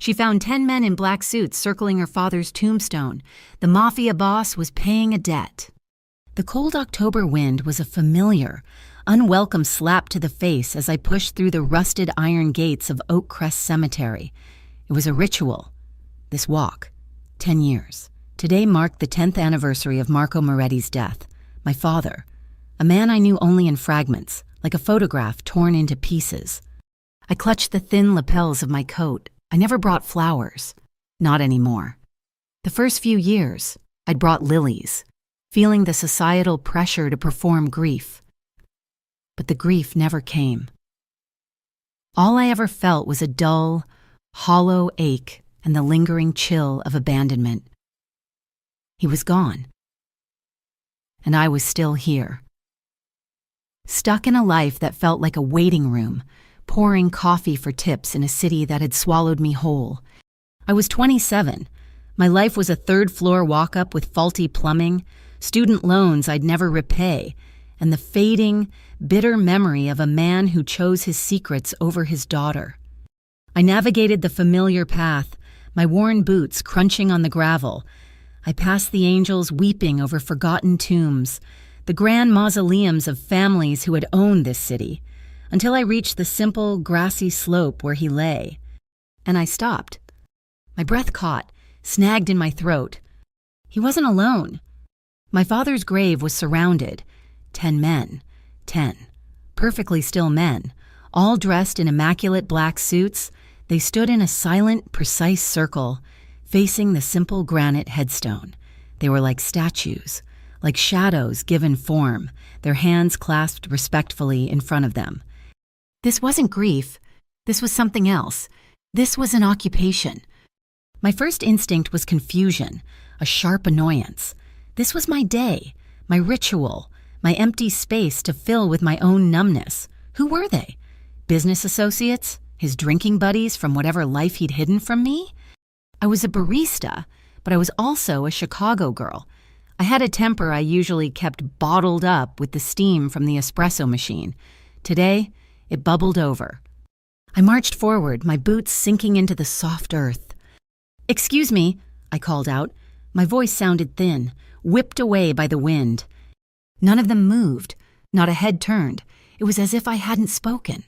She found 10 men in black suits circling her father's tombstone. The Mafia boss was paying a debt. The cold October wind was a familiar, unwelcome slap to the face as I pushed through the rusted iron gates of Oak Crest Cemetery. It was a ritual. This walk. 10 years. Today marked the 10th anniversary of Marco Moretti's death. My father. A man I knew only in fragments, like a photograph torn into pieces. I clutched the thin lapels of my coat. I never brought flowers. Not anymore. The first few years, I'd brought lilies, feeling the societal pressure to perform grief. But the grief never came. All I ever felt was a dull, hollow ache and the lingering chill of abandonment. He was gone. And I was still here. Stuck in a life that felt like a waiting room, pouring coffee for tips in a city that had swallowed me whole. I was 27. My life was a third-floor walk-up with faulty plumbing, student loans I'd never repay, and the fading, bitter memory of a man who chose his secrets over his daughter. I navigated the familiar path, my worn boots crunching on the gravel. I passed the angels weeping over forgotten tombs, the grand mausoleums of families who had owned this city, until I reached the simple, grassy slope where he lay. And I stopped. My breath caught, snagged in my throat. He wasn't alone. My father's grave was surrounded. 10 men. 10. Perfectly still men, all dressed in immaculate black suits. They stood in a silent, precise circle, facing the simple granite headstone. They were like statues, like shadows given form, their hands clasped respectfully in front of them. This wasn't grief. This was something else. This was an occupation. My first instinct was confusion, a sharp annoyance. This was my day, my ritual, my empty space to fill with my own numbness. Who were they? Business associates? His drinking buddies from whatever life he'd hidden from me? I was a barista, but I was also a Chicago girl. I had a temper I usually kept bottled up with the steam from the espresso machine. Today, it bubbled over. I marched forward, my boots sinking into the soft earth. "Excuse me," I called out. My voice sounded thin, whipped away by the wind. None of them moved, not a head turned. It was as if I hadn't spoken.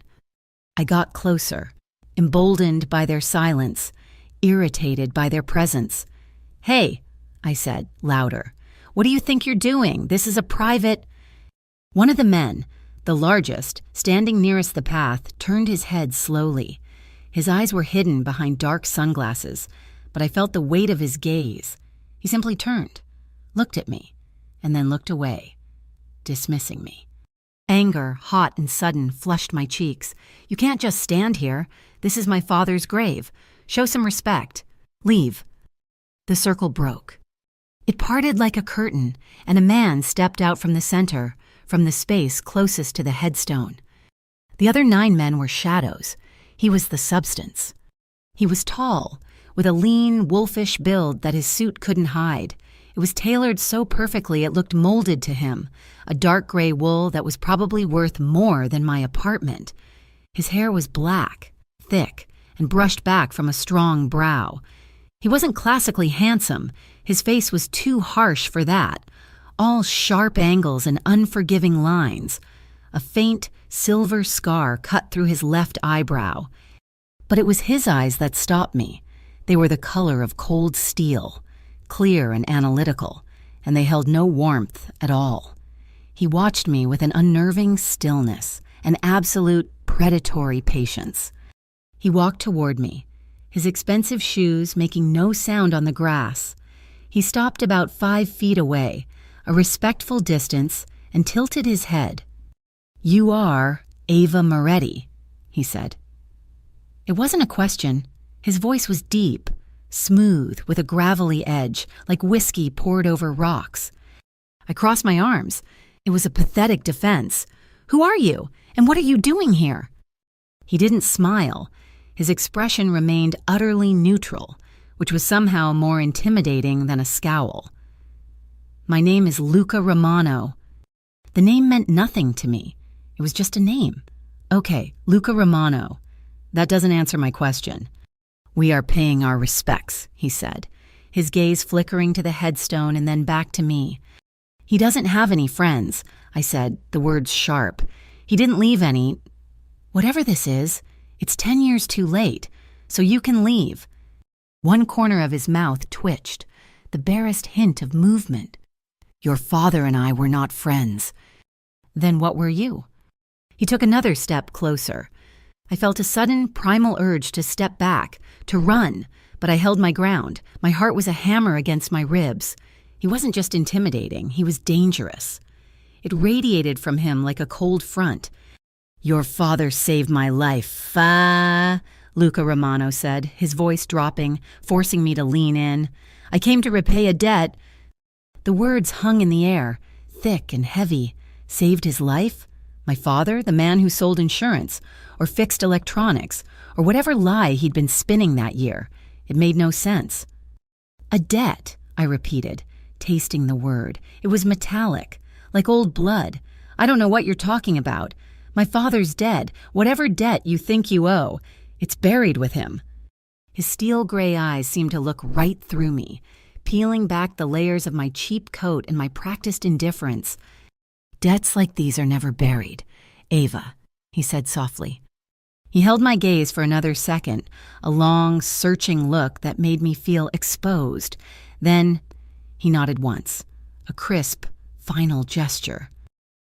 I got closer, emboldened by their silence, irritated by their presence. "Hey," I said, louder. "What do you think you're doing? This is a private—" One of the men, the largest, standing nearest the path, turned his head slowly. His eyes were hidden behind dark sunglasses, but I felt the weight of his gaze. He simply turned, looked at me, and then looked away, dismissing me. Anger, hot and sudden, flushed my cheeks. "You can't just stand here. This is my father's grave. Show some respect. Leave." The circle broke. It parted like a curtain, and a man stepped out from the center, from the space closest to the headstone. The other 9 men were shadows. He was the substance. He was tall, with a lean, wolfish build that his suit couldn't hide. It was tailored so perfectly it looked molded to him, a dark gray wool that was probably worth more than my apartment. His hair was black, thick, and brushed back from a strong brow. He wasn't classically handsome. His face was too harsh for that. All sharp angles and unforgiving lines. A faint, silver scar cut through his left eyebrow. But it was his eyes that stopped me. They were the color of cold steel, clear and analytical, and they held no warmth at all. He watched me with an unnerving stillness, an absolute predatory patience. He walked toward me, his expensive shoes making no sound on the grass. He stopped about 5 feet away, a respectful distance, and tilted his head. "You are Ava Moretti," he said. It wasn't a question. His voice was deep, smooth, with a gravelly edge, like whiskey poured over rocks. I crossed my arms. It was a pathetic defense. "Who are you? And what are you doing here?" He didn't smile. His expression remained utterly neutral, which was somehow more intimidating than a scowl. "My name is Luca Romano." The name meant nothing to me. It was just a name. "Okay, Luca Romano. That doesn't answer my question. "We are paying our respects," he said, his gaze flickering to the headstone and then back to me. "He doesn't have any friends," I said, the words sharp. "He didn't leave any. Whatever this is, it's 10 years too late, so you can leave." One corner of his mouth twitched, the barest hint of movement. "Your father and I were not friends." "Then what were you?" He took another step closer. I felt a sudden primal urge to step back, to run, but I held my ground. My heart was a hammer against my ribs. He wasn't just intimidating, he was dangerous. It radiated from him like a cold front. "Your father saved my life, Luca Romano said, his voice dropping, forcing me to lean in. "I came to repay a debt." The words hung in the air, thick and heavy. Saved his life? My father, the man who sold insurance, or fixed electronics, or whatever lie he'd been spinning that year. It made no sense. "A debt," I repeated, tasting the word. It was metallic, like old blood. "I don't know what you're talking about. My father's dead. Whatever debt you think you owe, it's buried with him." His steel gray eyes seemed to look right through me, peeling back the layers of my cheap coat and my practiced indifference. "Debts like these are never buried, Ava," he said softly. He held my gaze for another second, a long, searching look that made me feel exposed. Then he nodded once, a crisp, final gesture.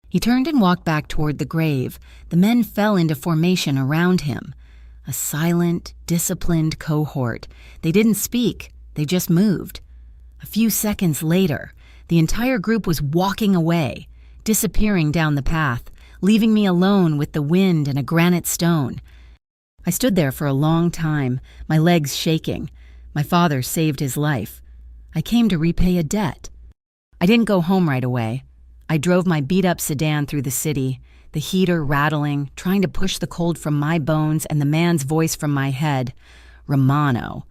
He turned and walked back toward the grave. The men fell into formation around him. A silent, disciplined cohort. They didn't speak, they just moved. A few seconds later, the entire group was walking away, disappearing down the path, leaving me alone with the wind and a granite stone. I stood there for a long time, my legs shaking. My father saved his life. I came to repay a debt. I didn't go home right away. I drove my beat-up sedan through the city, the heater rattling, trying to push the cold from my bones and the man's voice from my head. Romano.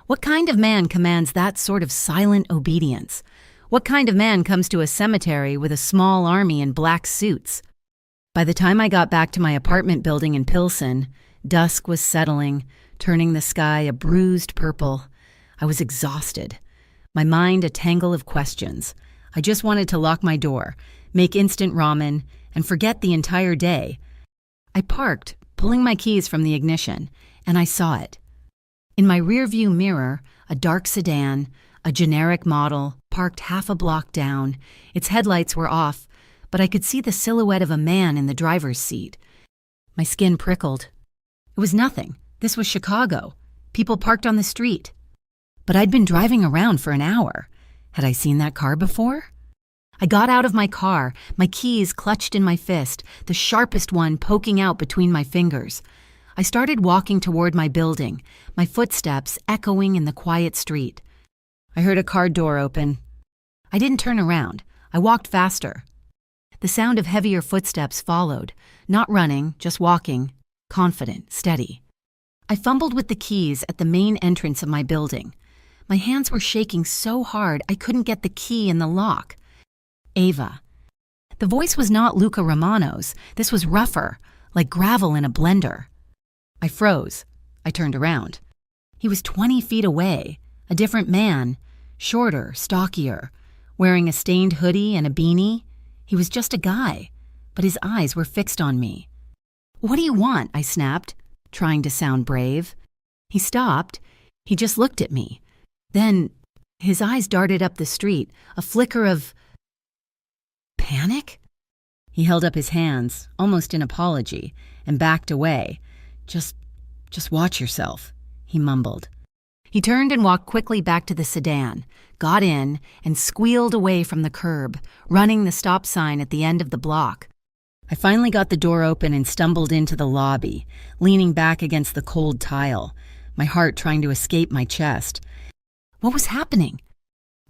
What kind of man commands that sort of silent obedience? What kind of man comes to a cemetery with a small army in black suits? By the time I got back to my apartment building in Pilsen, dusk was settling, turning the sky a bruised purple. I was exhausted, my mind a tangle of questions. I just wanted to lock my door, make instant ramen, and forget the entire day. I parked, pulling my keys from the ignition, and I saw it. In my rearview mirror, a dark sedan, a generic model, parked half a block down. Its headlights were off, but I could see the silhouette of a man in the driver's seat. My skin prickled. It was nothing. This was Chicago. People parked on the street. But I'd been driving around for an hour. Had I seen that car before? I got out of my car, my keys clutched in my fist, the sharpest one poking out between my fingers. I started walking toward my building, my footsteps echoing in the quiet street. I heard a car door open. I didn't turn around. I walked faster. The sound of heavier footsteps followed, not running, just walking, confident, steady. I fumbled with the keys at the main entrance of my building. My hands were shaking so hard I couldn't get the key in the lock. Ava. The voice was not Luca Romano's. This was rougher, like gravel in a blender. I froze. I turned around. He was 20 feet away, a different man, shorter, stockier, wearing a stained hoodie and a beanie. He was just a guy, but his eyes were fixed on me. "What do you want?" I snapped, trying to sound brave. He stopped. He just looked at me. Then his eyes darted up the street, a flicker of panic? He held up his hands, almost in apology, and backed away. Just watch yourself," he mumbled. He turned and walked quickly back to the sedan, got in, and squealed away from the curb, running the stop sign at the end of the block. I finally got the door open and stumbled into the lobby, leaning back against the cold tile, my heart trying to escape my chest. What was happening?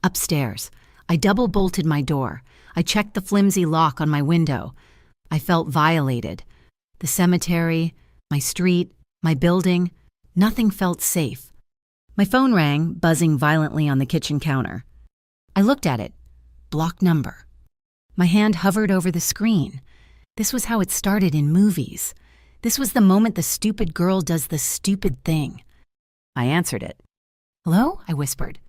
Upstairs, I double-bolted my door. I checked the flimsy lock on my window. I felt violated. The cemetery, my street, my building, nothing felt safe. My phone rang, buzzing violently on the kitchen counter. I looked at it. Block number. My hand hovered over the screen. This was how it started in movies. This was the moment the stupid girl does the stupid thing. I answered it. "Hello?" I whispered.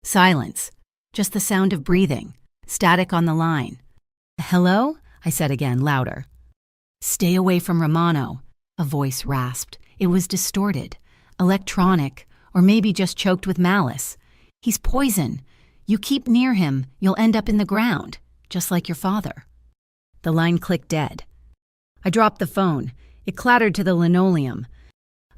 Silence. Just the sound of breathing. Static on the line. "Hello?" I said again, louder. "Stay away from Romano," a voice rasped. It was distorted, electronic, or maybe just choked with malice. "He's poison. You keep near him, you'll end up in the ground, just like your father." The line clicked dead. I dropped the phone. It clattered to the linoleum.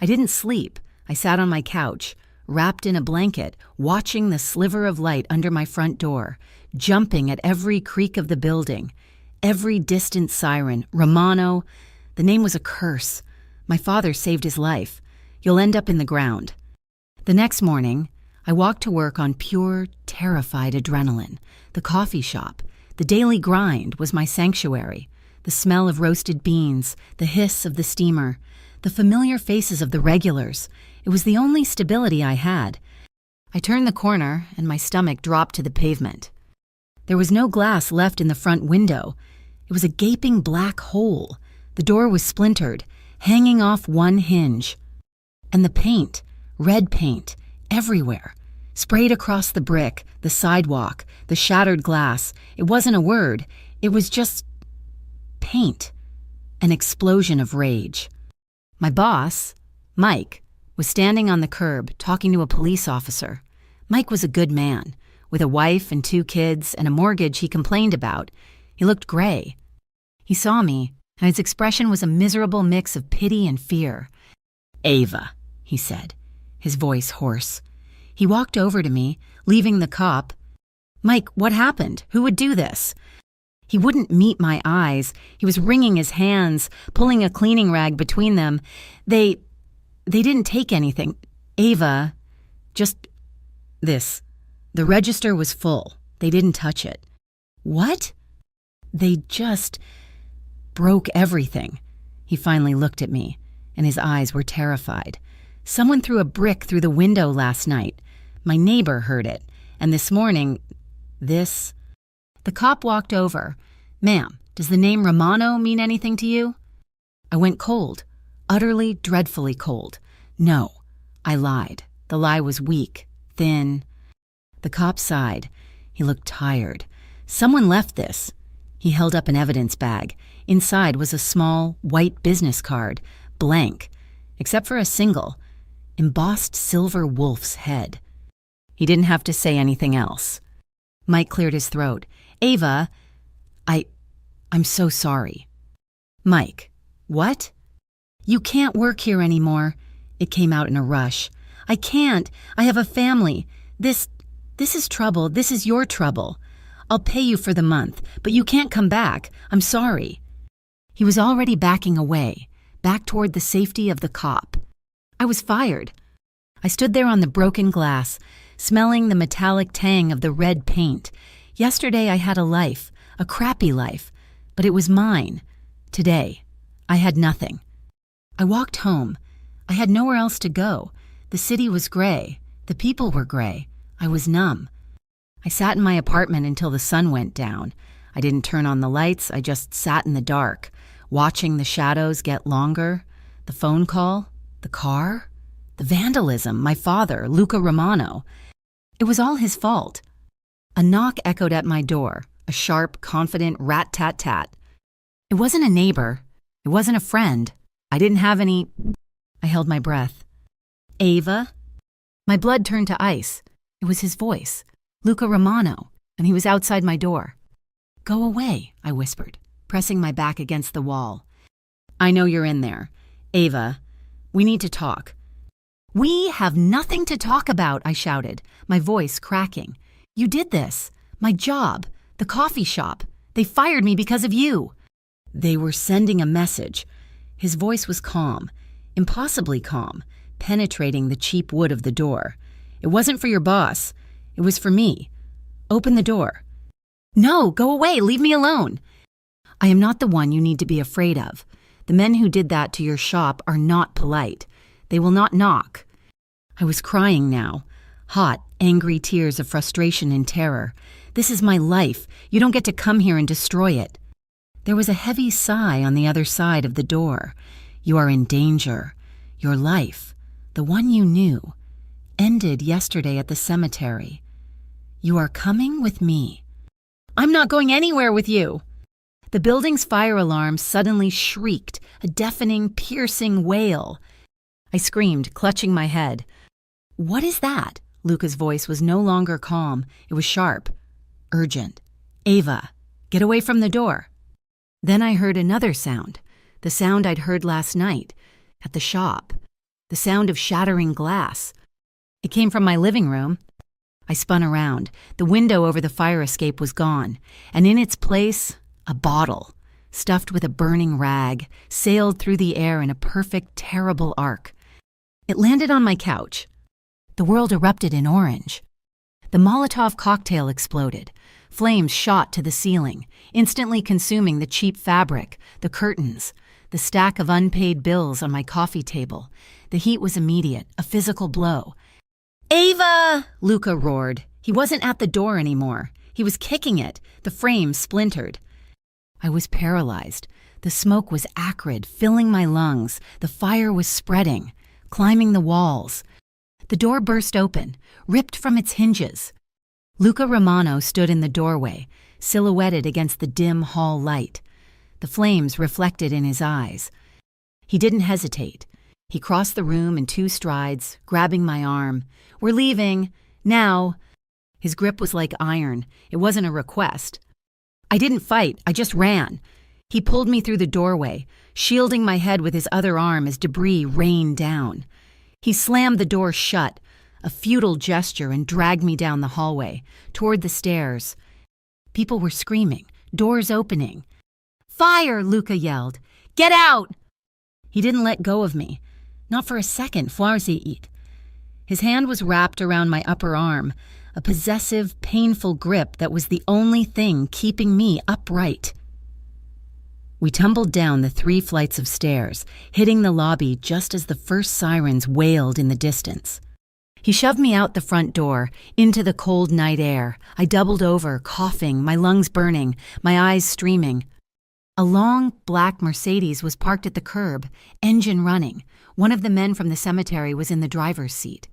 I didn't sleep. I sat on my couch, wrapped in a blanket, watching the sliver of light under my front door, jumping at every creak of the building, every distant siren. Romano. The name was a curse. My father saved his life. You'll end up in the ground. The next morning, I walked to work on pure, terrified adrenaline. The coffee shop, the daily grind, was my sanctuary. The smell of roasted beans, the hiss of the steamer, the familiar faces of the regulars. It was the only stability I had. I turned the corner, and my stomach dropped to the pavement. There was no glass left in the front window. It was a gaping black hole. The door was splintered, hanging off one hinge. And the paint, red paint, everywhere, sprayed across the brick, the sidewalk, the shattered glass. It wasn't a word. It was just paint. An explosion of rage. My boss, Mike, was standing on the curb talking to a police officer. Mike was a good man, with a wife and 2 kids and a mortgage he complained about. He looked gray. He saw me, and his expression was a miserable mix of pity and fear. "Ava," he said, his voice hoarse. He walked over to me, leaving the cop. "Mike, what happened? Who would do this?" He wouldn't meet my eyes. He was wringing his hands, pulling a cleaning rag between them. They didn't take anything. "Ava, just this. The register was full. They didn't touch it." "What?" "They just broke everything." He finally looked at me, and his eyes were terrified. "Someone threw a brick through the window last night. My neighbor heard it, and this morning, this..." The cop walked over. "Ma'am, does the name Romano mean anything to you?" I went cold, utterly, dreadfully cold. No, I lied. The lie was weak, thin. The cop sighed. He looked tired. "Someone left this." He held up an evidence bag. Inside was a small, white business card, blank, except for a single, embossed silver wolf's head. He didn't have to say anything else. Mike cleared his throat. "Ava, I'm so sorry." "Mike, what?" "You can't work here anymore." It came out in a rush. "I can't. I have a family. This is trouble. This is your trouble. I'll pay you for the month, but you can't come back. I'm sorry." He was already backing away, back toward the safety of the cop. I was fired. I stood there on the broken glass, smelling the metallic tang of the red paint. Yesterday I had a life, a crappy life, but it was mine. Today, I had nothing. I walked home. I had nowhere else to go. The city was gray. The people were gray. I was numb. I sat in my apartment until the sun went down. I didn't turn on the lights. I just sat in the dark, watching the shadows get longer. The phone call, the car, the vandalism, my father, Luca Romano. It was all his fault. A knock echoed at my door, a sharp, confident rat-tat-tat. It wasn't a neighbor. It wasn't a friend. I didn't have any... I held my breath. "Ava?" My blood turned to ice. It was his voice, Luca Romano, and he was outside my door. "Go away," I whispered, pressing my back against the wall. "I know you're in there. Ava, we need to talk." "We have nothing to talk about," I shouted, my voice cracking. "You did this. My job. The coffee shop. They fired me because of you." They were sending a message. His voice was calm, impossibly calm, penetrating the cheap wood of the door. "It wasn't for your boss. It was for me. Open the door." "No, go away. Leave me alone." "I am not the one you need to be afraid of. The men who did that to your shop are not polite. They will not knock." I was crying now, hot, angry tears of frustration and terror. "This is my life. You don't get to come here and destroy it." There was a heavy sigh on the other side of the door. "You are in danger. Your life, the one you knew, ended yesterday at the cemetery. You are coming with me. I'm not going anywhere with you. The building's fire alarm suddenly shrieked, a deafening, piercing wail. I screamed, clutching my head. What is that? Luca's voice was no longer calm. It was sharp, urgent. Ava, get away from the door. Then I heard another sound, the sound I'd heard last night, at the shop, the sound of shattering glass. It came from my living room. I spun around. The window over the fire escape was gone, and in its place, a bottle, stuffed with a burning rag, sailed through the air in a perfect, terrible arc. It landed on my couch. The world erupted in orange. The Molotov cocktail exploded. Flames shot to the ceiling, instantly consuming the cheap fabric, the curtains, the stack of unpaid bills on my coffee table. The heat was immediate, a physical blow. Ava! Luca roared. He wasn't at the door anymore. He was kicking it. The frame splintered. I was paralyzed. The smoke was acrid, filling my lungs. The fire was spreading, climbing the walls. The door burst open, ripped from its hinges. Luca Romano stood in the doorway, silhouetted against the dim hall light. The flames reflected in his eyes. He didn't hesitate. He crossed the room in 2 strides, grabbing my arm. We're leaving. Now. His grip was like iron. It wasn't a request. I didn't fight. I just ran. He pulled me through the doorway, shielding my head with his other arm as debris rained down. He slammed the door shut, a futile gesture, and dragged me down the hallway, toward the stairs. People were screaming, doors opening. Fire! Luca yelled. Get out! He didn't let go of me. Not for a second, Foirziit. His hand was wrapped around my upper arm, a possessive, painful grip that was the only thing keeping me upright. We tumbled down the 3 flights of stairs, hitting the lobby just as the first sirens wailed in the distance. He shoved me out the front door, into the cold night air. I doubled over, coughing, my lungs burning, my eyes streaming. A long, black Mercedes was parked at the curb, engine running. One of the men from the cemetery was in the driver's seat.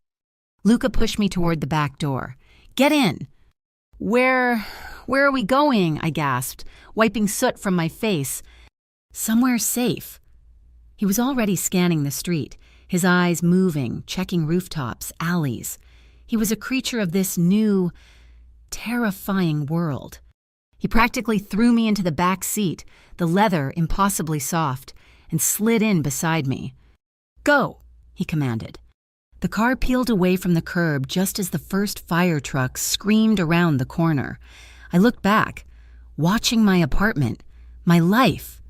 Luca pushed me toward the back door. Get in. Where are we going? I gasped, wiping soot from my face. Somewhere safe. He was already scanning the street, his eyes moving, checking rooftops, alleys. He was a creature of this new, terrifying world. He practically threw me into the back seat, the leather impossibly soft, and slid in beside me. Go, he commanded. The car peeled away from the curb just as the first fire truck screamed around the corner. I looked back, watching my apartment, my life,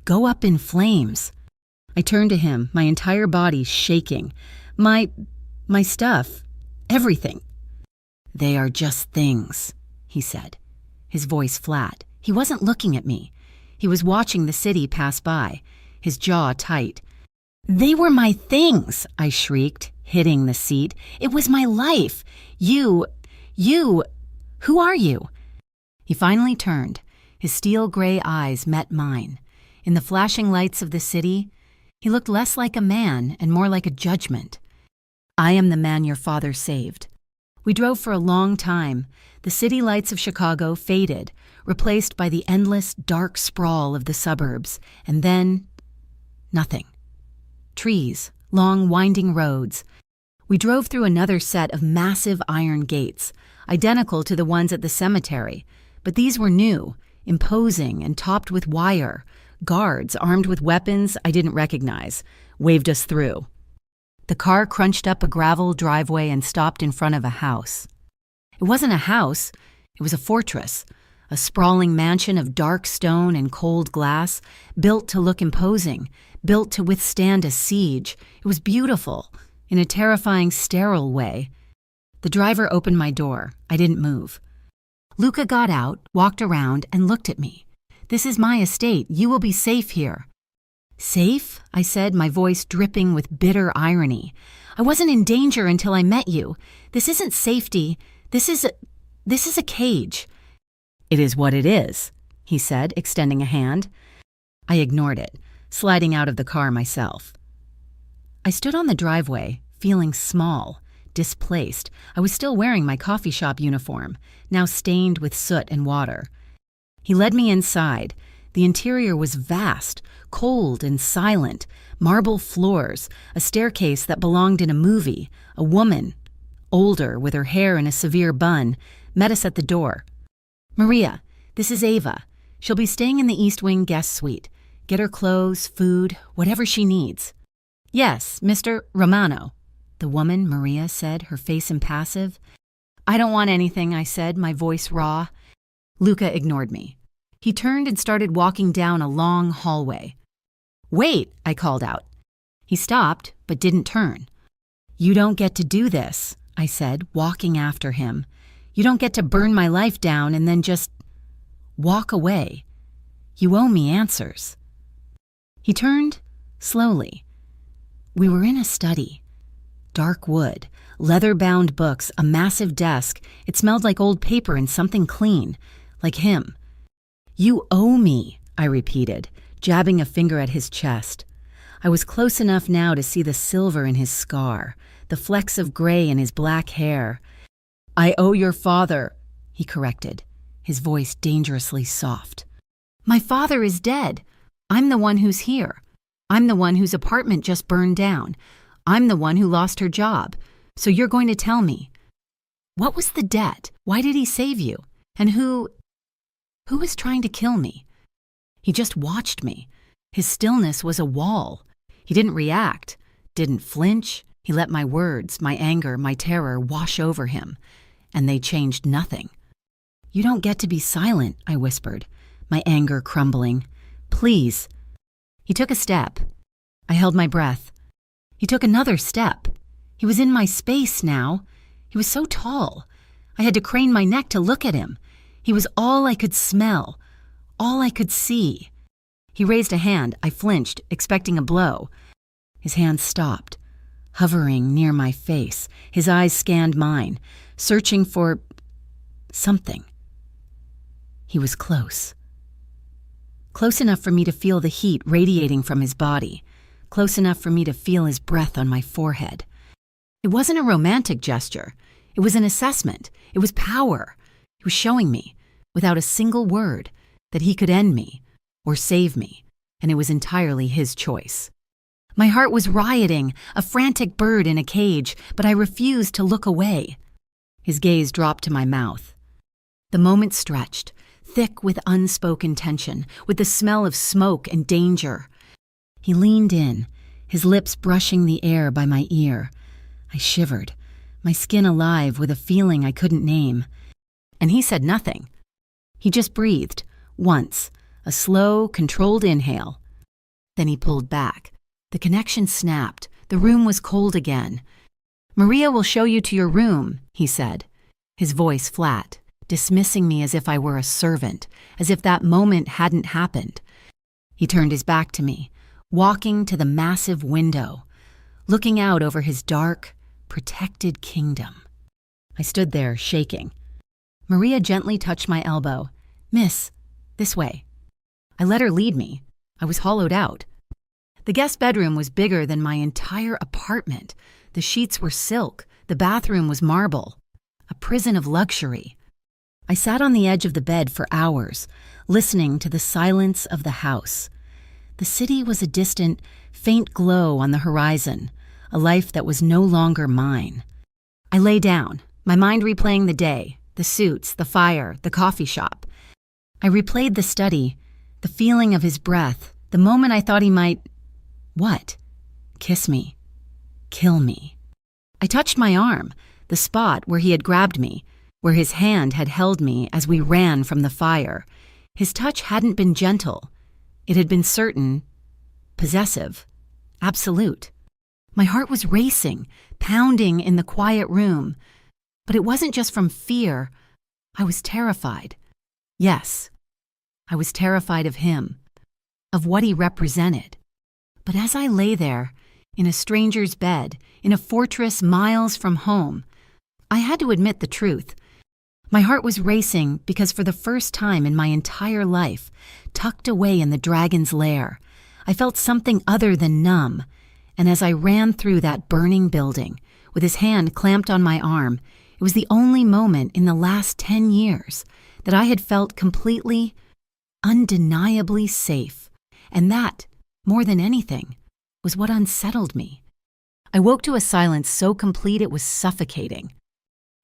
go up in flames. I turned to him, my entire body shaking. My stuff, everything. They are just things, he said, his voice flat. He wasn't looking at me. He was watching the city pass by, his jaw tight. They were my things, I shrieked, hitting the seat. It was my life. You, who are you? He finally turned. His steel gray eyes met mine. In the flashing lights of the city, he looked less like a man and more like a judgment. I am the man your father saved. We drove for a long time. The city lights of Chicago faded, replaced by the endless, dark sprawl of the suburbs, and then nothing. Trees, long, winding roads. We drove through another set of massive iron gates, identical to the ones at the cemetery, but these were new, imposing and topped with wire. Guards, armed with weapons I didn't recognize, waved us through. The car crunched up a gravel driveway and stopped in front of a house. It wasn't a house, it was a fortress, a sprawling mansion of dark stone and cold glass, built to look imposing, built to withstand a siege. It was beautiful, in a terrifying, sterile way. The driver opened my door. I didn't move. Luca got out, walked around, and looked at me. This is my estate. You will be safe here. Safe? I said, my voice dripping with bitter irony. I wasn't in danger until I met you. This isn't safety. This is a cage. It is what it is, he said, extending a hand. I ignored it, sliding out of the car myself. I stood on the driveway, feeling small, displaced, I was still wearing my coffee shop uniform, now stained with soot and water. He led me inside. The interior was vast, cold and silent, marble floors, a staircase that belonged in a movie, a woman, older, with her hair in a severe bun, met us at the door. "Maria, this is Ava. She'll be staying in the East Wing guest suite. Get her clothes, food, whatever she needs." "Yes, Mr. Romano," the woman, Maria, said, her face impassive. "I don't want anything," I said, my voice raw. Luca ignored me. He turned and started walking down a long hallway. "Wait," I called out. He stopped, but didn't turn. "You don't get to do this," I said, walking after him. "You don't get to burn my life down and then just walk away. You owe me answers." He turned slowly. We were in a study. Dark wood, leather-bound books, a massive desk. It smelled like old paper and something clean, like him. "You owe me," I repeated, jabbing a finger at his chest. I was close enough now to see the silver in his scar, the flecks of gray in his black hair. "I owe your father," he corrected, his voice dangerously soft. "My father is dead. I'm the one who's here. I'm the one whose apartment just burned down. I'm the one who lost her job. So you're going to tell me. What was the debt? Why did he save you? And who was trying to kill me?" He just watched me. His stillness was a wall. He didn't react, didn't flinch. He let my words, my anger, my terror wash over him. And they changed nothing. "You don't get to be silent," I whispered, my anger crumbling. "Please." He took a step. I held my breath. He took another step. He was in my space now. He was so tall. I had to crane my neck to look at him. He was all I could smell, all I could see. He raised a hand. I flinched, expecting a blow. His hand stopped, hovering near my face. His eyes scanned mine, searching for something. He was close. Close enough for me to feel the heat radiating from his body. Close enough for me to feel his breath on my forehead. It wasn't a romantic gesture. It was an assessment. It was power. He was showing me, without a single word, that he could end me or save me, and it was entirely his choice. My heart was rioting, a frantic bird in a cage, but I refused to look away. His gaze dropped to my mouth. The moment stretched, thick with unspoken tension, with the smell of smoke and danger. He leaned in, his lips brushing the air by my ear. I shivered, my skin alive with a feeling I couldn't name. And he said nothing. He just breathed, once, a slow, controlled inhale. Then he pulled back. The connection snapped. The room was cold again. "Maria will show you to your room," he said, his voice flat, dismissing me as if I were a servant, as if that moment hadn't happened. He turned his back to me, walking to the massive window, looking out over his dark, protected kingdom. I stood there, shaking. Maria gently touched my elbow. "Miss, this way." I let her lead me. I was hollowed out. The guest bedroom was bigger than my entire apartment. The sheets were silk. The bathroom was marble. A prison of luxury. I sat on the edge of the bed for hours, listening to the silence of the house. The city was a distant, faint glow on the horizon, a life that was no longer mine. I lay down, my mind replaying the day, the suits, the fire, the coffee shop. I replayed the study, the feeling of his breath, the moment I thought he might... what? Kiss me. Kill me. I touched my arm, the spot where he had grabbed me, where his hand had held me as we ran from the fire. His touch hadn't been gentle. It had been certain, possessive, absolute. My heart was racing, pounding in the quiet room. But it wasn't just from fear. I was terrified. Yes, I was terrified of him, of what he represented. But as I lay there, in a stranger's bed, in a fortress miles from home, I had to admit the truth. My heart was racing because for the first time in my entire life, tucked away in the dragon's lair, I felt something other than numb. And as I ran through that burning building, with his hand clamped on my arm. It was the only moment in the last 10 years that I had felt completely, undeniably safe. And that, more than anything, was what unsettled me. I woke to a silence so complete it was suffocating.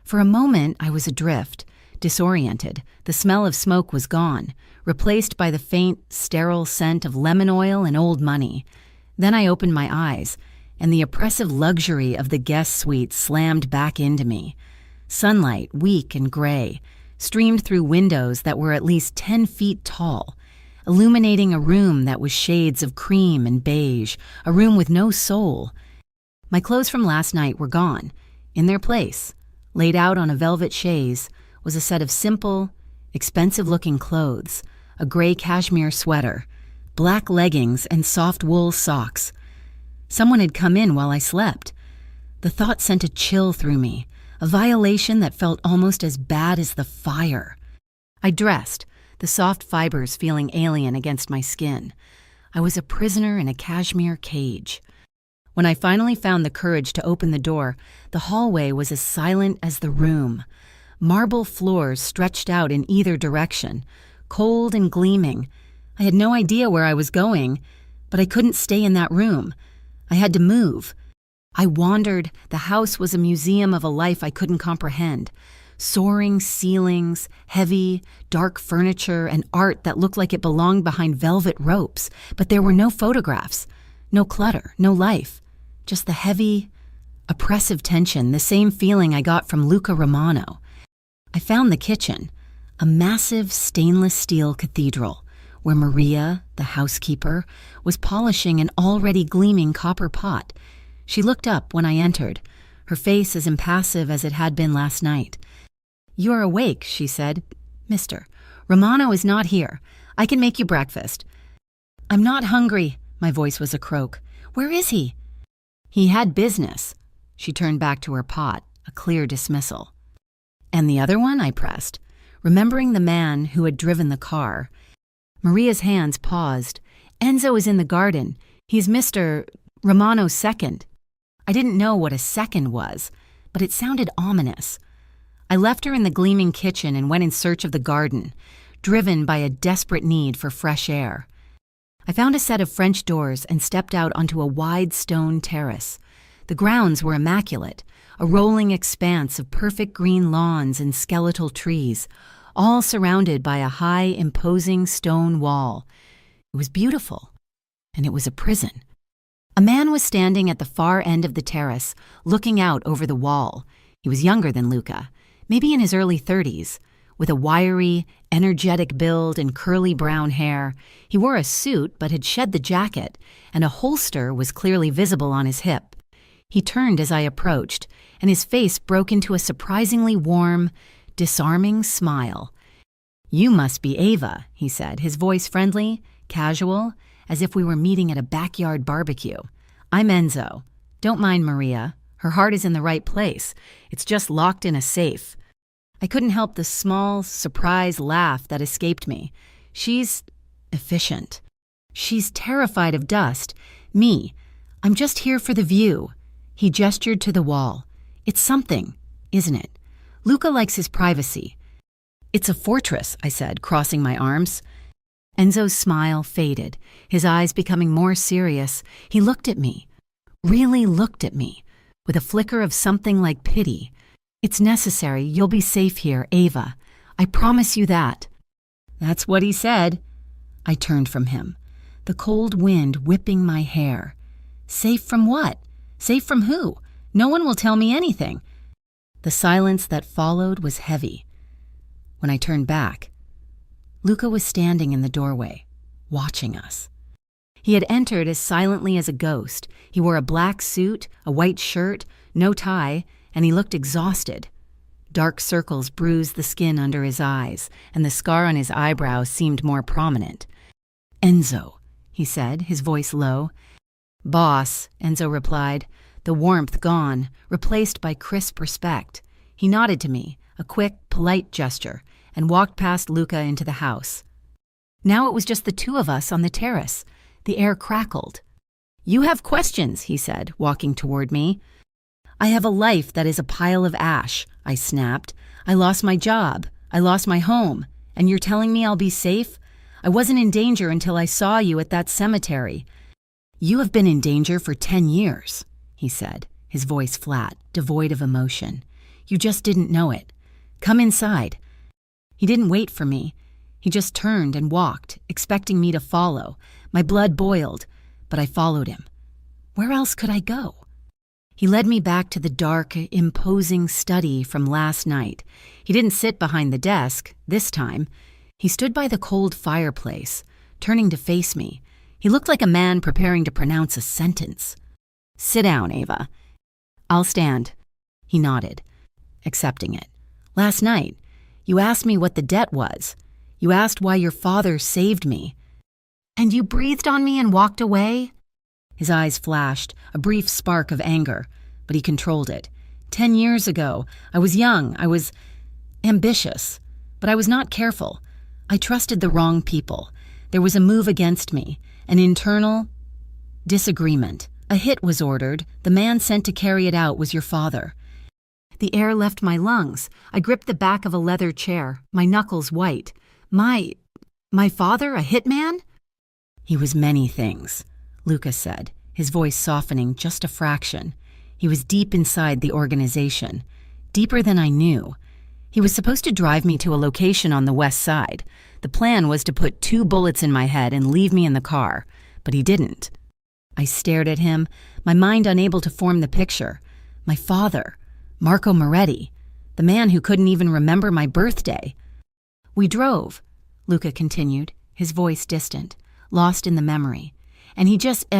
For a moment, I was adrift, disoriented. The smell of smoke was gone, replaced by the faint, sterile scent of lemon oil and old money. Then I opened my eyes, and the oppressive luxury of the guest suite slammed back into me. Sunlight, weak and gray, streamed through windows that were at least 10 feet tall, illuminating a room that was shades of cream and beige, a room with no soul. My clothes from last night were gone. In their place, laid out on a velvet chaise, was a set of simple, expensive-looking clothes, a gray cashmere sweater, black leggings, and soft wool socks. Someone had come in while I slept. The thought sent a chill through me, a violation that felt almost as bad as the fire. I dressed, the soft fibers feeling alien against my skin. I was a prisoner in a cashmere cage. When I finally found the courage to open the door, the hallway was as silent as the room. Marble floors stretched out in either direction, cold and gleaming. I had no idea where I was going, but I couldn't stay in that room. I had to move. I wandered. The house was a museum of a life I couldn't comprehend. Soaring ceilings, heavy, dark furniture, and art that looked like it belonged behind velvet ropes. But there were no photographs, no clutter, no life. Just the heavy, oppressive tension, the same feeling I got from Luca Romano. I found the kitchen, a massive stainless steel cathedral, where Maria, the housekeeper, was polishing an already gleaming copper pot. She looked up when I entered, her face as impassive as it had been last night. "You are awake," she said. "Mr. Romano is not here. I can make you breakfast." "I'm not hungry," my voice was a croak. "Where is he?" "He had business." She turned back to her pot, a clear dismissal. "And the other one?" I pressed, remembering the man who had driven the car. Maria's hands paused. "Enzo is in the garden. He's Mr. Romano's second." I didn't know what a second was, but it sounded ominous. I left her in the gleaming kitchen and went in search of the garden, driven by a desperate need for fresh air. I found a set of French doors and stepped out onto a wide stone terrace. The grounds were immaculate, a rolling expanse of perfect green lawns and skeletal trees, all surrounded by a high, imposing stone wall. It was beautiful, and it was a prison. A man was standing at the far end of the terrace, looking out over the wall. He was younger than Luca, maybe in his early 30s, with a wiry, energetic build and curly brown hair. He wore a suit but had shed the jacket, and a holster was clearly visible on his hip. He turned as I approached, and his face broke into a surprisingly warm, disarming smile. "You must be Ava," he said, his voice friendly, casual, as if we were meeting at a backyard barbecue. "I'm Enzo. Don't mind Maria. Her heart is in the right place. It's just locked in a safe." I couldn't help the small, surprised laugh that escaped me. "She's efficient. She's terrified of dust. Me, I'm just here for the view." He gestured to the wall. "It's something, isn't it? Luca likes his privacy." "It's a fortress," I said, crossing my arms. Enzo's smile faded, his eyes becoming more serious. He looked at me, really looked at me, with a flicker of something like pity. "It's necessary. You'll be safe here, Ava. I promise you that." "That's what he said." I turned from him, the cold wind whipping my hair. "Safe from what? Safe from who? No one will tell me anything." The silence that followed was heavy. When I turned back, Luca was standing in the doorway, watching us. He had entered as silently as a ghost. He wore a black suit, a white shirt, no tie, and he looked exhausted. Dark circles bruised the skin under his eyes, and the scar on his eyebrow seemed more prominent. "Enzo," he said, his voice low. "Boss," Enzo replied, the warmth gone, replaced by crisp respect. He nodded to me, a quick, polite gesture, and walked past Luca into the house. Now it was just the two of us on the terrace. The air crackled. "You have questions," he said, walking toward me. I have a life that is a pile of ash, I snapped. I lost my job. I lost my home. And you're telling me I'll be safe? I wasn't in danger until I saw you at that cemetery. You have been in danger for 10 years, he said, his voice flat, devoid of emotion. You just didn't know it. Come inside. He didn't wait for me. He just turned and walked, expecting me to follow. My blood boiled, but I followed him. Where else could I go? He led me back to the dark, imposing study from last night. He didn't sit behind the desk, this time. He stood by the cold fireplace, turning to face me. He looked like a man preparing to pronounce a sentence. Sit down, Ava. I'll stand. He nodded, accepting it. Last night, you asked me what the debt was. You asked why your father saved me. And you breathed on me and walked away? His eyes flashed, a brief spark of anger, but he controlled it. 10 years ago, I was young, I was ambitious, but I was not careful. I trusted the wrong people. There was a move against me, an internal disagreement. A hit was ordered. The man sent to carry it out was your father. The air left my lungs. I gripped the back of a leather chair, my knuckles white. My father, a hitman? He was many things, Lucas said, his voice softening just a fraction. He was deep inside the organization, deeper than I knew. He was supposed to drive me to a location on the west side. The plan was to put 2 bullets in my head and leave me in the car, but he didn't. I stared at him, my mind unable to form the picture. My father, Marco Moretti, the man who couldn't even remember my birthday. We drove, Luca continued, his voice distant, lost in the memory. And he just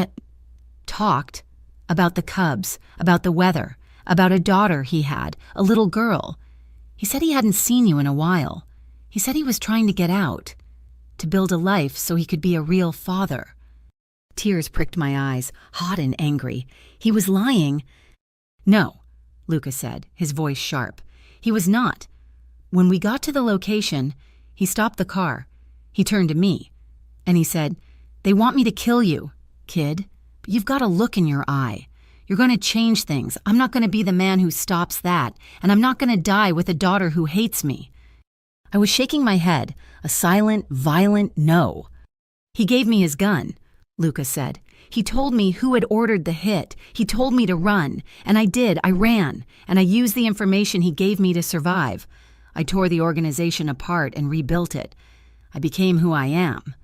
talked about the Cubs, about the weather, about a daughter he had, a little girl. He said he hadn't seen you in a while. He said he was trying to get out, to build a life so he could be a real father. Tears pricked my eyes, hot and angry. He was lying. No, Luca said, his voice sharp. He was not. When we got to the location, he stopped the car. He turned to me, and he said, "They want me to kill you, kid, but you've got a look in your eye. You're going to change things. I'm not going to be the man who stops that, and I'm not going to die with a daughter who hates me." I was shaking my head, a silent, violent no. He gave me his gun, Lucas said. He told me who had ordered the hit. He told me to run, and I did. I ran, and I used the information he gave me to survive. I tore the organization apart and rebuilt it. I became who I am.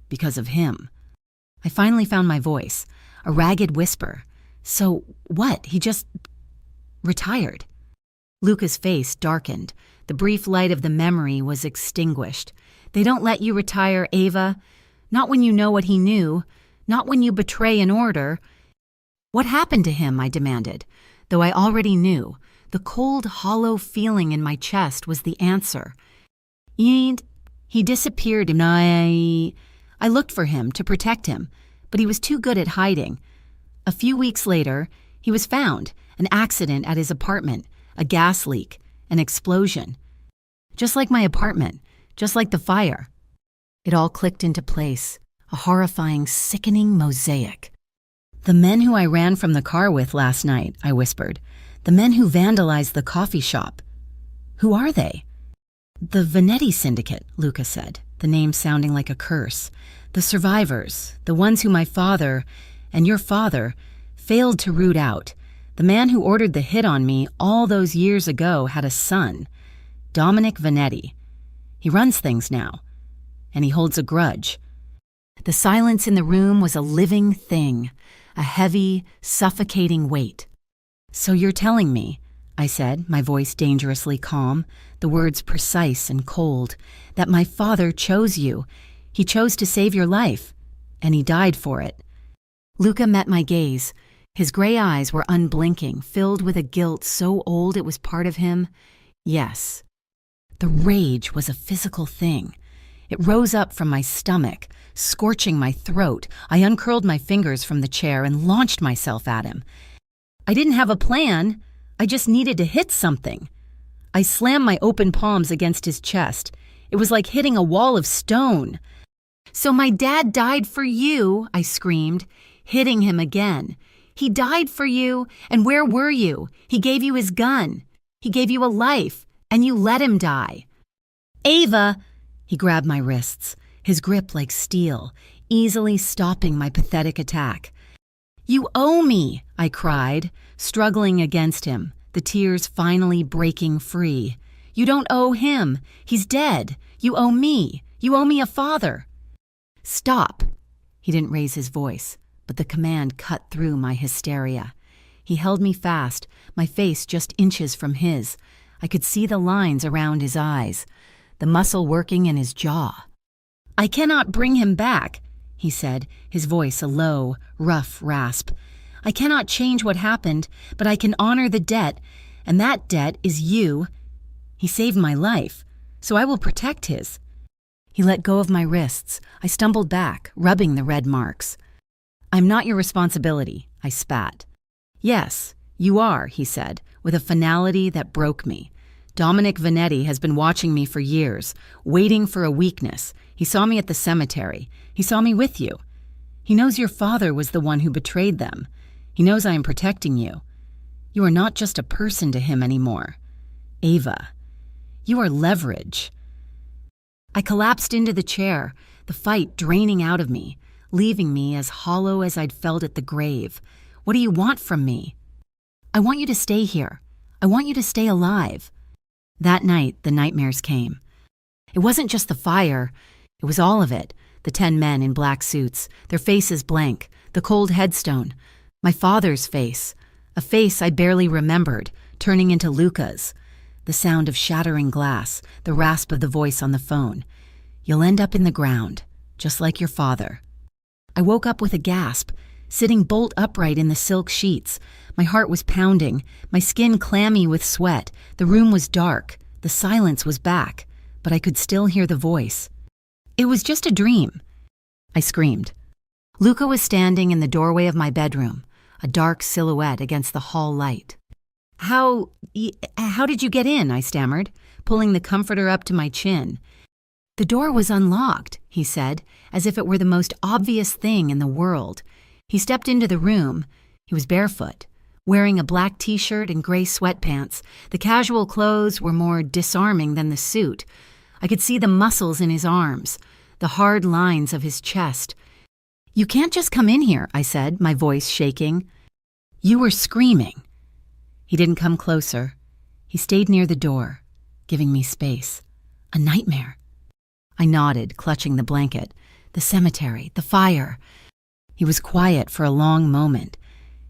Because of him. I finally found my voice, a ragged whisper. So what? He just retired. Luca's face darkened. The brief light of the memory was extinguished. They don't let you retire, Ava. Not when you know what he knew. Not when you betray an order. What happened to him? I demanded. Though I already knew. The cold, hollow feeling in my chest was the answer. He disappeared and I looked for him to protect him, but he was too good at hiding. A few weeks later, he was found, an accident at his apartment, a gas leak, an explosion. Just like my apartment, just like the fire. It all clicked into place, a horrifying, sickening mosaic. "The men who I ran from the car with last night," I whispered. "The men who vandalized the coffee shop. Who are they?" "The Venetti Syndicate," Luca said, the name sounding like a curse. "The survivors, the ones who my father, and your father, failed to root out. The man who ordered the hit on me all those years ago had a son, Dominic Venetti. He runs things now, and he holds a grudge." The silence in the room was a living thing, a heavy, suffocating weight. "So you're telling me," I said, my voice dangerously calm, the words precise and cold, "that my father chose you. He chose to save your life, and he died for it." Luca met my gaze. His gray eyes were unblinking, filled with a guilt so old it was part of him. Yes. The rage was a physical thing. It rose up from my stomach, scorching my throat. I uncurled my fingers from the chair and launched myself at him. I didn't have a plan. I just needed to hit something. I slammed my open palms against his chest. It was like hitting a wall of stone. "So my dad died for you," I screamed, hitting him again. He died for you, and where were you? He gave you his gun. He gave you a life, and you let him die. Ava! He grabbed my wrists, his grip like steel, easily stopping my pathetic attack. You owe me, I cried, struggling against him, the tears finally breaking free. You don't owe him. He's dead. You owe me. You owe me a father. Stop. He didn't raise his voice, but the command cut through my hysteria. He held me fast, my face just inches from his. I could see the lines around his eyes, the muscle working in his jaw. I cannot bring him back, he said, his voice a low, rough rasp. I cannot change what happened, but I can honor the debt, and that debt is you. He saved my life, so I will protect his. He let go of my wrists. I stumbled back, rubbing the red marks. I'm not your responsibility, I spat. Yes, you are, he said, with a finality that broke me. Dominic Vanetti has been watching me for years, waiting for a weakness. He saw me at the cemetery. He saw me with you. He knows your father was the one who betrayed them. He knows I am protecting you. You are not just a person to him anymore. Ava, you are leverage. I collapsed into the chair, the fight draining out of me, leaving me as hollow as I'd felt at the grave. What do you want from me? I want you to stay here. I want you to stay alive. That night, the nightmares came. It wasn't just the fire. It was all of it. The 10 men in black suits, their faces blank, the cold headstone, my father's face, a face I barely remembered, turning into Luca's. The sound of shattering glass, the rasp of the voice on the phone. You'll end up in the ground, just like your father. I woke up with a gasp, sitting bolt upright in the silk sheets. My heart was pounding, my skin clammy with sweat. The room was dark, the silence was back, but I could still hear the voice. It was just a dream, I screamed. Luca was standing in the doorway of my bedroom, a dark silhouette against the hall light. How did you get in? I stammered, pulling the comforter up to my chin. The door was unlocked, he said, as if it were the most obvious thing in the world. He stepped into the room. He was barefoot, wearing a black t-shirt and gray sweatpants. The casual clothes were more disarming than the suit. I could see the muscles in his arms, the hard lines of his chest. You can't just come in here, I said, my voice shaking. You were screaming. He didn't come closer. He stayed near the door, giving me space. A nightmare. I nodded, clutching the blanket. The cemetery, the fire. He was quiet for a long moment.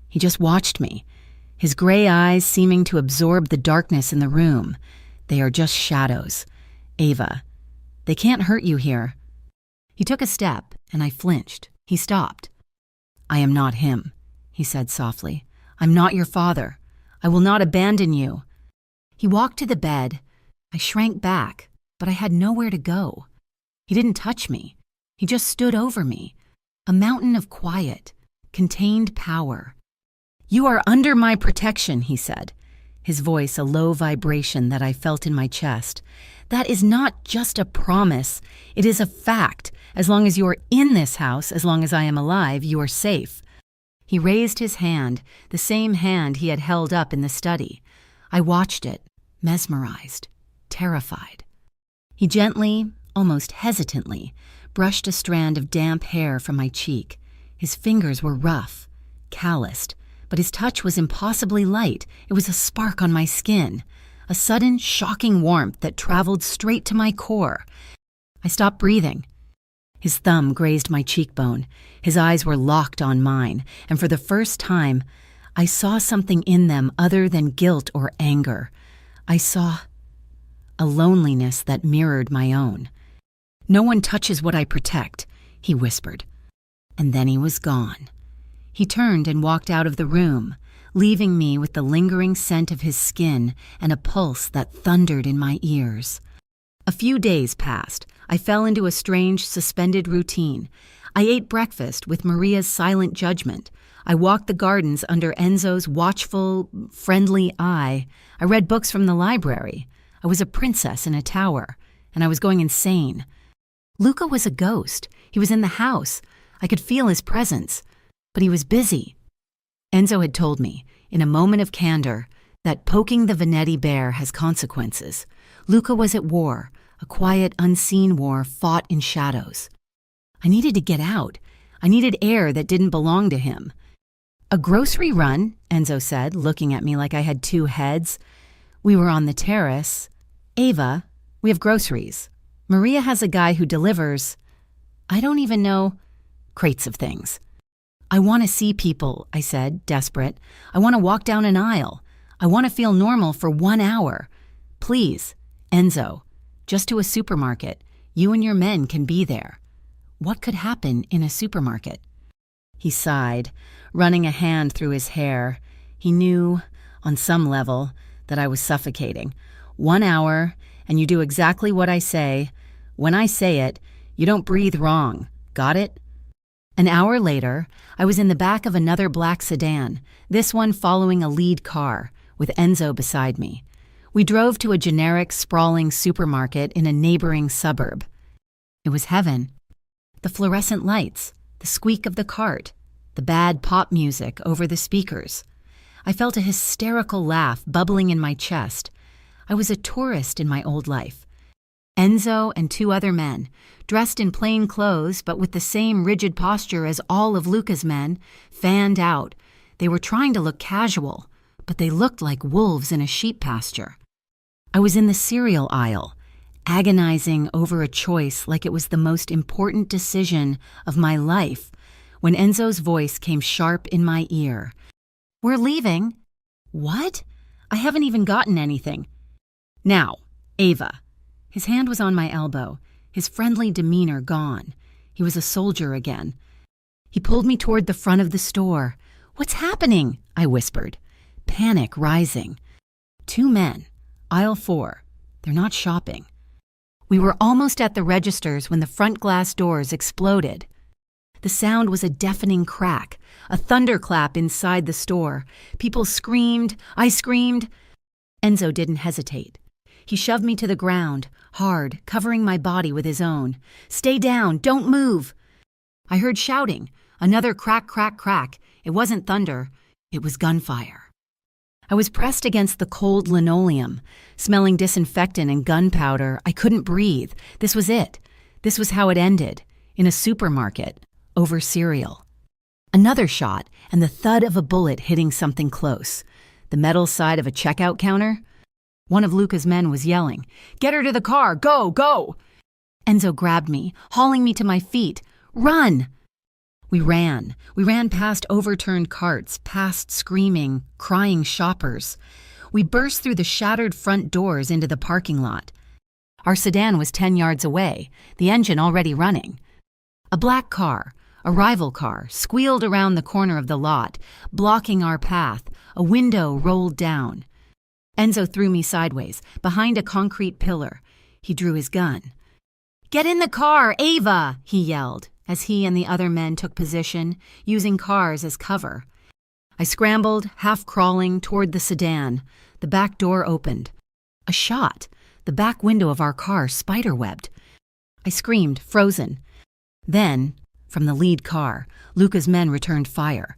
He just watched me, his gray eyes seeming to absorb the darkness in the room. They are just shadows. Ava, they can't hurt you here. He took a step, and I flinched. He stopped. I am not him, he said softly. I'm not your father. I will not abandon you. He walked to the bed. I shrank back, but I had nowhere to go. He didn't touch me. He just stood over me. A mountain of quiet, contained power. You are under my protection, he said, his voice a low vibration that I felt in my chest. That is not just a promise. It is a fact. As long as you are in this house, as long as I am alive, you are safe. He raised his hand, the same hand he had held up in the study. I watched it, mesmerized, terrified. He gently, almost hesitantly, brushed a strand of damp hair from my cheek. His fingers were rough, calloused, but his touch was impossibly light. It was a spark on my skin, a sudden, shocking warmth that traveled straight to my core. I stopped breathing. His thumb grazed my cheekbone. His eyes were locked on mine, and for the first time, I saw something in them other than guilt or anger. I saw a loneliness that mirrored my own. No one touches what I protect, he whispered. And then he was gone. He turned and walked out of the room, leaving me with the lingering scent of his skin and a pulse that thundered in my ears. A few days passed. I fell into a strange, suspended routine. I ate breakfast with Maria's silent judgment. I walked the gardens under Enzo's watchful, friendly eye. I read books from the library. I was a princess in a tower, and I was going insane. Luca was a ghost. He was in the house. I could feel his presence, but he was busy. Enzo had told me, in a moment of candor, that poking the Venetti bear has consequences. Luca was at war, a quiet, unseen war fought in shadows. I needed to get out. I needed air that didn't belong to him. A grocery run, Enzo said, looking at me like I had two heads. We were on the terrace. Ava, we have groceries. Maria has a guy who delivers, I don't even know, crates of things. I want to see people, I said, desperate. I want to walk down an aisle. I want to feel normal for 1 hour. Please, Enzo, just to a supermarket. You and your men can be there. What could happen in a supermarket? He sighed, running a hand through his hair. He knew, on some level, that I was suffocating. 1 hour, and you do exactly what I say. When I say it, you don't breathe wrong. Got it? An hour later, I was in the back of another black sedan, this one following a lead car, with Enzo beside me. We drove to a generic, sprawling supermarket in a neighboring suburb. It was heaven. The fluorescent lights, the squeak of the cart, the bad pop music over the speakers. I felt a hysterical laugh bubbling in my chest. I was a tourist in my old life. Enzo and 2 other men, dressed in plain clothes but with the same rigid posture as all of Luca's men, fanned out. They were trying to look casual, but they looked like wolves in a sheep pasture. I was in the cereal aisle, agonizing over a choice like it was the most important decision of my life, when Enzo's voice came sharp in my ear. We're leaving. What? I haven't even gotten anything. Now, Ava. His hand was on my elbow, his friendly demeanor gone. He was a soldier again. He pulled me toward the front of the store. What's happening? I whispered, panic rising. 2 men, aisle 4. They're not shopping. We were almost at the registers when the front glass doors exploded. The sound was a deafening crack, a thunderclap inside the store. People screamed. I screamed. Enzo didn't hesitate. He shoved me to the ground, hard, covering my body with his own. Stay down, don't move. I heard shouting, another crack, crack, crack. It wasn't thunder, it was gunfire. I was pressed against the cold linoleum, smelling disinfectant and gunpowder. I couldn't breathe. This was it. This was how it ended, in a supermarket, over cereal. Another shot, and the thud of a bullet hitting something close. The metal side of a checkout counter. One of Luca's men was yelling, "Get her to the car! Go, go!" Enzo grabbed me, hauling me to my feet. Run! We ran. We ran past overturned carts, past screaming, crying shoppers. We burst through the shattered front doors into the parking lot. Our sedan was 10 yards away, the engine already running. A black car, a rival car, squealed around the corner of the lot, blocking our path. A window rolled down. Enzo threw me sideways, behind a concrete pillar. He drew his gun. "Get in the car, Ava!" he yelled, as he and the other men took position, using cars as cover. I scrambled, half crawling, toward the sedan. The back door opened. A shot. The back window of our car spiderwebbed. I screamed, frozen. Then, from the lead car, Luca's men returned fire.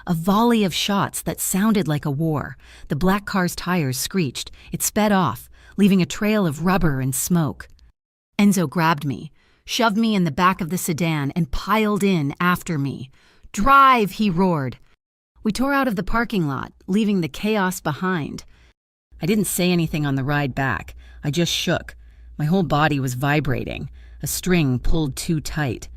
A volley of shots that sounded like a war. The black car's tires screeched. It sped off, leaving a trail of rubber and smoke. Enzo grabbed me, shoved me in the back of the sedan, and piled in after me. "Drive!" he roared. We tore out of the parking lot, leaving the chaos behind. I didn't say anything on the ride back. I just shook. My whole body was vibrating, a string pulled too tight.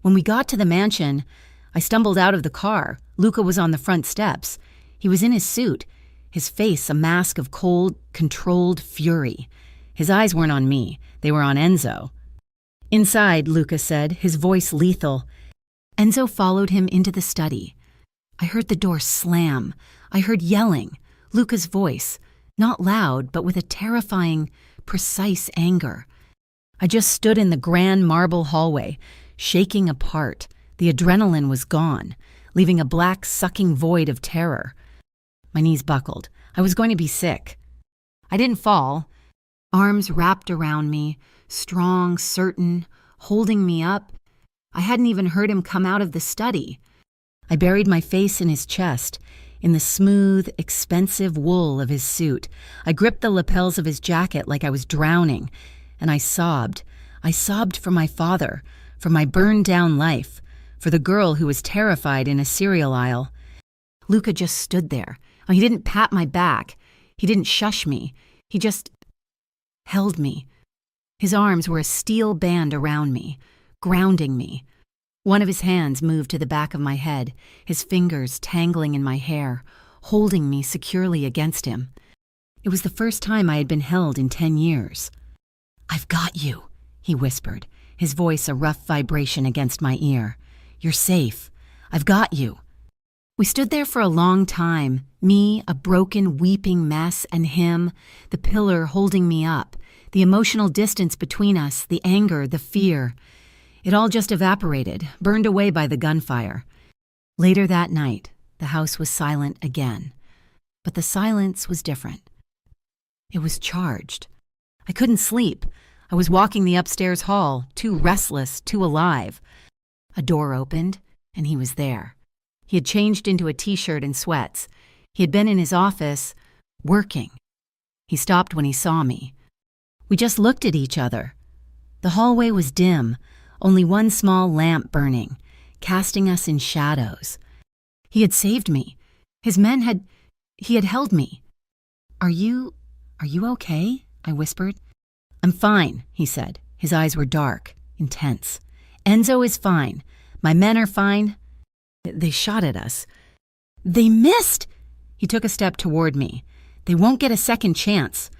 When we got to the mansion, I stumbled out of the car. Luca was on the front steps. He was in his suit, his face a mask of cold, controlled fury. His eyes weren't on me. They were on Enzo. "Inside," Luca said, his voice lethal. Enzo followed him into the study. I heard the door slam. I heard yelling, Luca's voice, not loud, but with a terrifying, precise anger. I just stood in the grand marble hallway, shaking apart. The adrenaline was gone, leaving a black, sucking void of terror. My knees buckled. I was going to be sick. I didn't fall. Arms wrapped around me, strong, certain, holding me up. I hadn't even heard him come out of the study. I buried my face in his chest, in the smooth, expensive wool of his suit. I gripped the lapels of his jacket like I was drowning, and I sobbed. I sobbed for my father, for my burned-down life, for the girl who was terrified in a cereal aisle. Luca just stood there. He didn't pat my back. He didn't shush me. He just held me. His arms were a steel band around me, grounding me. One of his hands moved to the back of my head, his fingers tangling in my hair, holding me securely against him. It was the first time I had been held in 10 years. "I've got you," he whispered, his voice a rough vibration against my ear. "You're safe. I've got you." We stood there for a long time, me, a broken, weeping mess, and him, the pillar holding me up, the emotional distance between us, the anger, the fear. It all just evaporated, burned away by the gunfire. Later that night, the house was silent again. But the silence was different. It was charged. I couldn't sleep. I was walking the upstairs hall, too restless, too alive. A door opened, and he was there. He had changed into a t-shirt and sweats. He had been in his office, working. He stopped when he saw me. We just looked at each other. The hallway was dim, only one small lamp burning, casting us in shadows. He had saved me. His men had... He had held me. Are you okay?" I whispered. "I'm fine," he said. His eyes were dark, intense. "Enzo is fine. My men are fine. They shot at us. They missed!" He took a step toward me. "They won't get a second chance."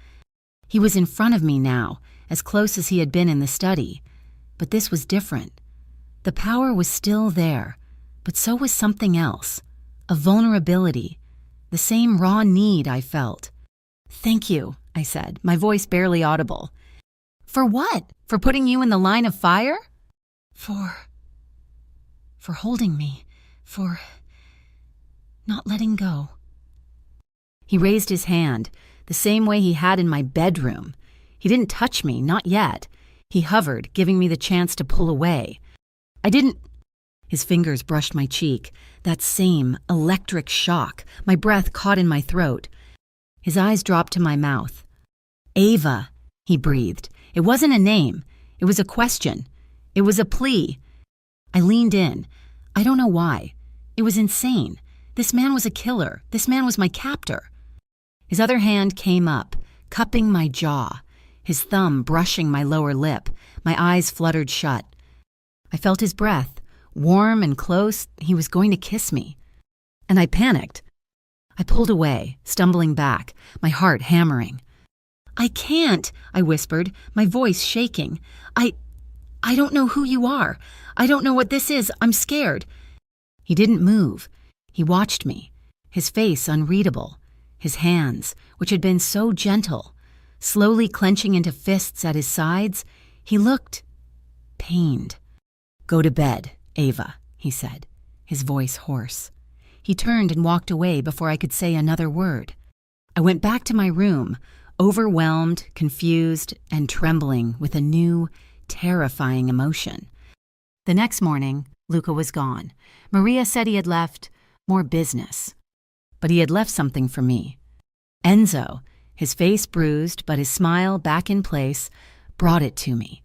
He was in front of me now, as close as he had been in the study. But this was different. The power was still there, but so was something else. A vulnerability. The same raw need I felt. "Thank you," I said, my voice barely audible. "For what? For putting you in the line of fire?" For holding me. For not letting go." He raised his hand, the same way he had in my bedroom. He didn't touch me, not yet. He hovered, giving me the chance to pull away. I didn't... His fingers brushed my cheek, that same electric shock, my breath caught in my throat. His eyes dropped to my mouth. "Ava," he breathed. It wasn't a name. It was a question. It was a plea. I leaned in. I don't know why. It was insane. This man was a killer. This man was my captor. His other hand came up, cupping my jaw, his thumb brushing my lower lip. My eyes fluttered shut. I felt his breath, warm and close. He was going to kiss me. And I panicked. I pulled away, stumbling back, my heart hammering. "I can't," I whispered, my voice shaking. I don't know who you are. I don't know what this is. I'm scared." He didn't move. He watched me, his face unreadable, his hands, which had been so gentle, slowly clenching into fists at his sides. He looked pained. "Go to bed, Ava," he said, his voice hoarse. He turned and walked away before I could say another word. I went back to my room, overwhelmed, confused, and trembling with a new, terrifying emotion. The next morning, Luca was gone. Maria said he had left more business. But he had left something for me. Enzo, his face bruised but his smile back in place, brought it to me.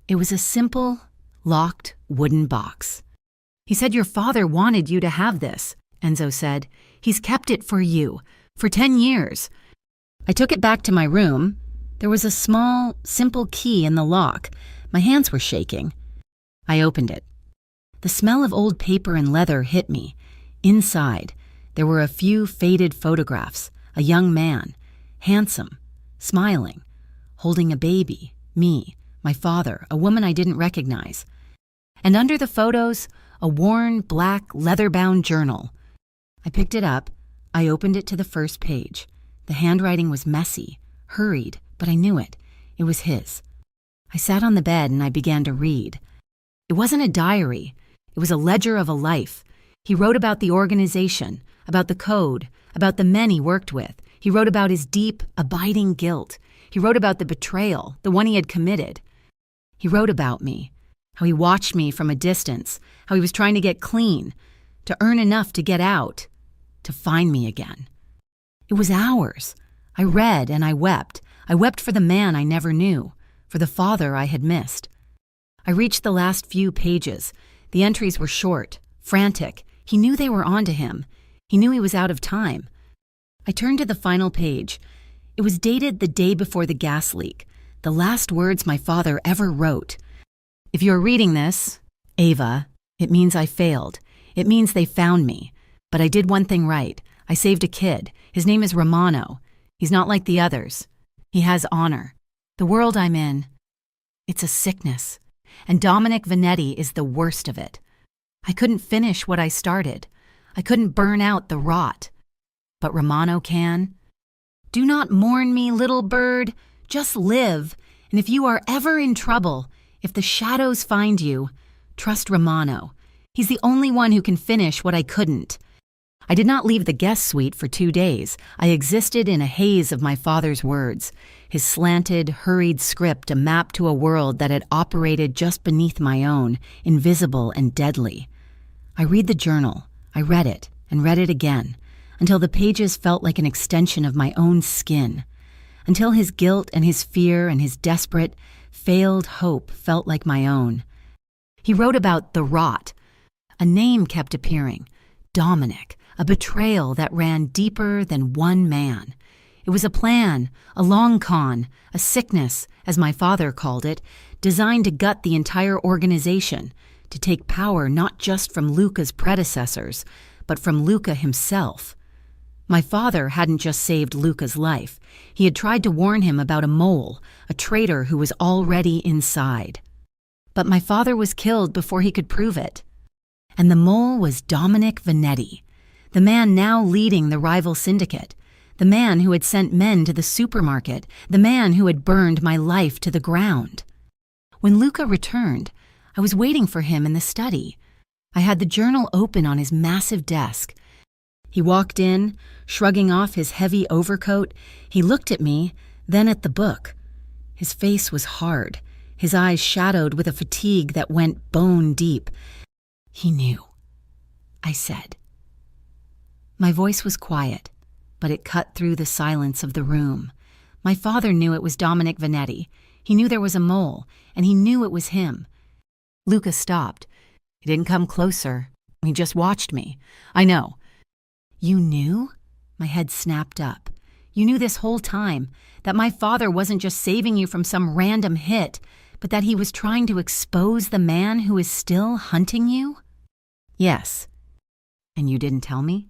It was a simple, locked wooden box. "He said your father wanted you to have this," Enzo said. "He's kept it for you, for 10 years. I took it back to my room. There was a small, simple key in the lock. My hands were shaking. I opened it. The smell of old paper and leather hit me. Inside, there were a few faded photographs, a young man, handsome, smiling, holding a baby, me, my father, a woman I didn't recognize. And under the photos, a worn, black, leather-bound journal. I picked it up. I opened it to the first page. The handwriting was messy, hurried, but I knew it. It was his. I sat on the bed and I began to read. It wasn't a diary. It was a ledger of a life. He wrote about the organization, about the code, about the men he worked with. He wrote about his deep, abiding guilt. He wrote about the betrayal, the one he had committed. He wrote about me, how he watched me from a distance, how he was trying to get clean, to earn enough to get out, to find me again. It was hours. I read and I wept. I wept for the man I never knew, for the father I had missed. I reached the last few pages. The entries were short, frantic. He knew they were onto him. He knew he was out of time. I turned to the final page. It was dated the day before the gas leak, the last words my father ever wrote. If you're reading this, Ava, it means I failed. It means they found me. But I did one thing right. I saved a kid. His name is Romano. He's not like the others. He has honor. The world I'm in, it's a sickness. And Dominic Vanetti is the worst of it. I couldn't finish what I started. I couldn't burn out the rot. But Romano can. Do not mourn me, little bird. Just live. And if you are ever in trouble, if the shadows find you, trust Romano. He's the only one who can finish what I couldn't. I did not leave the guest suite for 2 days. I existed in a haze of my father's words, his slanted, hurried script, a map to a world that had operated just beneath my own, invisible and deadly. I read the journal. I read it and read it again, until the pages felt like an extension of my own skin, until his guilt and his fear and his desperate, failed hope felt like my own. He wrote about the rot. A name kept appearing, Dominic, a betrayal that ran deeper than one man. It was a plan, a long con, a sickness, as my father called it, designed to gut the entire organization, to take power not just from Luca's predecessors, but from Luca himself. My father hadn't just saved Luca's life. He had tried to warn him about a mole, a traitor who was already inside. But my father was killed before he could prove it. And the mole was Dominic Vanetti, the man now leading the rival syndicate, the man who had sent men to the supermarket, the man who had burned my life to the ground. When Luca returned, I was waiting for him in the study. I had the journal open on his massive desk. He walked in, shrugging off his heavy overcoat. He looked at me, then at the book. His face was hard, his eyes shadowed with a fatigue that went bone deep. He knew, I said. My voice was quiet, but it cut through the silence of the room. My father knew it was Dominic Vanetti. He knew there was a mole, and he knew it was him. Luca stopped. He didn't come closer. He just watched me. I know. You knew? My head snapped up. You knew this whole time that my father wasn't just saving you from some random hit, but that he was trying to expose the man who is still hunting you? Yes. And you didn't tell me?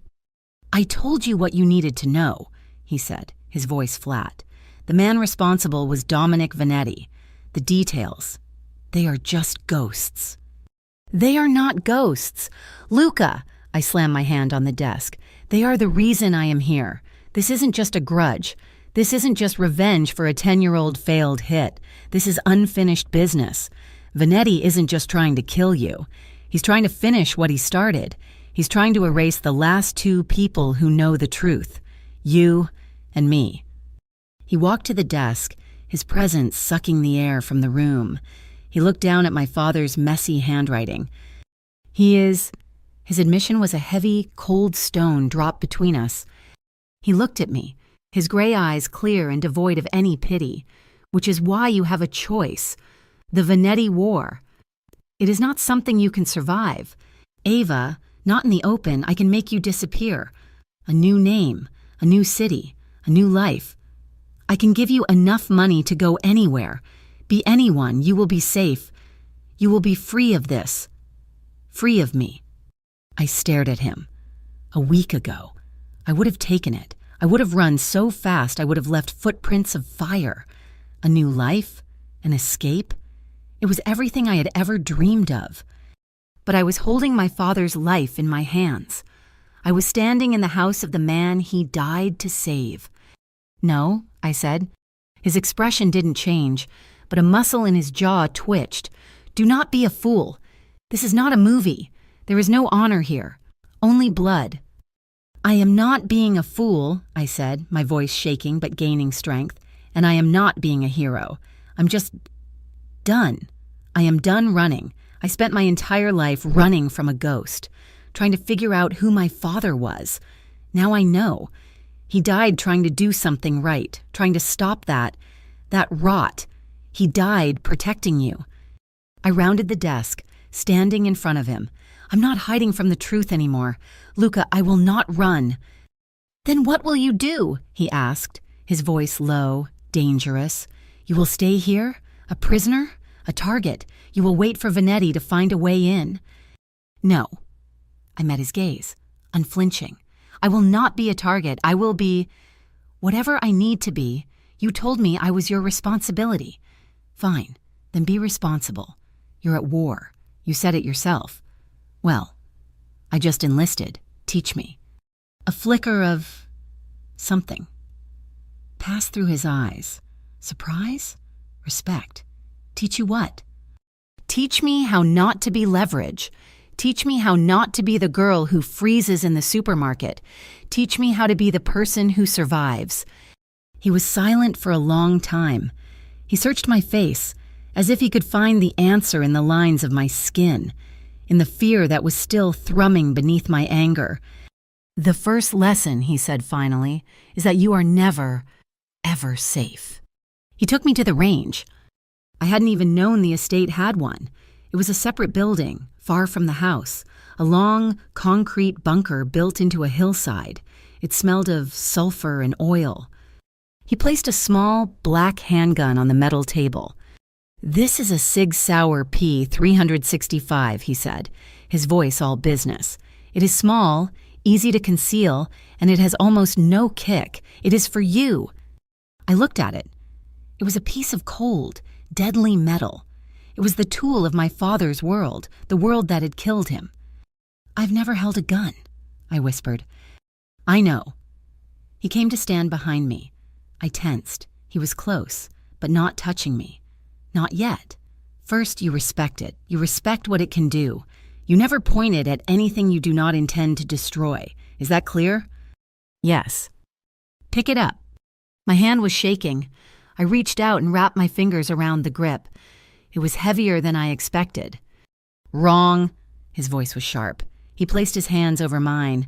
I told you what you needed to know, he said, his voice flat. The man responsible was Dominic Vanetti. The details, they are just ghosts. They are not ghosts. Luca, I slammed my hand on the desk. They are the reason I am here. This isn't just a grudge. This isn't just revenge for a 10-year-old failed hit. This is unfinished business. Vanetti isn't just trying to kill you. He's trying to finish what he started. He's trying to erase the last 2 people who know the truth. You and me. He walked to the desk, his presence sucking the air from the room. He looked down at my father's messy handwriting. His admission was a heavy, cold stone dropped between us. He looked at me, his gray eyes clear and devoid of any pity, which is why you have a choice. The Vanetti War. It is not something you can survive. Ava, not in the open, I can make you disappear. A new name, a new city, a new life. I can give you enough money to go anywhere. Be anyone, you will be safe. You will be free of this. Free of me. I stared at him. A week ago, I would have taken it. I would have run so fast I would have left footprints of fire. A new life, an escape. It was everything I had ever dreamed of. But I was holding my father's life in my hands. I was standing in the house of the man he died to save. No, I said. His expression didn't change, but a muscle in his jaw twitched. Do not be a fool. This is not a movie. There is no honor here. Only blood. I am not being a fool, I said, my voice shaking but gaining strength, and I am not being a hero. I'm just done. I am done running. I spent my entire life running from a ghost. trying to figure out who my father was. Now I know. He died trying to do something right, trying to stop that rot. He died protecting you. I rounded the desk, standing in front of him. I'm not hiding from the truth anymore. Luca, I will not run. Then what will you do? He asked, his voice low, dangerous. You will stay here? A prisoner? A target? You will wait for Vanetti to find a way in? No. I met his gaze, unflinching. I will not be a target. I will be whatever I need to be. You told me I was your responsibility. Fine, then be responsible. You're at war. You said it yourself. Well, I just enlisted. Teach me. A flicker of something passed through his eyes. Surprise? Respect. Teach you what? Teach me how not to be leverage. Teach me how not to be the girl who freezes in the supermarket. Teach me how to be the person who survives. He was silent for a long time. He searched my face, as if he could find the answer in the lines of my skin, in the fear that was still thrumming beneath my anger. The first lesson, he said finally, is that you are never, ever safe. He took me to the range. I hadn't even known the estate had one. It was a separate building, far from the house, a long concrete bunker built into a hillside. It smelled of sulfur and oil. He placed a small black handgun on the metal table. This is a Sig Sauer P365, he said, his voice all business. It is small, easy to conceal, and it has almost no kick. It is for you. I looked at it. It was a piece of cold, deadly metal. It was the tool of my father's world, the world that had killed him. I've never held a gun, I whispered. I know. He came to stand behind me. I tensed. He was close, but not touching me. Not yet. First, you respect it. You respect what it can do. You never point it at anything you do not intend to destroy. Is that clear? Yes. Pick it up. My hand was shaking. I reached out and wrapped my fingers around the grip. It was heavier than I expected. Wrong. His voice was sharp. He placed his hands over mine.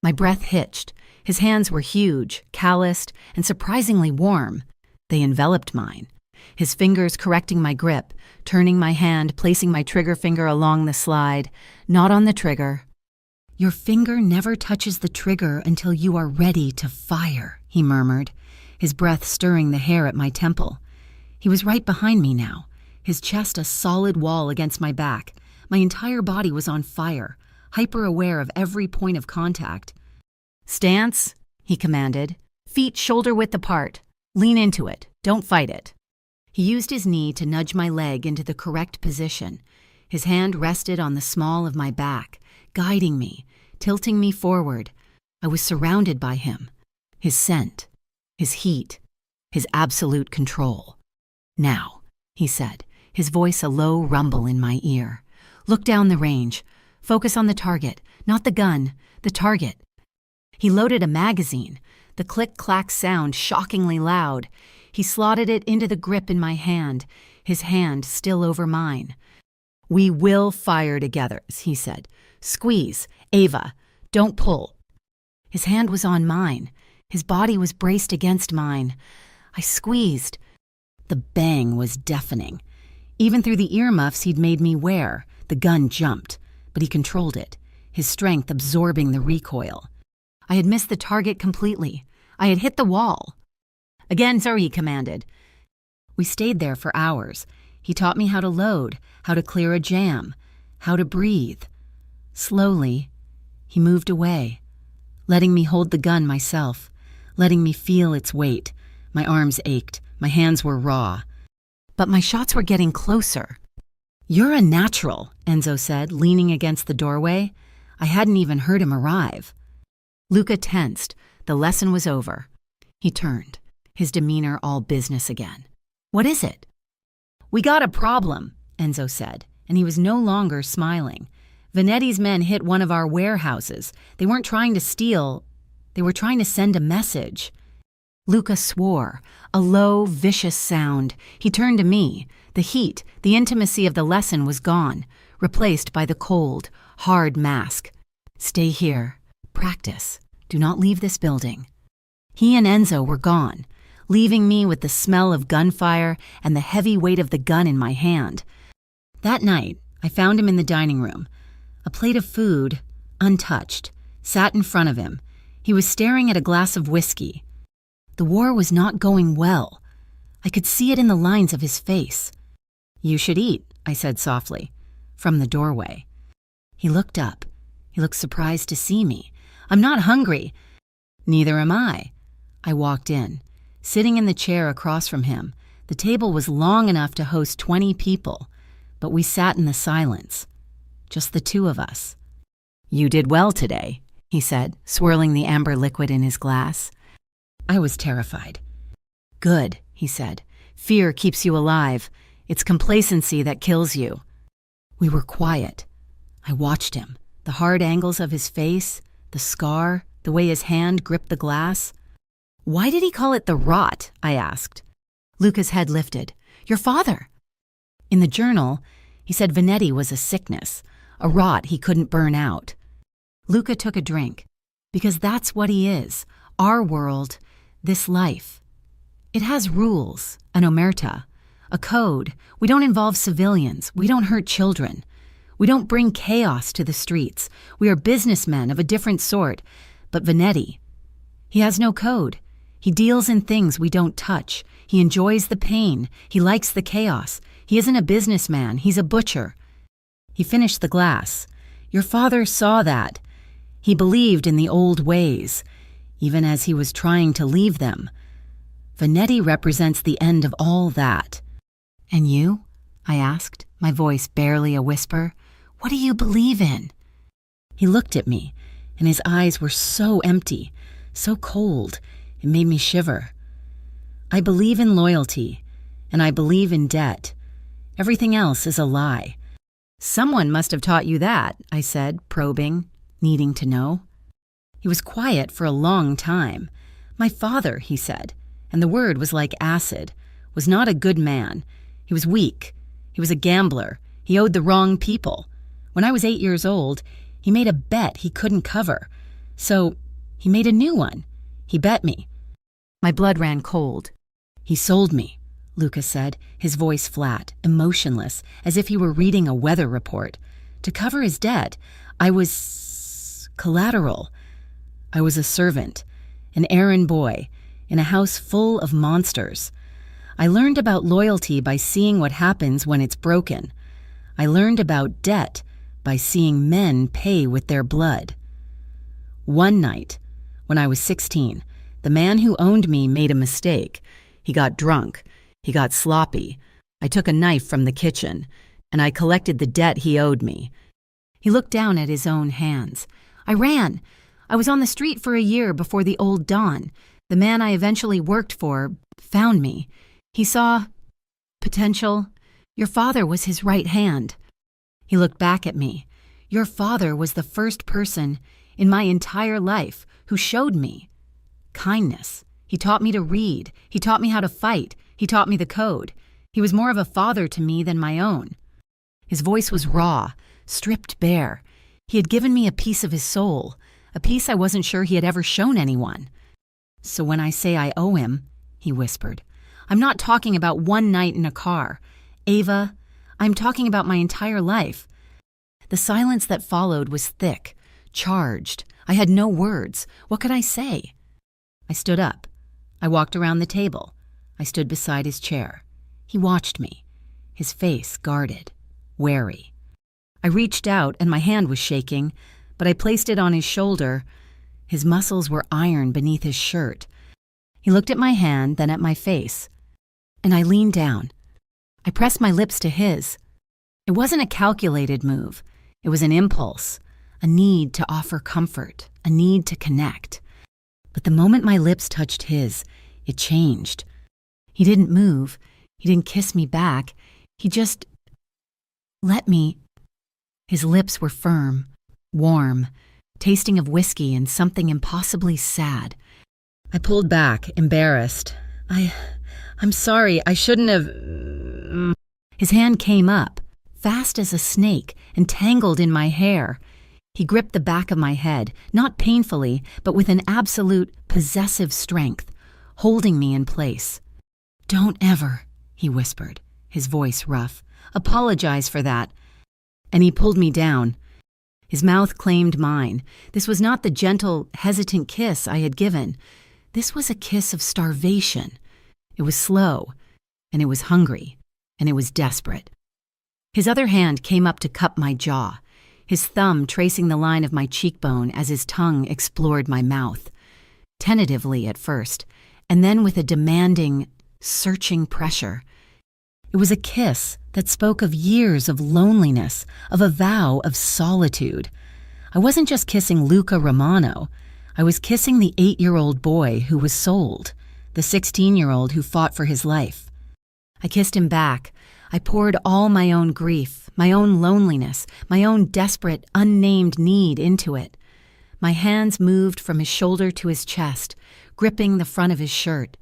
My breath hitched. His hands were huge, calloused, and surprisingly warm. They enveloped mine. His fingers correcting my grip, turning my hand, placing my trigger finger along the slide, not on the trigger. Your finger never touches the trigger until you are ready to fire, he murmured, his breath stirring the hair at my temple. He was right behind me now, his chest a solid wall against my back. My entire body was on fire, hyper-aware of every point of contact. Stance, he commanded. Feet shoulder-width apart. Lean into it. Don't fight it. He used his knee to nudge my leg into the correct position. His hand rested on the small of my back, guiding me, tilting me forward. I was surrounded by him. His scent, his heat, his absolute control. Now, he said, his voice a low rumble in my ear. Look down the range. Focus on the target, not the gun, the target. He loaded a magazine, the click-clack sound shockingly loud. He slotted it into the grip in my hand, his hand still over mine. We will fire together, he said. Squeeze, Ava, don't pull. His hand was on mine. His body was braced against mine. I squeezed. The bang was deafening. Even through the earmuffs he'd made me wear, the gun jumped, but he controlled it, his strength absorbing the recoil. I had missed the target completely. I had hit the wall. Again, sir, he commanded. We stayed there for hours. He taught me how to load, how to clear a jam, how to breathe. Slowly, he moved away, letting me hold the gun myself, letting me feel its weight. My arms ached. My hands were raw. But my shots were getting closer. You're a natural, Enzo said, leaning against the doorway. I hadn't even heard him arrive. Luca tensed. The lesson was over. He turned, his demeanor all business again. What is it? We got a problem, Enzo said, and he was no longer smiling. Vanetti's men hit one of our warehouses. They weren't trying to steal. They were trying to send a message. Luca swore, a low, vicious sound. He turned to me. The heat, the intimacy of the lesson was gone, replaced by the cold, hard mask, Stay here. Practice. Do not leave this building. He and Enzo were gone, leaving me with the smell of gunfire and the heavy weight of the gun in my hand. That night, I found him in the dining room. A plate of food, untouched, sat in front of him. He was staring at a glass of whiskey. The war was not going well. I could see it in the lines of his face. "You should eat," I said softly, from the doorway. He looked up. He looked surprised to see me. "I'm not hungry." "Neither am I." I walked in. Sitting in the chair across from him, the table was long enough to host 20 people, but we sat in the silence, just the two of us. "You did well today," he said, swirling the amber liquid in his glass. I was terrified. "Good," he said. "Fear keeps you alive. It's complacency that kills you." We were quiet. I watched him, the hard angles of his face, the scar, the way his hand gripped the glass. "Why did he call it the rot?" I asked. Luca's head lifted. "Your father." In the journal, he said Vanetti was a sickness, a rot he couldn't burn out. Luca took a drink, because that's what he is, our world, this life. It has rules, an omerta, a code. We don't involve civilians. We don't hurt children. We don't bring chaos to the streets. We are businessmen of a different sort. But Vanetti, he has no code. He deals in things we don't touch. He enjoys the pain. He likes the chaos. He isn't a businessman. He's a butcher. He finished the glass. Your father saw that. He believed in the old ways, even as he was trying to leave them. Vanetti represents the end of all that. And you? I asked, my voice barely a whisper. What do you believe in? He looked at me, and his eyes were so empty, so cold, it made me shiver. I believe in loyalty, and I believe in debt. Everything else is a lie. Someone must have taught you that, I said, probing, needing to know. He was quiet for a long time. My father, he said, and the word was like acid, was not a good man. He was weak. He was a gambler. He owed the wrong people. When I was 8 years old, he made a bet he couldn't cover. So he made a new one. He bet me. My blood ran cold. He sold me, Lucas said, his voice flat, emotionless, as if he were reading a weather report. To cover his debt, I was collateral. I was a servant, an errand boy, in a house full of monsters. I learned about loyalty by seeing what happens when it's broken. I learned about debt by seeing men pay with their blood. One night, when I was 16, the man who owned me made a mistake. He got drunk. He got sloppy. I took a knife from the kitchen, and I collected the debt he owed me. He looked down at his own hands. I ran. I was on the street for a year before the old Don. The man I eventually worked for found me. He saw potential. Your father was his right hand. He looked back at me. Your father was the first person in my entire life who showed me kindness. He taught me to read. He taught me how to fight. He taught me the code. He was more of a father to me than my own. His voice was raw, stripped bare. He had given me a piece of his soul, a piece I wasn't sure he had ever shown anyone. So when I say I owe him, he whispered, I'm not talking about one night in a car. Ava, I'm talking about my entire life. The silence that followed was thick, charged. I had no words. What could I say? I stood up. I walked around the table. I stood beside his chair. He watched me, his face guarded, wary. I reached out and my hand was shaking, but I placed it on his shoulder. His muscles were iron beneath his shirt. He looked at my hand, then at my face, and I leaned down. I pressed my lips to his. It wasn't a calculated move. It was an impulse, a need to offer comfort, a need to connect. But the moment my lips touched his, it changed. He didn't move. He didn't kiss me back. He just let me. His lips were firm, warm, tasting of whiskey and something impossibly sad. I pulled back, embarrassed. I'm sorry, I shouldn't have. His hand came up, fast as a snake, and tangled in my hair. He gripped the back of my head, not painfully, but with an absolute possessive strength, holding me in place. "Don't ever," he whispered, his voice rough, "apologize for that." And he pulled me down. His mouth claimed mine. This was not the gentle, hesitant kiss I had given. This was a kiss of starvation. It was slow, and it was hungry, and it was desperate. His other hand came up to cup my jaw, his thumb tracing the line of my cheekbone as his tongue explored my mouth. Tentatively at first, and then with a demanding, searching pressure. It was a kiss that spoke of years of loneliness, of a vow of solitude. I wasn't just kissing Luca Romano. I was kissing the 8-year-old boy who was sold, the 16-year-old who fought for his life. I kissed him back. I poured all my own grief, my own loneliness, my own desperate, unnamed need into it. My hands moved from his shoulder to his chest, gripping the front of his shirt.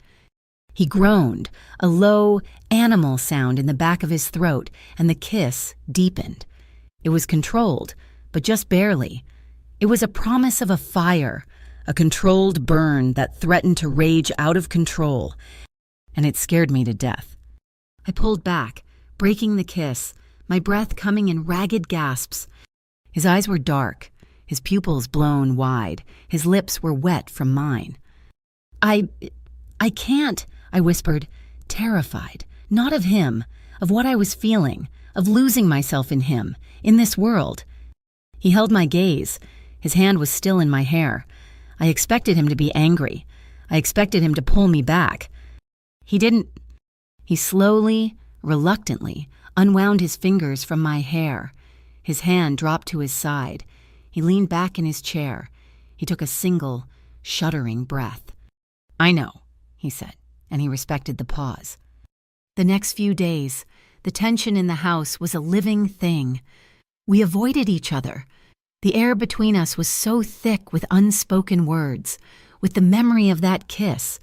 He groaned, a low, animal sound in the back of his throat, and the kiss deepened. It was controlled, but just barely. It was a promise of a fire, a controlled burn that threatened to rage out of control, and it scared me to death. I pulled back, breaking the kiss, my breath coming in ragged gasps. His eyes were dark, his pupils blown wide, his lips were wet from mine. I can't, I whispered, terrified, not of him, of what I was feeling, of losing myself in him, in this world. He held my gaze. His hand was still in my hair. I expected him to be angry. I expected him to pull me back. He didn't. He slowly, reluctantly, unwound his fingers from my hair. His hand dropped to his side. He leaned back in his chair. He took a single, shuddering breath. "I know," he said, and he respected the pause. The next few days, the tension in the house was a living thing. We avoided each other. The air between us was so thick with unspoken words, with the memory of that kiss,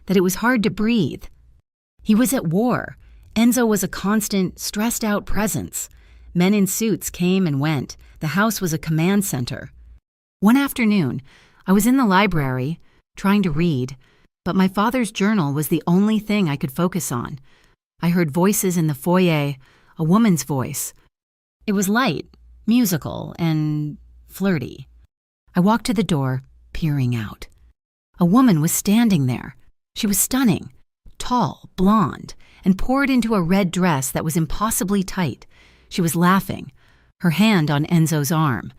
that it was hard to breathe. He was at war. Enzo was a constant, stressed-out presence. Men in suits came and went. The house was a command center. One afternoon, I was in the library, trying to read, but my father's journal was the only thing I could focus on. I heard voices in the foyer, a woman's voice. It was light, musical, and flirty. I walked to the door, peering out. A woman was standing there. She was stunning, tall, blonde, and poured into a red dress that was impossibly tight. She was laughing, her hand on Enzo's arm.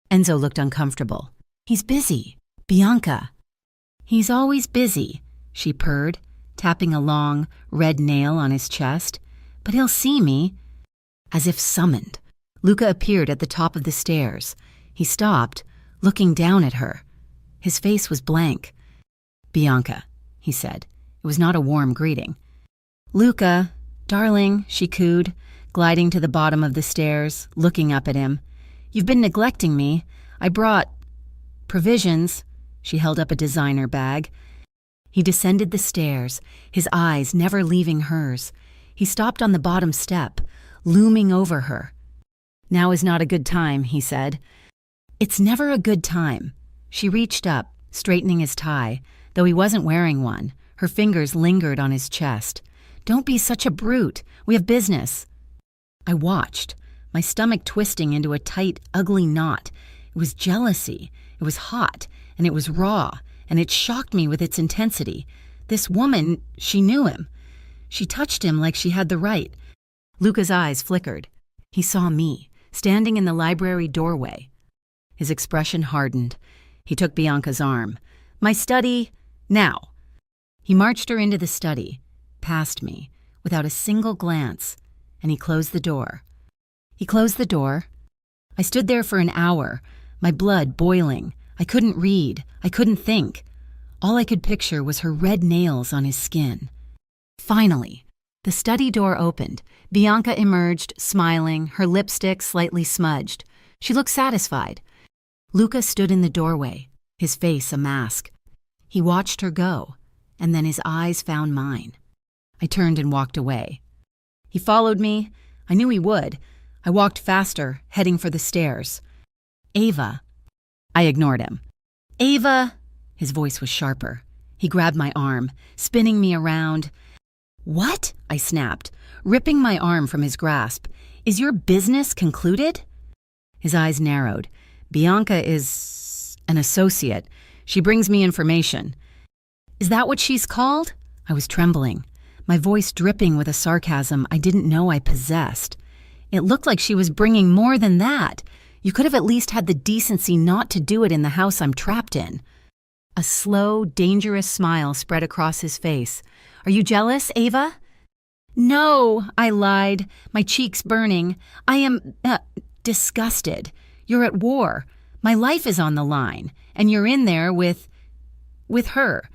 Enzo looked uncomfortable. "He's busy. Bianca." "He's always busy," she purred, tapping a long, red nail on his chest. "But he'll see me." As if summoned, Luca appeared at the top of the stairs. He stopped, looking down at her. His face was blank. "Bianca," he said. It was not a warm greeting. "Luca, darling," she cooed, gliding to the bottom of the stairs, looking up at him. "You've been neglecting me. I brought provisions." She held up a designer bag. He descended the stairs, his eyes never leaving hers. He stopped on the bottom step, looming over her. "Now is not a good time," he said. "It's never a good time." She reached up, straightening his tie, though he wasn't wearing one. Her fingers lingered on his chest. "Don't be such a brute. We have business." I watched, my stomach twisting into a tight, ugly knot. It was jealousy. It was hot, and it was raw, and it shocked me with its intensity. This woman, she knew him. She touched him like she had the right. Luca's eyes flickered. He saw me, standing in the library doorway. His expression hardened. He took Bianca's arm. "My study, now." He marched her into the study, past me, without a single glance, and he closed the door. I stood there for an hour, my blood boiling. I couldn't read. I couldn't think. All I could picture was her red nails on his skin. Finally, the study door opened. Bianca emerged, smiling, her lipstick slightly smudged. She looked satisfied. Luca stood in the doorway, his face a mask. He watched her go, and then his eyes found mine. I turned and walked away. He followed me. I knew he would. I walked faster, heading for the stairs. Ava. I ignored him. Ava! His voice was sharper. He grabbed my arm, spinning me around. What? I snapped, ripping my arm from his grasp. Is your business concluded? His eyes narrowed. Bianca is an associate. She brings me information. Is that what she's called? I was trembling, my voice dripping with a sarcasm I didn't know I possessed. It looked like she was bringing more than that. You could have at least had the decency not to do it in the house I'm trapped in. A slow, dangerous smile spread across his face. Are you jealous, Ava? No, I lied, my cheeks burning. I am, disgusted. You're at war. My life is on the line, and you're in there with her.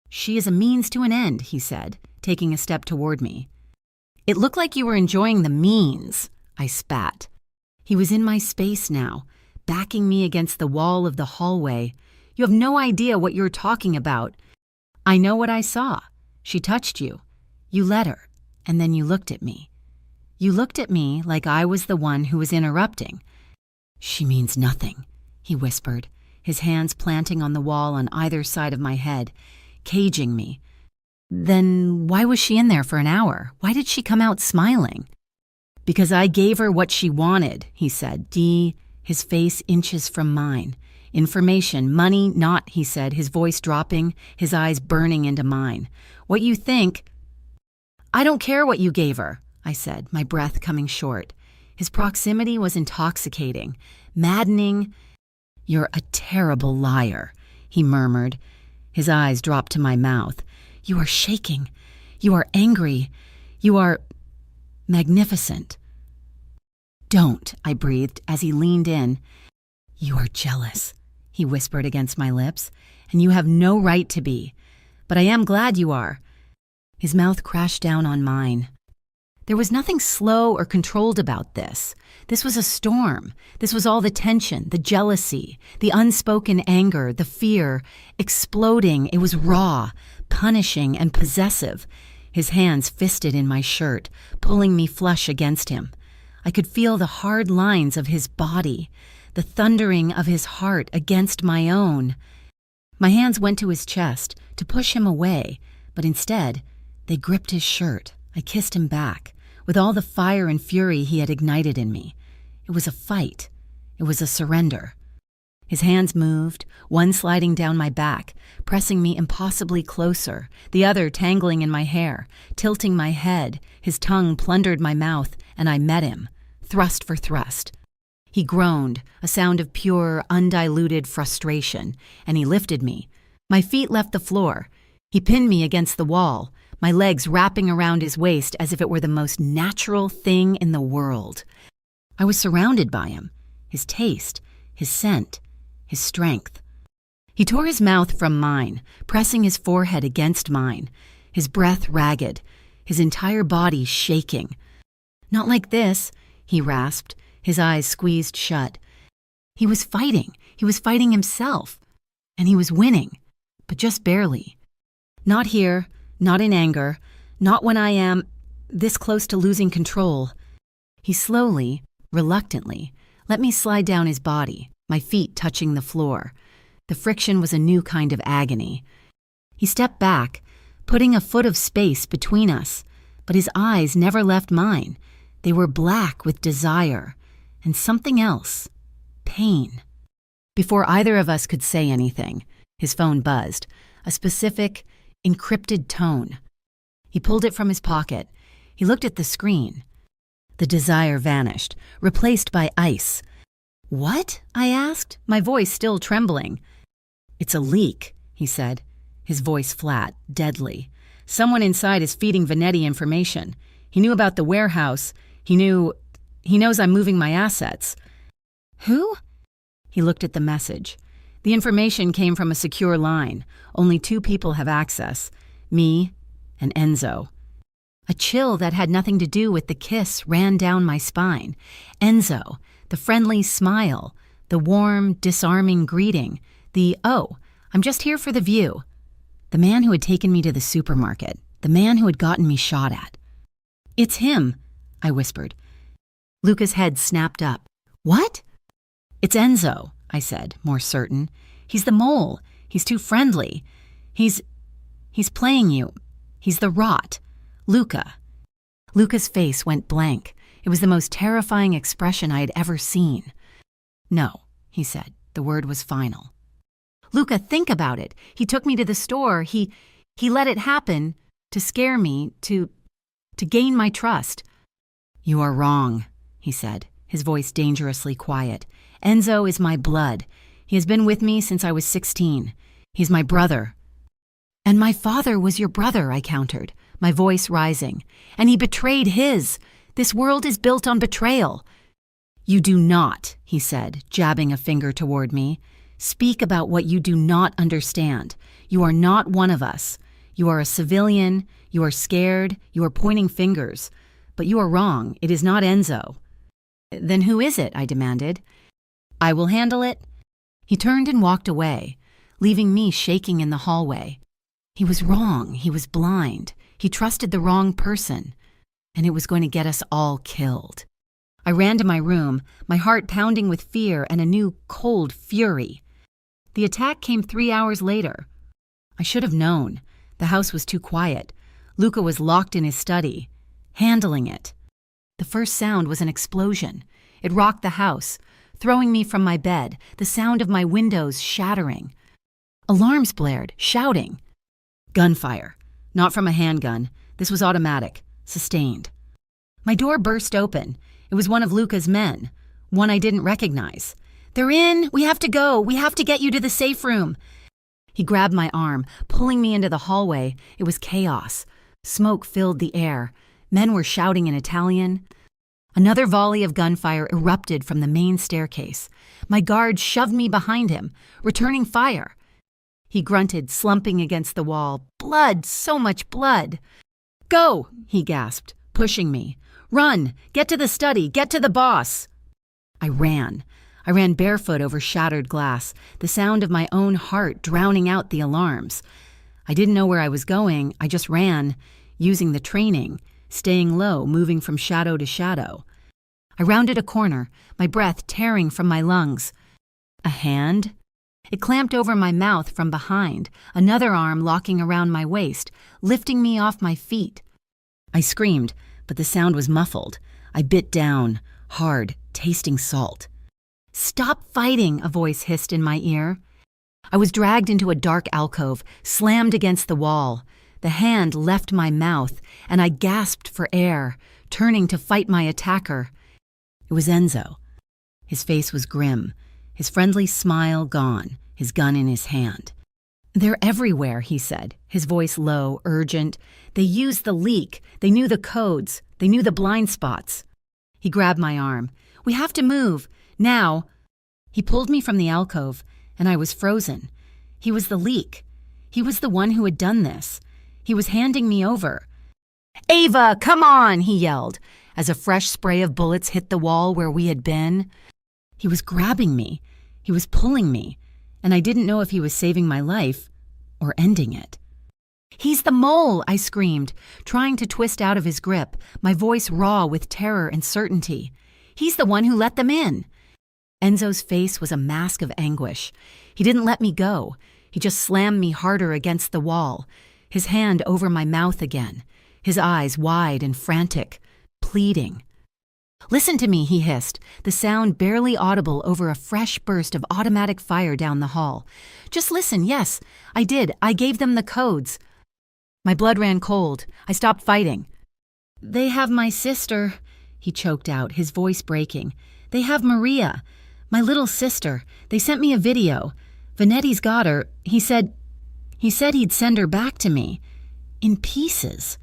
She is a means to an end, he said, taking a step toward me. It looked like you were enjoying the means, I spat. He was in my space now, backing me against the wall of the hallway. You have no idea what you're talking about. I know what I saw. She touched you. You let her, and then you looked at me. You looked at me like I was the one who was interrupting. She means nothing, he whispered, his hands planting on the wall on either side of my head, caging me. Then why was she in there for an hour? Why did she come out smiling? Because I gave her what she wanted, he said, his face inches from mine. Information, money, not, he said, his voice dropping, his eyes burning into mine. What you think... I don't care what you gave her, I said, my breath coming short. His proximity was intoxicating, maddening. You're a terrible liar, he murmured. His eyes dropped to my mouth. You are shaking. You are angry. You are magnificent. Don't, I breathed as he leaned in. You are jealous, he whispered against my lips, and you have no right to be. But I am glad you are. His mouth crashed down on mine. There was nothing slow or controlled about this. This was a storm. This was all the tension, the jealousy, the unspoken anger, the fear, exploding. It was raw, punishing, and possessive. His hands fisted in my shirt, pulling me flush against him. I could feel the hard lines of his body, the thundering of his heart against my own. My hands went to his chest to push him away, but instead, they gripped his shirt. I kissed him back, with all the fire and fury he had ignited in me. It was a fight. It was a surrender. His hands moved, one sliding down my back, pressing me impossibly closer, the other tangling in my hair, tilting my head. His tongue plundered my mouth, and I met him, thrust for thrust. He groaned, a sound of pure, undiluted frustration, and he lifted me. My feet left the floor. He pinned me against the wall, my legs wrapping around his waist as if it were the most natural thing in the world. I was surrounded by him, his taste, his scent, his strength. He tore his mouth from mine, pressing his forehead against mine, his breath ragged, his entire body shaking. Not like this, he rasped, his eyes squeezed shut. He was fighting himself, and he was winning, but just barely. Not here, not in anger, not when I am this close to losing control. He slowly, reluctantly, let me slide down his body, my feet touching the floor. The friction was a new kind of agony. He stepped back, putting a foot of space between us, but his eyes never left mine. They were black with desire, and something else, pain. Before either of us could say anything, his phone buzzed, a specific, encrypted tone. He pulled it from his pocket. He looked at the screen. The desire vanished, replaced by ice. What? I asked, my voice still trembling. It's a leak, he said, his voice flat, deadly. Someone inside is feeding Vanetti information. He knew about the warehouse. He knows I'm moving my assets. Who? He looked at the message. The information came from a secure line. Only 2 people have access, me and Enzo. A chill that had nothing to do with the kiss ran down my spine. Enzo, the friendly smile, the warm, disarming greeting, the, "Oh, I'm just here for the view." The man who had taken me to the supermarket, the man who had gotten me shot at. "It's him," I whispered. Luca's head snapped up. "What?" It's Enzo, I said, more certain. He's the mole. He's too friendly. He's playing you. He's the rot. Luca. Luca's face went blank. It was the most terrifying expression I had ever seen. No, he said. The word was final. Luca, think about it. He took me to the store. He let it happen to scare me, to gain my trust. You are wrong, he said, his voice dangerously quiet. Enzo is my blood. He has been with me since I was 16. He's my brother. And my father was your brother, I countered, my voice rising. And he betrayed his. This world is built on betrayal. You do not, he said, jabbing a finger toward me. Speak about what you do not understand. You are not one of us. You are a civilian. You are scared. You are pointing fingers. But you are wrong. It is not Enzo. Then who is it? I demanded. I will handle it. He turned and walked away, leaving me shaking in the hallway. He was wrong. He was blind. He trusted the wrong person. And it was going to get us all killed. I ran to my room, my heart pounding with fear and a new cold fury. The attack came 3 hours later. I should have known. The house was too quiet. Luca was locked in his study, handling it. The first sound was an explosion. It rocked the house, throwing me from my bed, the sound of my windows shattering. Alarms blared, shouting. Gunfire. Not from a handgun. This was automatic, sustained. My door burst open. It was one of Luca's men, one I didn't recognize. They're in! We have to go! We have to get you to the safe room! He grabbed my arm, pulling me into the hallway. It was chaos. Smoke filled the air. Men were shouting in Italian. Another volley of gunfire erupted from the main staircase. My guard shoved me behind him, returning fire. He grunted, slumping against the wall. Blood! So much blood! Go! He gasped, pushing me. Run! Get to the study! Get to the boss! I ran. I ran barefoot over shattered glass, the sound of my own heart drowning out the alarms. I didn't know where I was going. I just ran, using the training, staying low, moving from shadow to shadow. I rounded a corner, my breath tearing from my lungs. A hand? It clamped over my mouth from behind, another arm locking around my waist, lifting me off my feet. I screamed, but the sound was muffled. I bit down, hard, tasting salt. Stop fighting, a voice hissed in my ear. I was dragged into a dark alcove, slammed against the wall. The hand left my mouth, and I gasped for air, turning to fight my attacker. It was Enzo. His face was grim, his friendly smile gone, his gun in his hand. They're everywhere, he said, his voice low, urgent. They used the leak. They knew the codes. They knew the blind spots. He grabbed my arm. We have to move. Now. He pulled me from the alcove, and I was frozen. He was the leak. He was the one who had done this. He was handing me over. Ava, come on, he yelled, as a fresh spray of bullets hit the wall where we had been. He was grabbing me. He was pulling me, and I didn't know if he was saving my life or ending it. He's the mole, I screamed, trying to twist out of his grip, my voice raw with terror and certainty. He's the one who let them in. Enzo's face was a mask of anguish. He didn't let me go. He just slammed me harder against the wall, his hand over my mouth again, his eyes wide and frantic, pleading. Listen to me, he hissed, the sound barely audible over a fresh burst of automatic fire down the hall. Just listen, yes, I did. I gave them the codes. My blood ran cold. I stopped fighting. They have my sister, he choked out, his voice breaking. They have Maria, my little sister. They sent me a video. Vanetti's got her. He said he'd send her back to me. In pieces.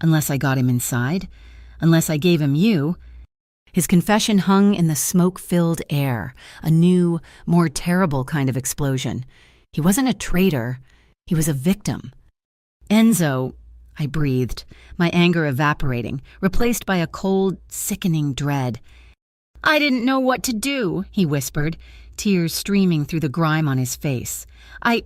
Unless I got him inside. Unless I gave him you. His confession hung in the smoke-filled air, a new, more terrible kind of explosion. He wasn't a traitor. He was a victim. Enzo, I breathed, my anger evaporating, replaced by a cold, sickening dread. I didn't know what to do, he whispered, tears streaming through the grime on his face. I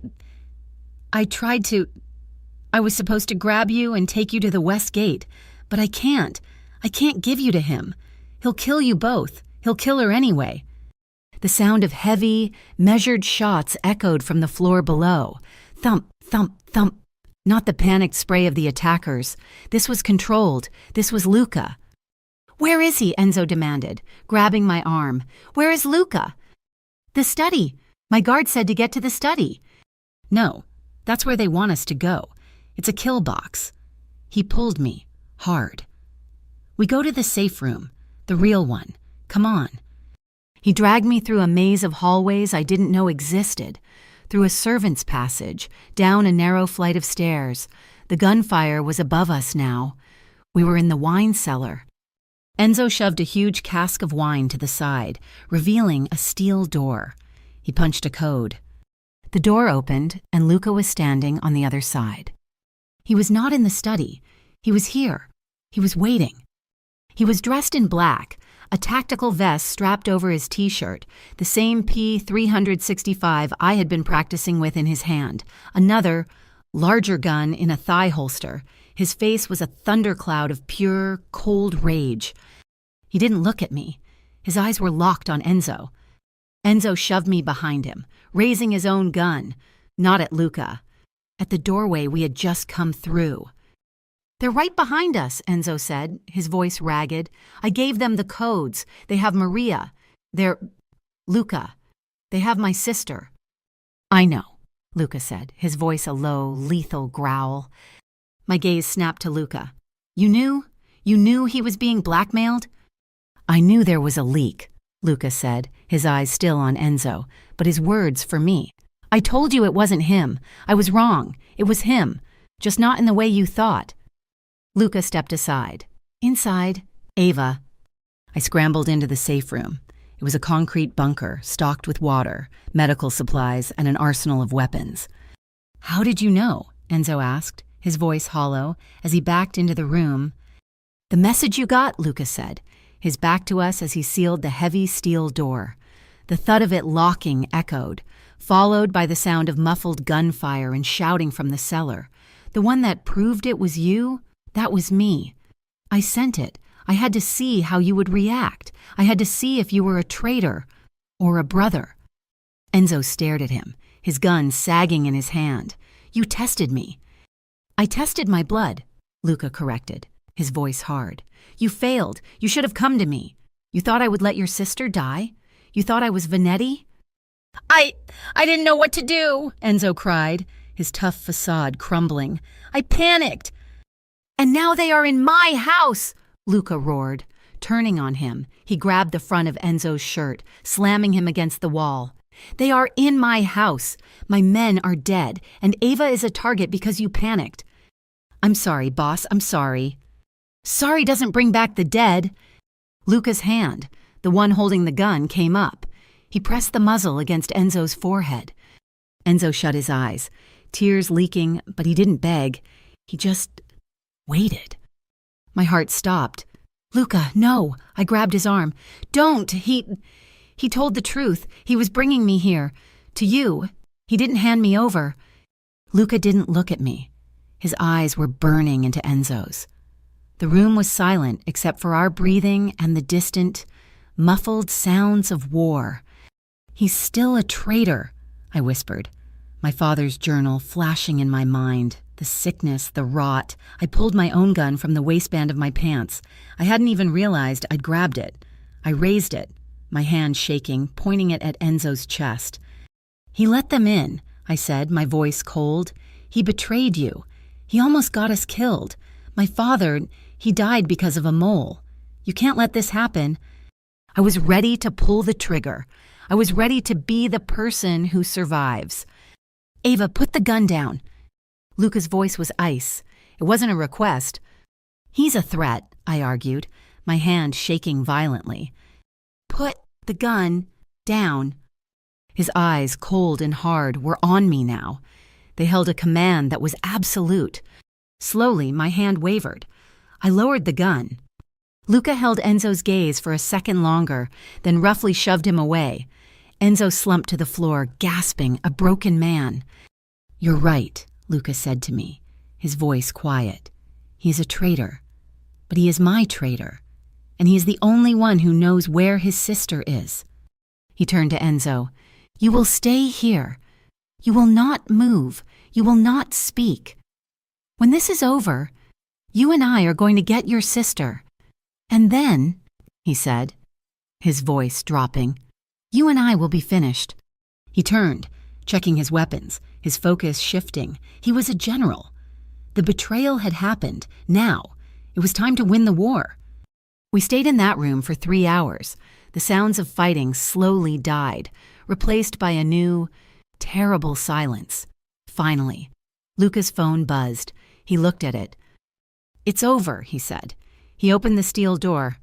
was supposed to grab you and take you to the West Gate, but I can't. I can't give you to him. He'll kill you both. He'll kill her anyway. The sound of heavy, measured shots echoed from the floor below. Thump, thump, thump. Not the panicked spray of the attackers. This was controlled. This was Luca. "Where is he?" Enzo demanded, grabbing my arm. "Where is Luca?" "The study. My guard said to get to the study." "No, that's where they want us to go. It's a kill box." He pulled me, hard. "We go to the safe room, the real one. Come on." He dragged me through a maze of hallways I didn't know existed, through a servant's passage, down a narrow flight of stairs. The gunfire was above us now. We were in the wine cellar. Enzo shoved a huge cask of wine to the side, revealing a steel door. He punched a code. The door opened, and Luca was standing on the other side. He was not in the study. He was here. He was waiting. He was dressed in black, a tactical vest strapped over his t-shirt, the same P365 I had been practicing with in his hand, another, larger gun in a thigh holster. His face was a thundercloud of pure, cold rage. He didn't look at me. His eyes were locked on Enzo. Enzo shoved me behind him, raising his own gun, not at Luca. At the doorway we had just come through. "They're right behind us," Enzo said, his voice ragged. "I gave them the codes. They have Maria. They're Luca. They have my sister." "I know," Luca said, his voice a low, lethal growl. My gaze snapped to Luca. You knew he was being blackmailed?" "I knew there was a leak," Luca said, his eyes still on Enzo, but his words for me. "I told you it wasn't him. I was wrong. It was him. Just not in the way you thought." Luca stepped aside. Inside, Ava. I scrambled into the safe room. It was a concrete bunker, stocked with water, medical supplies, and an arsenal of weapons. "How did you know?" Enzo asked, his voice hollow, as he backed into the room. "The message you got," Luca said, his back to us as he sealed the heavy steel door. The thud of it locking echoed, followed by the sound of muffled gunfire and shouting from the cellar. "The one that proved it was you? That was me. I sent it. I had to see how you would react. I had to see if you were a traitor or a brother." Enzo stared at him, his gun sagging in his hand. "You tested me." "I tested my blood," Luca corrected, his voice hard. "You failed. You should have come to me. You thought I would let your sister die? You thought I was Vanetti?" I didn't know what to do," Enzo cried, his tough facade crumbling. "I panicked." "And now they are in my house," Luca roared. Turning on him, he grabbed the front of Enzo's shirt, slamming him against the wall. "They are in my house. My men are dead, and Ava is a target because you panicked." "I'm sorry, boss, I'm sorry." "Sorry doesn't bring back the dead." Luca's hand, the one holding the gun, came up. He pressed the muzzle against Enzo's forehead. Enzo shut his eyes, tears leaking, but he didn't beg. He just waited. My heart stopped. "Luca, no!" I grabbed his arm. "Don't! He told the truth. He was bringing me here. To you. He didn't hand me over." Luca didn't look at me. His eyes were burning into Enzo's. The room was silent except for our breathing and the distant, muffled sounds of war. "He's still a traitor," I whispered, my father's journal flashing in my mind. The sickness, the rot. I pulled my own gun from the waistband of my pants. I hadn't even realized I'd grabbed it. I raised it, my hand shaking, pointing it at Enzo's chest. "He let them in," I said, my voice cold. "He betrayed you. He almost got us killed. My father, he died because of a mole. You can't let this happen." I was ready to pull the trigger. I was ready to be the person who survives. "Ava, put the gun down." Luca's voice was ice. It wasn't a request. "He's a threat," I argued, my hand shaking violently. "Put the gun down." His eyes, cold and hard, were on me now. They held a command that was absolute. Slowly, my hand wavered. I lowered the gun. Luca held Enzo's gaze for a second longer, then roughly shoved him away. Enzo slumped to the floor, gasping, a broken man. "You're right," Luca said to me, his voice quiet. "He is a traitor, but he is my traitor, and he is the only one who knows where his sister is." He turned to Enzo. "You will stay here. You will not move. You will not speak. When this is over, you and I are going to get your sister. And then," he said, his voice dropping, "you and I will be finished." He turned, checking his weapons, his focus shifting. He was a general. The betrayal had happened. Now, it was time to win the war. We stayed in that room for 3 hours. The sounds of fighting slowly died, replaced by a new, terrible silence. Finally, Luca's phone buzzed. He looked at it. "It's over," he said. He opened the steel door.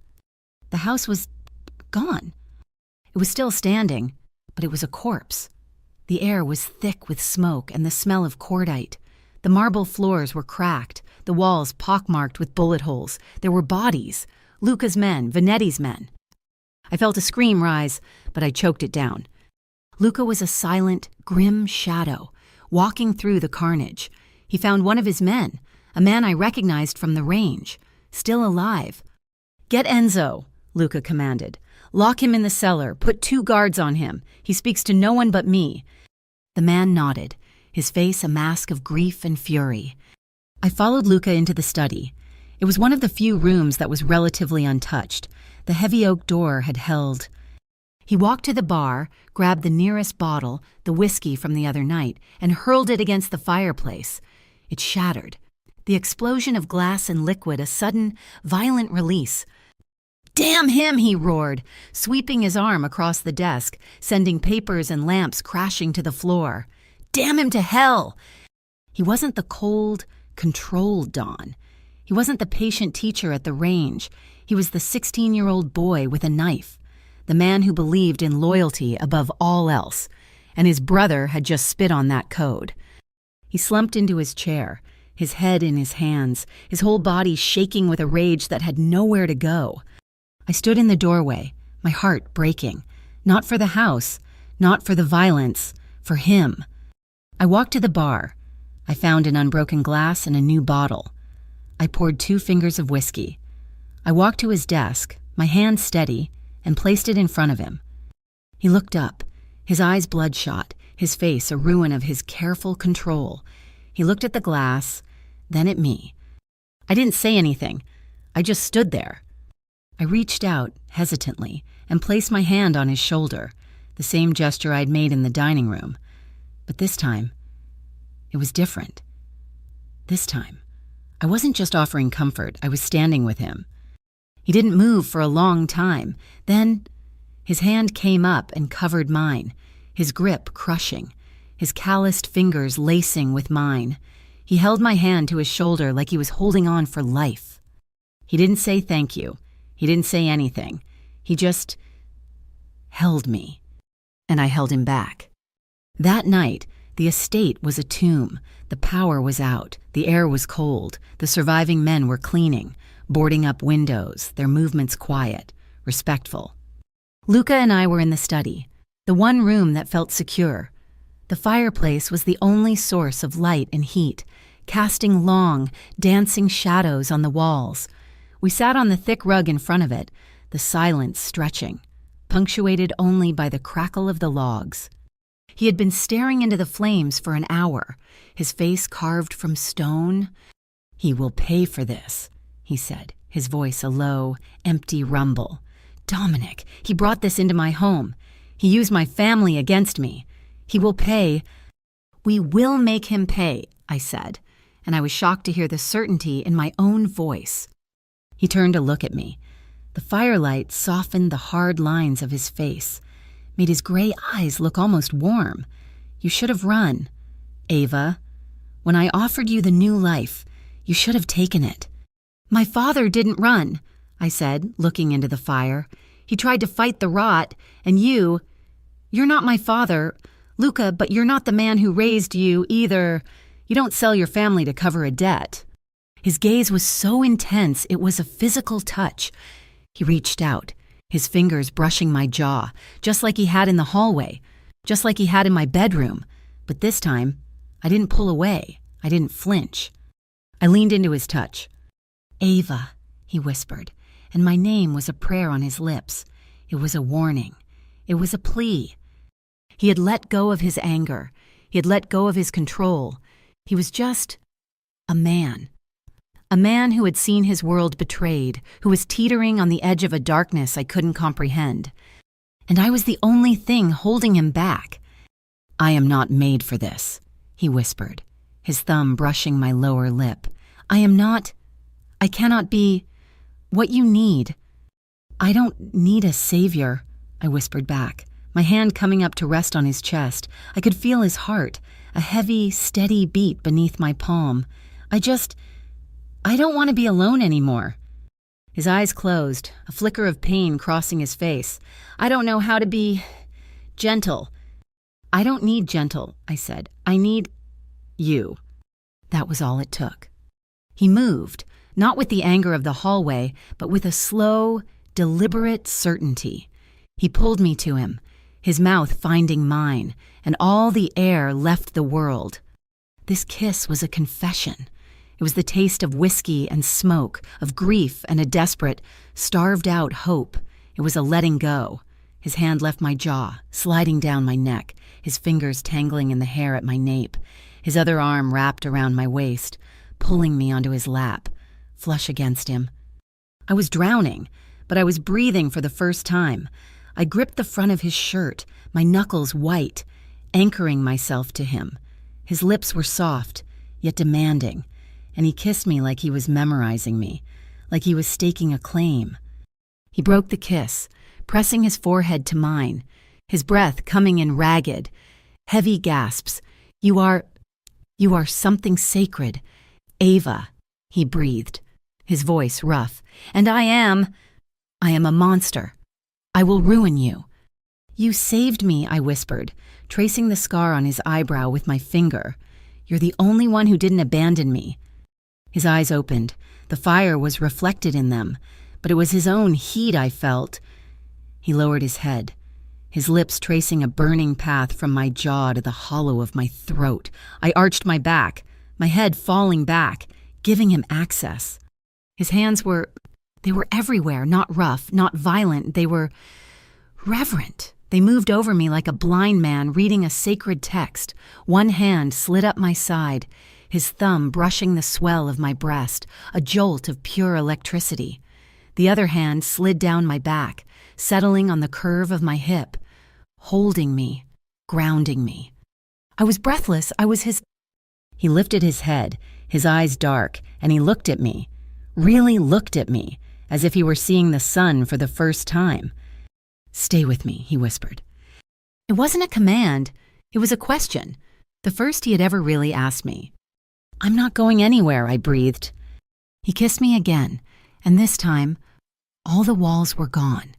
The house was gone. It was still standing, but it was a corpse. The air was thick with smoke and the smell of cordite. The marble floors were cracked, the walls pockmarked with bullet holes. There were bodies. Luca's men, Vanetti's men. I felt a scream rise, but I choked it down. Luca was a silent, grim shadow, walking through the carnage. He found one of his men, a man I recognized from the range, still alive. "Get Enzo," Luca commanded. "Lock him in the cellar. Put 2 guards on him. He speaks to no one but me." The man nodded, his face a mask of grief and fury. I followed Luca into the study. It was one of the few rooms that was relatively untouched. The heavy oak door had held. He walked to the bar, grabbed the nearest bottle, the whiskey from the other night, and hurled it against the fireplace. It shattered. The explosion of glass and liquid, a sudden, violent release. "Damn him!" he roared, sweeping his arm across the desk, sending papers and lamps crashing to the floor. "Damn him to hell!" He wasn't the cold, controlled Don. He wasn't the patient teacher at the range. He was the 16-year-old boy with a knife, the man who believed in loyalty above all else, and his brother had just spit on that code. He slumped into his chair, his head in his hands, his whole body shaking with a rage that had nowhere to go. I stood in the doorway, my heart breaking. Not for the house, not for the violence, for him. I walked to the bar. I found an unbroken glass and a new bottle. I poured 2 fingers of whiskey. I walked to his desk, my hand steady, and placed it in front of him. He looked up, his eyes bloodshot, his face a ruin of his careful control. He looked at the glass, then at me. I didn't say anything. I just stood there. I reached out, hesitantly, and placed my hand on his shoulder, the same gesture I'd made in the dining room. But this time, it was different. This time, I wasn't just offering comfort, I was standing with him. He didn't move for a long time. Then, his hand came up and covered mine, his grip crushing, his calloused fingers lacing with mine. He held my hand to his shoulder like he was holding on for life. He didn't say thank you. He didn't say anything. He just held me, and I held him back. That night, the estate was a tomb. The power was out. The air was cold. The surviving men were cleaning, boarding up windows, their movements quiet, respectful. Luca and I were in the study, the one room that felt secure. The fireplace was the only source of light and heat, casting long, dancing shadows on the walls. We sat on the thick rug in front of it, the silence stretching, punctuated only by the crackle of the logs. He had been staring into the flames for an hour, his face carved from stone. "He will pay for this," he said, his voice a low, empty rumble. "Dominic, he brought this into my home. He used my family against me. He will pay." "We will make him pay," I said, and I was shocked to hear the certainty in my own voice. He turned to look at me. The firelight softened the hard lines of his face, made his gray eyes look almost warm. "You should have run. Ava, when I offered you the new life, you should have taken it." "My father didn't run," I said, looking into the fire. "He tried to fight the rot, and you're not my father, Luca, but you're not the man who raised you either. You don't sell your family to cover a debt." His gaze was so intense it was a physical touch. He reached out, his fingers brushing my jaw, just like he had in the hallway, just like he had in my bedroom. But this time, I didn't pull away. I didn't flinch. I leaned into his touch. "Ava," he whispered, and my name was a prayer on his lips. It was a warning. It was a plea. He had let go of his anger. He had let go of his control. He was just a man. A man who had seen his world betrayed, who was teetering on the edge of a darkness I couldn't comprehend. And I was the only thing holding him back. "I am not made for this," he whispered, his thumb brushing my lower lip. I cannot be what you need." "I don't need a savior," I whispered back, my hand coming up to rest on his chest. I could feel his heart, a heavy, steady beat beneath my palm. I don't want to be alone anymore." His eyes closed, a flicker of pain crossing his face. "I don't know how to be gentle." "I don't need gentle," I said. "I need you." That was all it took. He moved, not with the anger of the hallway, but with a slow, deliberate certainty. He pulled me to him, his mouth finding mine, and all the air left the world. This kiss was a confession. It was the taste of whiskey and smoke, of grief and a desperate, starved-out hope. It was a letting go. His hand left my jaw, sliding down my neck, his fingers tangling in the hair at my nape. His other arm wrapped around my waist, pulling me onto his lap, flush against him. I was drowning, but I was breathing for the first time. I gripped the front of his shirt, my knuckles white, anchoring myself to him. His lips were soft, yet demanding, and he kissed me like he was memorizing me, like he was staking a claim. He broke the kiss, pressing his forehead to mine, his breath coming in ragged, heavy gasps. You are something sacred. Ava," he breathed, his voice rough. "And I am a monster. I will ruin you." "You saved me," I whispered, tracing the scar on his eyebrow with my finger. "You're the only one who didn't abandon me." His eyes opened. The fire was reflected in them, but it was his own heat I felt. He lowered his head, his lips tracing a burning path from my jaw to the hollow of my throat. I arched my back, my head falling back, giving him access. His hands were everywhere, not rough, not violent. They were reverent. They moved over me like a blind man reading a sacred text. One hand slid up my side, his thumb brushing the swell of my breast, a jolt of pure electricity. The other hand slid down my back, settling on the curve of my hip, holding me, grounding me. I was breathless. I was his... He lifted his head, his eyes dark, and he looked at me, really looked at me, as if he were seeing the sun for the first time. "Stay with me," he whispered. It wasn't a command. It was a question, the first he had ever really asked me. "I'm not going anywhere," I breathed. He kissed me again, and this time, all the walls were gone.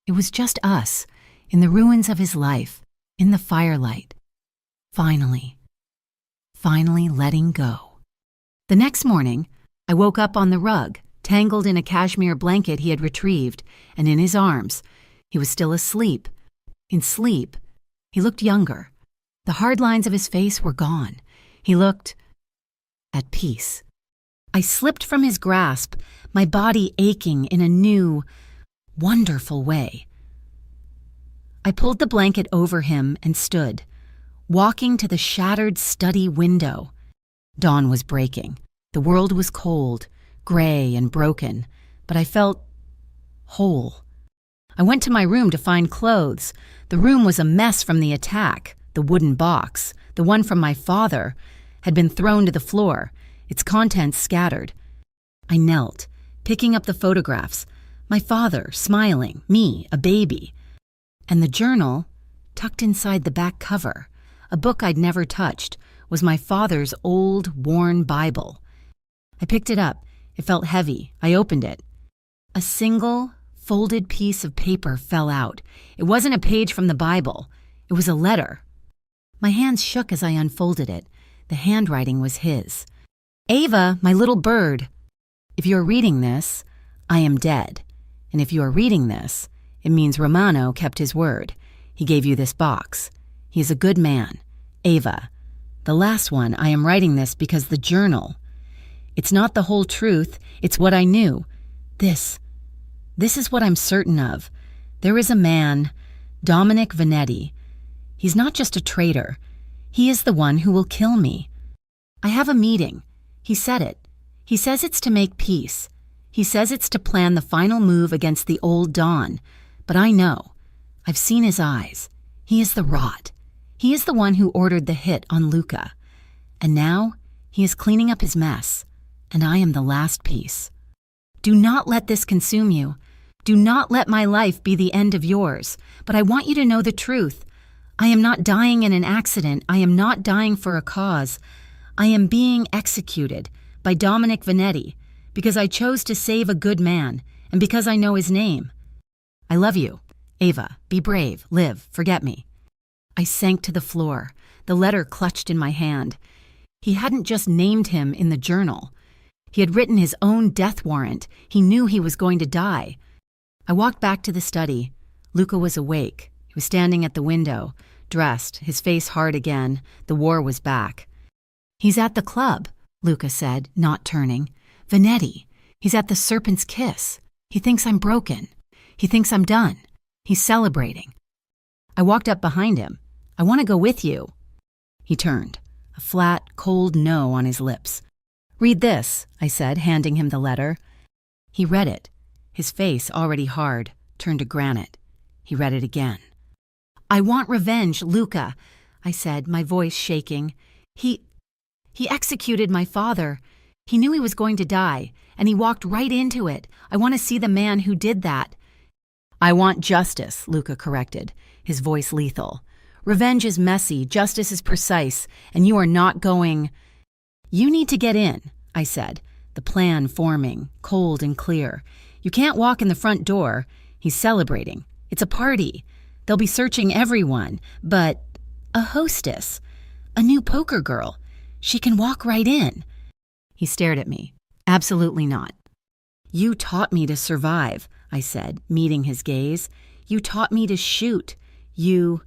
It was just us, in the ruins of his life, in the firelight. Finally letting go. The next morning, I woke up on the rug, tangled in a cashmere blanket he had retrieved, and in his arms. He was still asleep. In sleep, he looked younger. The hard lines of his face were gone. He looked at peace. I slipped from his grasp, my body aching in a new, wonderful way. I pulled the blanket over him and stood, walking to the shattered study window. Dawn was breaking. The world was cold, gray and broken, but I felt whole. I went to my room to find clothes. The room was a mess from the attack. The wooden box, the one from my father, had been thrown to the floor, its contents scattered. I knelt, picking up the photographs. My father, smiling, me, a baby. And the journal, tucked inside the back cover, a book I'd never touched, was my father's old, worn Bible. I picked it up. It felt heavy. I opened it. A single, folded piece of paper fell out. It wasn't a page from the Bible. It was a letter. My hands shook as I unfolded it. The handwriting was his. "Ava, my little bird. If you're reading this, I am dead. And if you are reading this, it means Romano kept his word. He gave you this box. He is a good man. Ava. The last one, I am writing this because the journal. It's not the whole truth. It's what I knew. This is what I'm certain of. There is a man, Dominic Vanetti. He's not just a traitor. He is the one who will kill me. I have a meeting. He said it. He says it's to make peace. He says it's to plan the final move against the old Don. But I know. I've seen his eyes. He is the rot. He is the one who ordered the hit on Luca. And now he is cleaning up his mess. And I am the last piece. Do not let this consume you. Do not let my life be the end of yours. But I want you to know the truth. I am not dying in an accident. I am not dying for a cause. I am being executed by Dominic Vanetti because I chose to save a good man and because I know his name. I love you. Ava, be brave, live, forget me. I sank to the floor, the letter clutched in my hand. He hadn't just named him in the journal. He had written his own death warrant. He knew he was going to die. I walked back to the study. Luca was awake. He was standing at the window, dressed, his face hard again. The war was back. He's at the club, Luca said, not turning. Vanetti. He's at the Serpent's Kiss. He thinks I'm broken. He thinks I'm done. He's celebrating. I walked up behind him. I want to go with you. He turned, a flat, cold no on his lips. Read this, I said, handing him the letter. He read it. His face, already hard, turned to granite. He read it again. I want revenge, Luca, I said, my voice shaking. He executed my father. He knew he was going to die, and he walked right into it. I want to see the man who did that. I want justice, Luca corrected, his voice lethal. Revenge is messy, justice is precise, and you are not going. You need to get in, I said, the plan forming, cold and clear. You can't walk in the front door. He's celebrating. It's a party. They'll be searching everyone, but a hostess, a new poker girl. She can walk right in. He stared at me. Absolutely not. You taught me to survive, I said, meeting his gaze. You taught me to shoot. You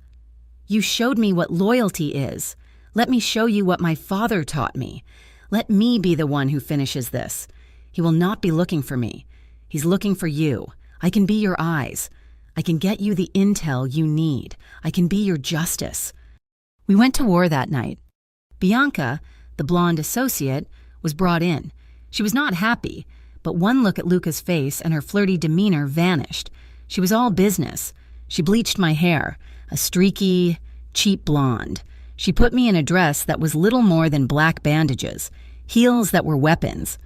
showed me what loyalty is. Let me show you what my father taught me. Let me be the one who finishes this. He will not be looking for me. He's looking for you. I can be your eyes. I can get you the intel you need. I can be your justice. We went to war that night. Bianca, the blonde associate, was brought in. She was not happy, but one look at Luca's face and her flirty demeanor vanished. She was all business. She bleached my hair, a streaky, cheap blonde. She put me in a dress that was little more than black bandages, heels that were weapons.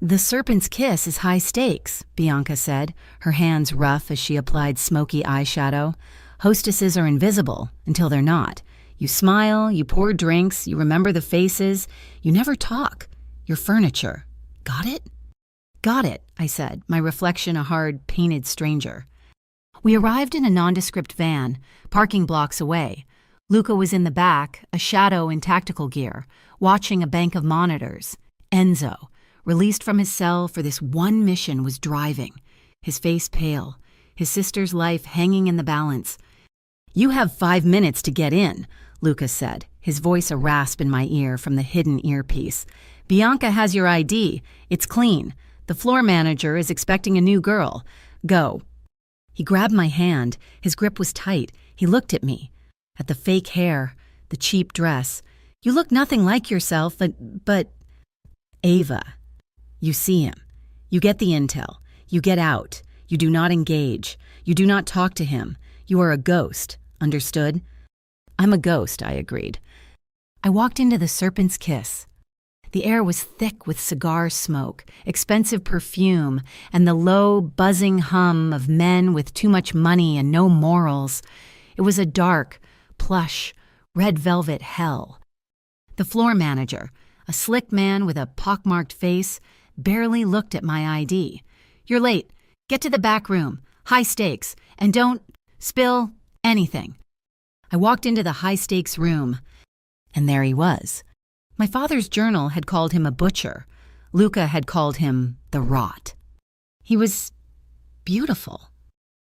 The Serpent's Kiss is high stakes, Bianca said, her hands rough as she applied smoky eyeshadow. Hostesses are invisible until they're not. You smile, you pour drinks, you remember the faces. You never talk. You're furniture. Got it? Got it, I said, my reflection a hard, painted stranger. We arrived in a nondescript van, parking blocks away. Luca was in the back, a shadow in tactical gear, watching a bank of monitors. Enzo, released from his cell for this one mission, was driving, his face pale, his sister's life hanging in the balance. You have 5 minutes to get in, Luca said, his voice a rasp in my ear from the hidden earpiece. Bianca has your ID. It's clean. The floor manager is expecting a new girl. Go. He grabbed my hand. His grip was tight. He looked at me, at the fake hair, the cheap dress. You look nothing like yourself, but... Ava. You see him. You get the intel. You get out. You do not engage. You do not talk to him. You are a ghost. Understood? I'm a ghost, I agreed. I walked into the Serpent's Kiss. The air was thick with cigar smoke, expensive perfume, and the low, buzzing hum of men with too much money and no morals. It was a dark, plush, red velvet hell. The floor manager, a slick man with a pockmarked face, barely looked at my ID. You're late. Get to the back room. High stakes. And don't spill anything. I walked into the high-stakes room, and there he was. My father's journal had called him a butcher. Luca had called him the rot. He was beautiful.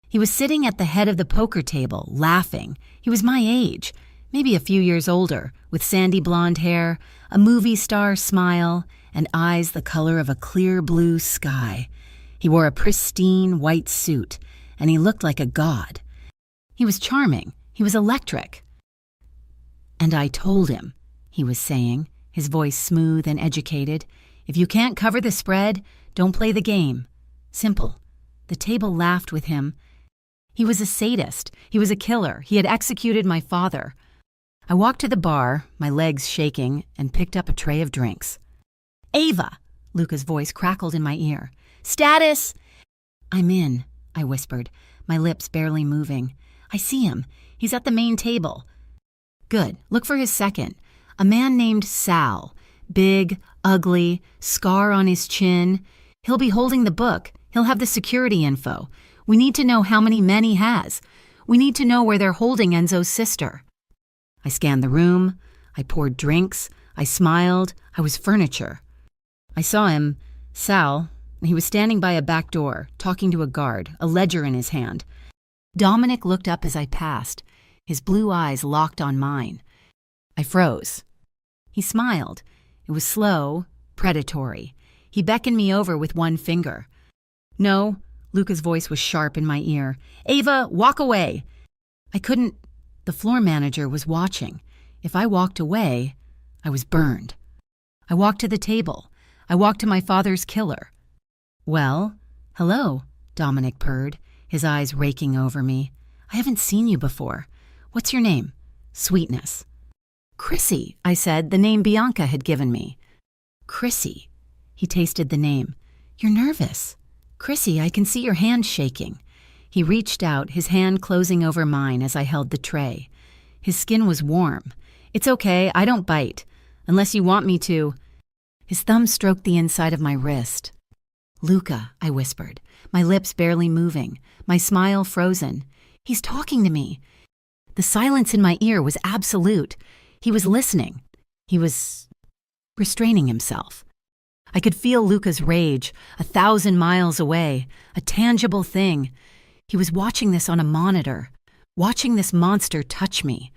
He was sitting at the head of the poker table, laughing. He was my age, maybe a few years older, with sandy blonde hair, a movie star smile, and eyes the color of a clear blue sky. He wore a pristine white suit, and he looked like a god. He was charming. He was electric. "And I told him," he was saying, his voice smooth and educated, "if you can't cover the spread, don't play the game. Simple." The table laughed with him. He was a sadist. He was a killer. He had executed my father. I walked to the bar, my legs shaking, and picked up a tray of drinks. "Ava!" Luca's voice crackled in my ear. "Status!" "I'm in," I whispered, my lips barely moving. "I see him. He's at the main table." "Good. Look for his second. A man named Sal. Big, ugly, scar on his chin. He'll be holding the book. He'll have the security info. We need to know how many men he has. We need to know where they're holding Enzo's sister." I scanned the room. I poured drinks. I smiled. I was furniture. I saw him, Sal. He was standing by a back door, talking to a guard, a ledger in his hand. Dominic looked up as I passed, his blue eyes locked on mine. I froze. He smiled. It was slow, predatory. He beckoned me over with one finger. "No," Luca's voice was sharp in my ear. "Ava, walk away." I couldn't. The floor manager was watching. If I walked away, I was burned. I walked to the table. I walked to my father's killer. "Well, hello," Dominic purred, his eyes raking over me. "I haven't seen you before. What's your name?" "Sweetness." "Chrissy," I said, the name Bianca had given me. "Chrissy." He tasted the name. "You're nervous." "Chrissy, I can see your hand shaking." He reached out, his hand closing over mine as I held the tray. His skin was warm. "It's okay, I don't bite. Unless you want me to." His thumb stroked the inside of my wrist. "Luca," I whispered, my lips barely moving, my smile frozen. "He's talking to me." The silence in my ear was absolute. He was listening. He was restraining himself. I could feel Luca's rage, 1,000 miles away, a tangible thing. He was watching this on a monitor, watching this monster touch me.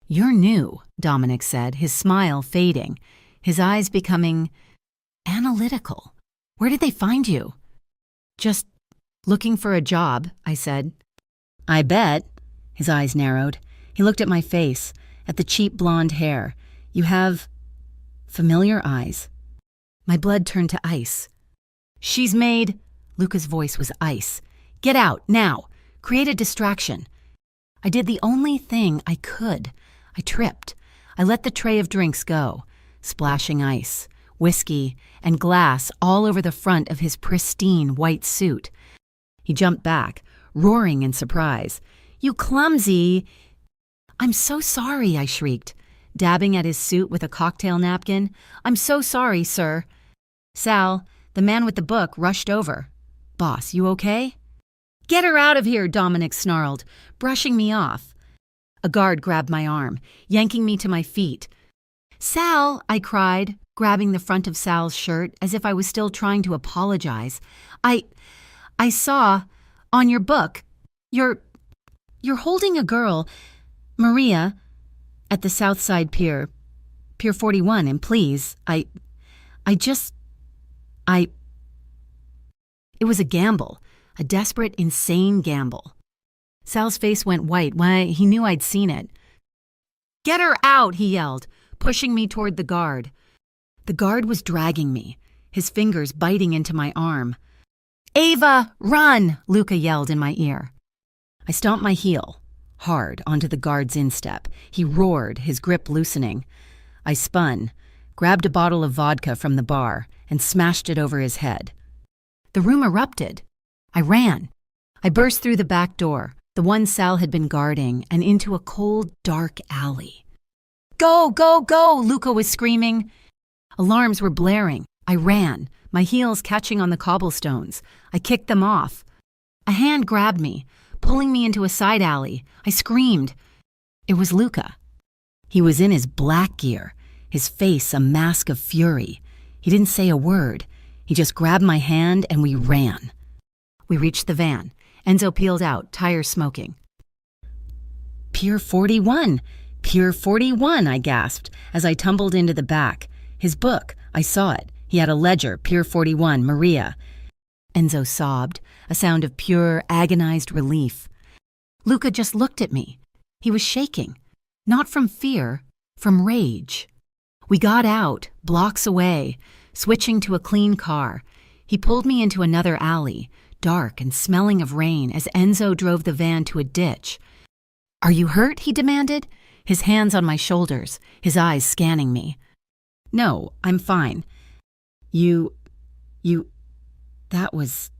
"You're new," Dominic said, his smile fading, his eyes becoming analytical. "Where did they find you?" "Just looking for a job," I said. "I bet." His eyes narrowed. He looked at my face, at the cheap blonde hair. "You have familiar eyes." My blood turned to ice. "She's made..." Luca's voice was ice. "Get out, now. Create a distraction." I did the only thing I could. I tripped. I let the tray of drinks go, splashing ice, whiskey, and glass all over the front of his pristine white suit. He jumped back, roaring in surprise. "You clumsy..." "I'm so sorry," I shrieked, dabbing at his suit with a cocktail napkin. "I'm so sorry, sir." Sal, the man with the book, rushed over. "Boss, you okay?" "Get her out of here," Dominic snarled, brushing me off. A guard grabbed my arm, yanking me to my feet. "Sal," I cried, grabbing the front of Sal's shirt as if I was still trying to apologize. I saw, on your book, you're holding a girl, Maria, at the Southside Pier, Pier 41, and please, It was a gamble, a desperate, insane gamble. Sal's face went white when he knew I'd seen it. "Get her out," he yelled, pushing me toward the guard. The guard was dragging me, his fingers biting into my arm. "Ava, run!" Luca yelled in my ear. I stomped my heel, hard, onto the guard's instep. He roared, his grip loosening. I spun, grabbed a bottle of vodka from the bar, and smashed it over his head. The room erupted. I ran. I burst through the back door, the one Sal had been guarding, and into a cold, dark alley. "Go, go, go!" Luca was screaming. Alarms were blaring. I ran, my heels catching on the cobblestones. I kicked them off. A hand grabbed me, pulling me into a side alley. I screamed. It was Luca. He was in his black gear, his face a mask of fury. He didn't say a word. He just grabbed my hand and we ran. We reached the van. Enzo peeled out, tires smoking. "Pier 41! Pier 41!" I gasped as I tumbled into the back. His book, I saw it. He had a ledger, Pier 41, Maria. Enzo sobbed, a sound of pure, agonized relief. Luca just looked at me. He was shaking. Not from fear, from rage. We got out, blocks away, switching to a clean car. He pulled me into another alley, dark and smelling of rain, as Enzo drove the van to a ditch. "Are you hurt?" he demanded, his hands on my shoulders, his eyes scanning me. "No, I'm fine. You, that was..."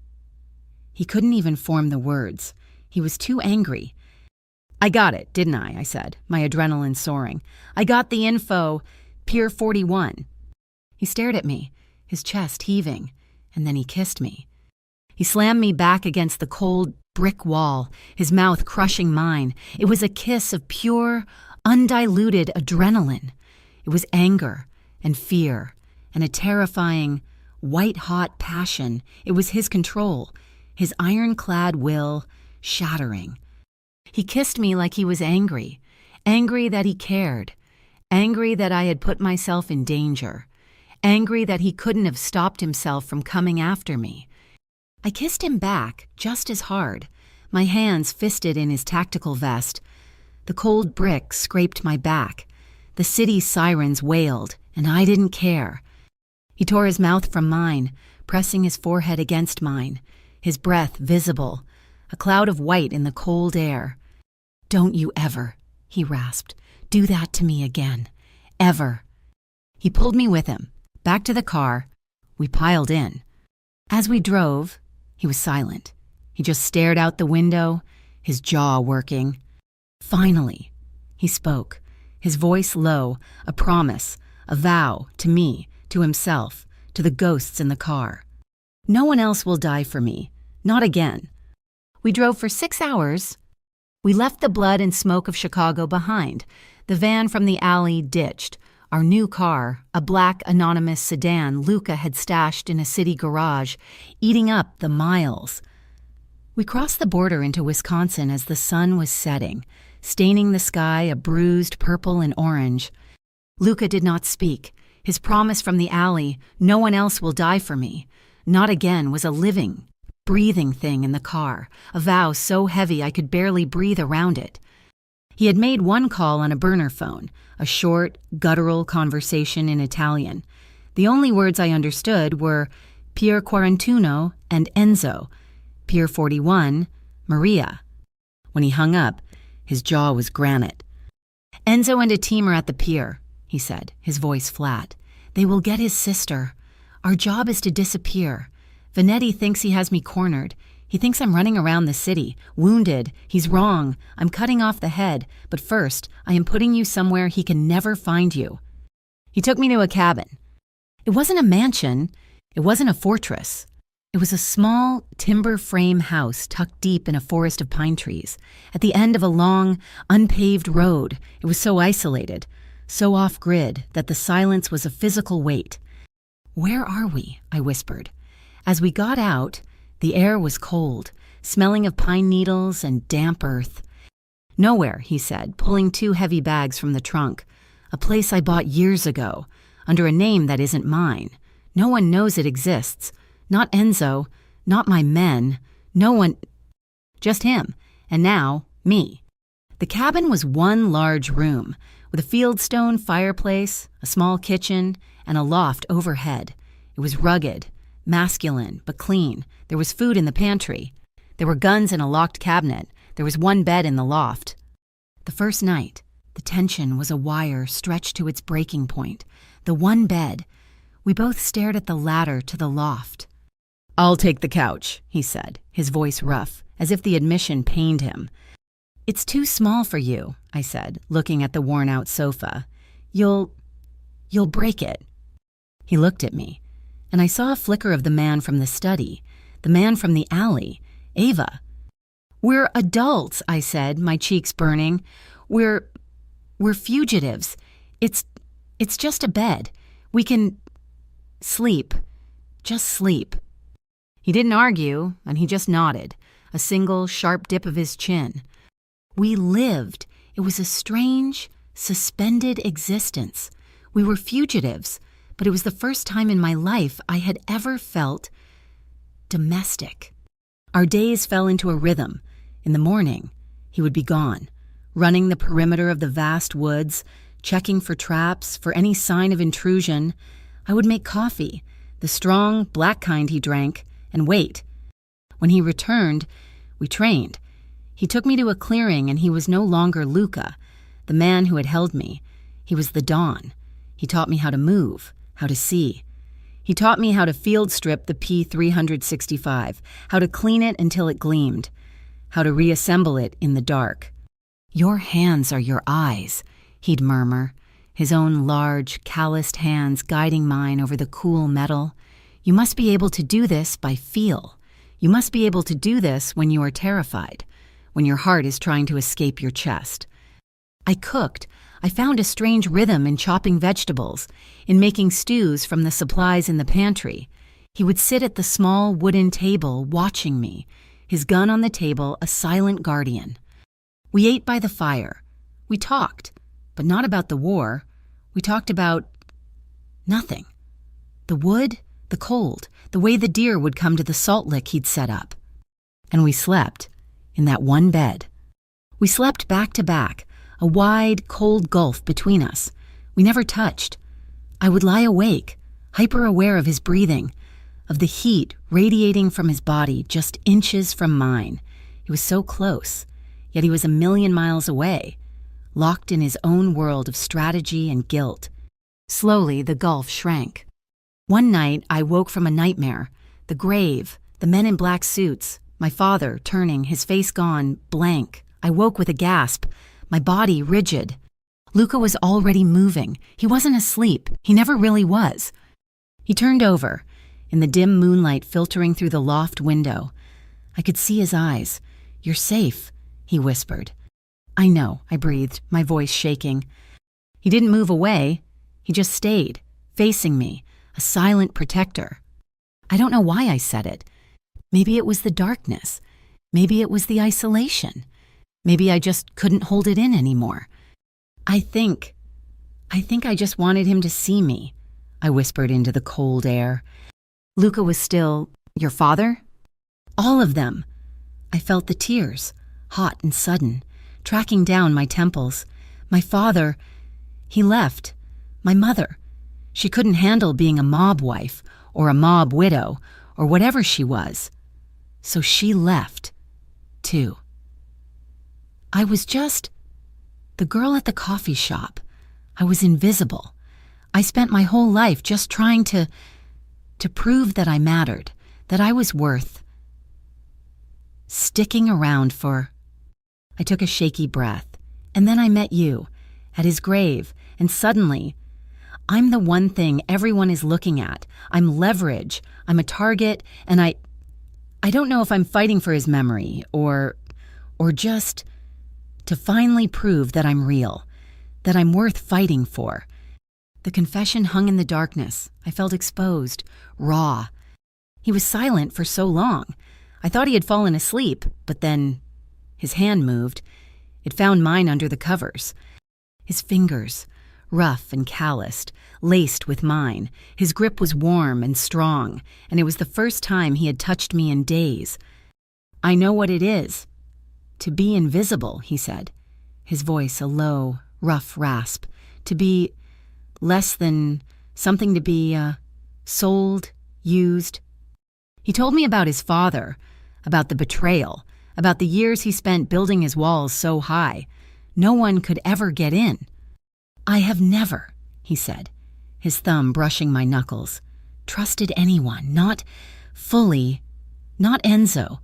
He couldn't even form the words. He was too angry. "I got it, didn't I said, my adrenaline soaring. "I got the info, Pier 41. He stared at me, his chest heaving, and then he kissed me. He slammed me back against the cold brick wall, his mouth crushing mine. It was a kiss of pure, undiluted adrenaline. It was anger and fear and a terrifying, white-hot passion. It was his control, his ironclad will shattering. He kissed me like he was angry, angry that he cared, angry that I had put myself in danger, angry that he couldn't have stopped himself from coming after me. I kissed him back just as hard, my hands fisted in his tactical vest. The cold brick scraped my back. The city sirens wailed, and I didn't care. He tore his mouth from mine, pressing his forehead against mine, his breath visible, a cloud of white in the cold air. "Don't you ever," he rasped, "do that to me again. Ever." He pulled me with him, back to the car. We piled in. As we drove, he was silent. He just stared out the window, his jaw working. Finally, he spoke, his voice low, a promise, a vow, to me, to himself, to the ghosts in the car. "No one else will die for me. Not again." We drove for 6 hours. We left the blood and smoke of Chicago behind, the van from the alley ditched, our new car, a black anonymous sedan Luca had stashed in a city garage, eating up the miles. We crossed the border into Wisconsin as the sun was setting, staining the sky a bruised purple and orange. Luca did not speak. His promise from the alley, "No one else will die for me, not again," was a living, breathing thing in the car, a vow so heavy I could barely breathe around it. He had made one call on a burner phone, a short, guttural conversation in Italian. The only words I understood were Pier 41 and Enzo, Pier 41, Maria. When he hung up, his jaw was granite. "Enzo and a team are at the pier," he said, his voice flat. "They will get his sister. Our job is to disappear. Vanetti thinks he has me cornered. He thinks I'm running around the city, wounded. He's wrong. I'm cutting off the head, but first, I am putting you somewhere he can never find you." He took me to a cabin. It wasn't a mansion. It wasn't a fortress. It was a small, timber frame house tucked deep in a forest of pine trees, at the end of a long, unpaved road. It was so isolated, so off-grid, that the silence was a physical weight. "Where are we?" I whispered. As we got out, the air was cold, smelling of pine needles and damp earth. "Nowhere," he said, pulling 2 heavy bags from the trunk. "A place I bought years ago, under a name that isn't mine. No one knows it exists. Not Enzo, not my men, no one, just him, and now, me." The cabin was one large room, with a fieldstone fireplace, a small kitchen, and a loft overhead. It was rugged, masculine, but clean. There was food in the pantry. There were guns in a locked cabinet. There was one bed in the loft. The first night, the tension was a wire stretched to its breaking point. The one bed. We both stared at the ladder to the loft. "I'll take the couch," he said, his voice rough, as if the admission pained him. "It's too small for you," I said, looking at the worn-out sofa. You'll break it." He looked at me, and I saw a flicker of the man from the study, the man from the alley, Ava. "We're adults," I said, my cheeks burning. We're fugitives. It's just a bed. We can sleep. Just sleep." He didn't argue, and he just nodded, a single sharp dip of his chin. We lived. It was a strange, suspended existence. We were fugitives, but it was the first time in my life I had ever felt domestic. Our days fell into a rhythm. In the morning, He would be gone, running the perimeter of the vast woods, checking for traps, for any sign of intrusion. I would make coffee, the strong, black kind he drank, and wait. When he returned, we trained. He took me to a clearing, and he was no longer Luca, the man who had held me. He was the Dawn. He taught me how to move, how to see. He taught me how to field strip the P365, how to clean it until it gleamed, how to reassemble it in the dark. "Your hands are your eyes," he'd murmur, his own large, calloused hands guiding mine over the cool metal. "You must be able to do this by feel. You must be able to do this when you are terrified, when your heart is trying to escape your chest." I cooked. I found a strange rhythm in chopping vegetables, in making stews from the supplies in the pantry. He would sit at the small wooden table watching me, his gun on the table a silent guardian. We ate by the fire. We talked, but not about the war. We talked about nothing. The wood, the cold, the way the deer would come to the salt lick he'd set up. And we slept in that one bed. We slept back to back, a wide, cold gulf between us. We never touched. I would lie awake, hyper-aware of his breathing, of the heat radiating from his body just inches from mine. He was so close, yet he was a million miles away, locked in his own world of strategy and guilt. Slowly, the gulf shrank. One night, I woke from a nightmare. The grave, the men in black suits, my father turning, his face gone, blank. I woke with a gasp, my body rigid. Luca was already moving. He wasn't asleep. He never really was. He turned over, in the dim moonlight filtering through the loft window. I could see his eyes. "You're safe," he whispered. "I know," I breathed, my voice shaking. He didn't move away. He just stayed, facing me, a silent protector. I don't know why I said it. Maybe it was the darkness. Maybe it was the isolation. Maybe I just couldn't hold it in anymore. I think I just wanted him to see me," I whispered into the cold air. Luca was still, "Your father?" "All of them." I felt the tears, hot and sudden, tracking down my temples. My father, he left. My mother, she couldn't handle being a mob wife or a mob widow or whatever she was. So she left, too. I was just the girl at the coffee shop. I was invisible. I spent my whole life just trying to prove that I mattered, that I was worth sticking around for. I took a shaky breath, and then I met you, at his grave, and suddenly, I'm the one thing everyone is looking at. I'm leverage, I'm a target, and I don't know if I'm fighting for his memory, or just to finally prove that I'm real, that I'm worth fighting for. The confession hung in the darkness. I felt exposed, raw. He was silent for so long. I thought he had fallen asleep, but then his hand moved. It found mine under the covers. His fingers, rough and calloused, laced with mine. His grip was warm and strong, and it was the first time he had touched me in days. "I know what it is to be invisible," he said, his voice a low, rough rasp. "To be less than something to be, sold, used." He told me about his father, about the betrayal, about the years he spent building his walls so high. No one could ever get in. "I have never," he said, his thumb brushing my knuckles, "trusted anyone, not fully, not Enzo,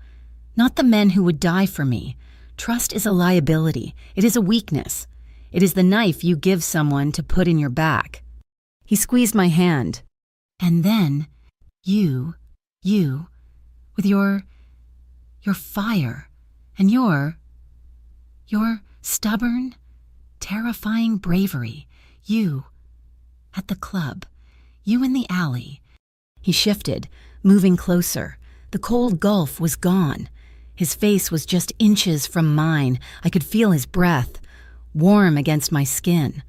not the men who would die for me. Trust is a liability. It is a weakness. It is the knife you give someone to put in your back." He squeezed my hand. "And then, you, with your fire, and your stubborn, terrifying bravery, you, at the club, you in the alley." He shifted, moving closer. The cold gulf was gone. His face was just inches from mine. I could feel his breath, warm against my skin.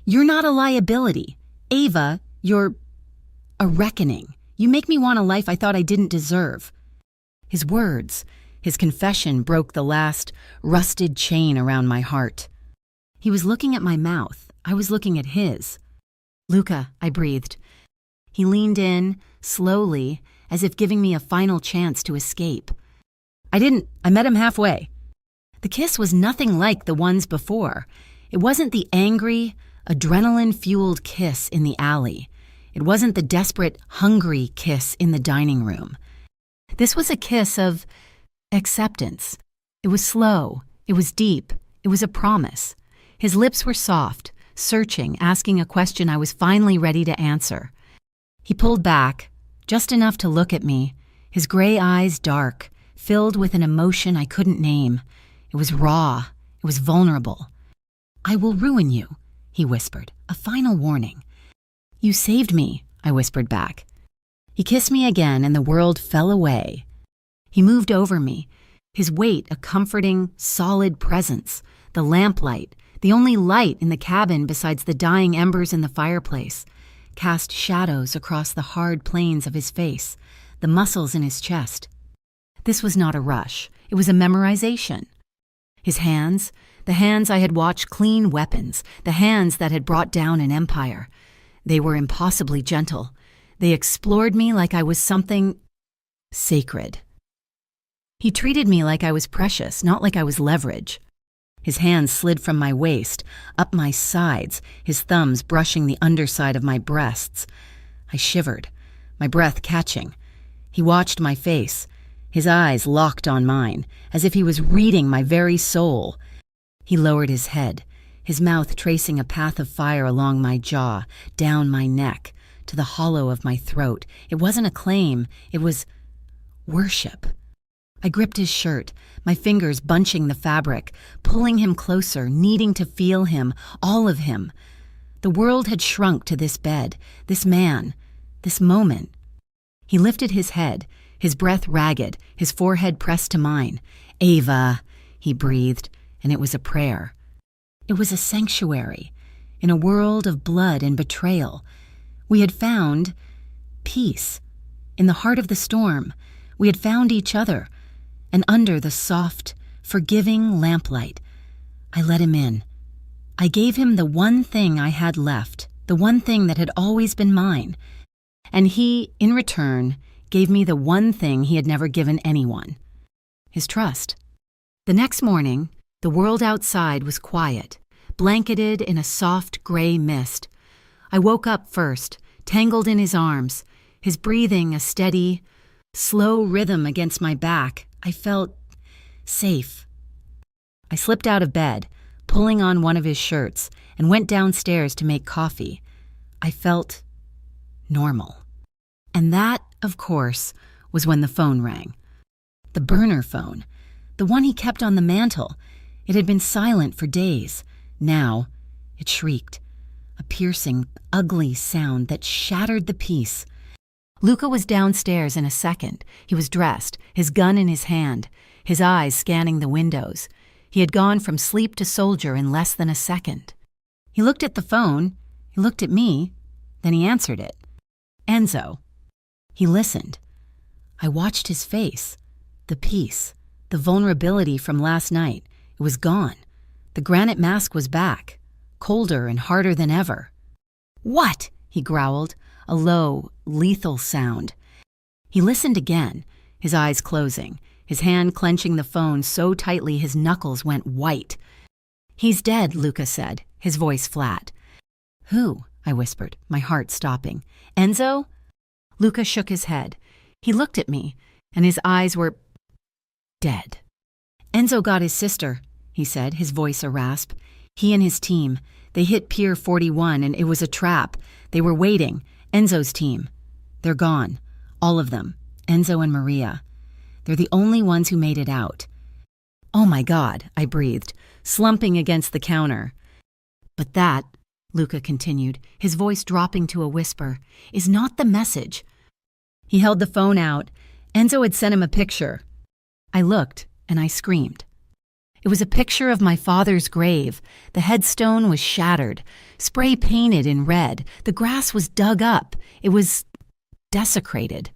"You're not a liability. Ava, you're a reckoning. You make me want a life I thought I didn't deserve." His words, His confession broke the last rusted chain around my heart. He was looking at my mouth. I was looking at his. "Luca," I breathed. He leaned in, slowly, as if giving me a final chance to escape. I met him halfway. The kiss was nothing like the ones before. It wasn't the angry, adrenaline-fueled kiss in the alley. It wasn't the desperate, hungry kiss in the dining room. This was a kiss of acceptance. It was slow. It was deep. It was a promise. His lips were soft, searching, asking a question I was finally ready to answer. He pulled back, just enough to look at me, his gray eyes dark, filled with an emotion I couldn't name. It was raw. It was vulnerable. "I will ruin you," he whispered, a final warning. "You saved me," I whispered back. He kissed me again and the world fell away. He moved over me, his weight a comforting, solid presence, the lamplight, the only light in the cabin besides the dying embers in the fireplace, cast shadows across the hard planes of his face, the muscles in his chest. This was not a rush. It was a memorization. His hands, the hands I had watched clean weapons, the hands that had brought down an empire. They were impossibly gentle. They explored me like I was something sacred. He treated me like I was precious, not like I was leverage. His hands slid from my waist, up my sides, his thumbs brushing the underside of my breasts. I shivered, my breath catching. He watched my face, his eyes locked on mine, as if he was reading my very soul. He lowered his head, his mouth tracing a path of fire along my jaw, down my neck, to the hollow of my throat. It wasn't a claim, it was worship. I gripped his shirt, my fingers bunching the fabric, pulling him closer, needing to feel him, all of him. The world had shrunk to this bed, this man, this moment. He lifted his head, his breath ragged, his forehead pressed to mine. "Ava," he breathed, and it was a prayer. It was a sanctuary, in a world of blood and betrayal. We had found peace. In the heart of the storm, we had found each other, and under the soft, forgiving lamplight, I let him in. I gave him the one thing I had left, the one thing that had always been mine, and he, in return, gave me the one thing he had never given anyone, his trust. The next morning, the world outside was quiet, blanketed in a soft gray mist. I woke up first, tangled in his arms, his breathing a steady, slow rhythm against my back. I felt safe. I slipped out of bed, pulling on one of his shirts, and went downstairs to make coffee. I felt normal. And that, of course, was when the phone rang. The burner phone, the one he kept on the mantel. It had been silent for days. Now, it shrieked, a piercing, ugly sound that shattered the peace. Luca was downstairs in a second. He was dressed, his gun in his hand, his eyes scanning the windows. He had gone from sleep to soldier in less than a second. He looked at the phone, he looked at me, then he answered it. "Enzo." He listened. I watched his face, the peace, the vulnerability from last night. It was gone. The granite mask was back, colder and harder than ever. "What?" he growled, a low, lethal sound. He listened again, his eyes closing, his hand clenching the phone so tightly his knuckles went white. "He's dead," Luca said, his voice flat. "Who?" I whispered, my heart stopping. "Enzo?" Luca shook his head. He looked at me, and his eyes were dead. "Enzo got his sister," he said, his voice a rasp. "He and his team. They hit Pier 41, and it was a trap. They were waiting. Enzo's team. They're gone. All of them. Enzo and Maria. They're the only ones who made it out." "Oh my God," I breathed, slumping against the counter. "But that," Luca continued, his voice dropping to a whisper, "is not the message." He held the phone out. Enzo had sent him a picture. I looked, and I screamed. It was a picture of my father's grave. The headstone was shattered, spray painted in red. The grass was dug up. It was desecrated.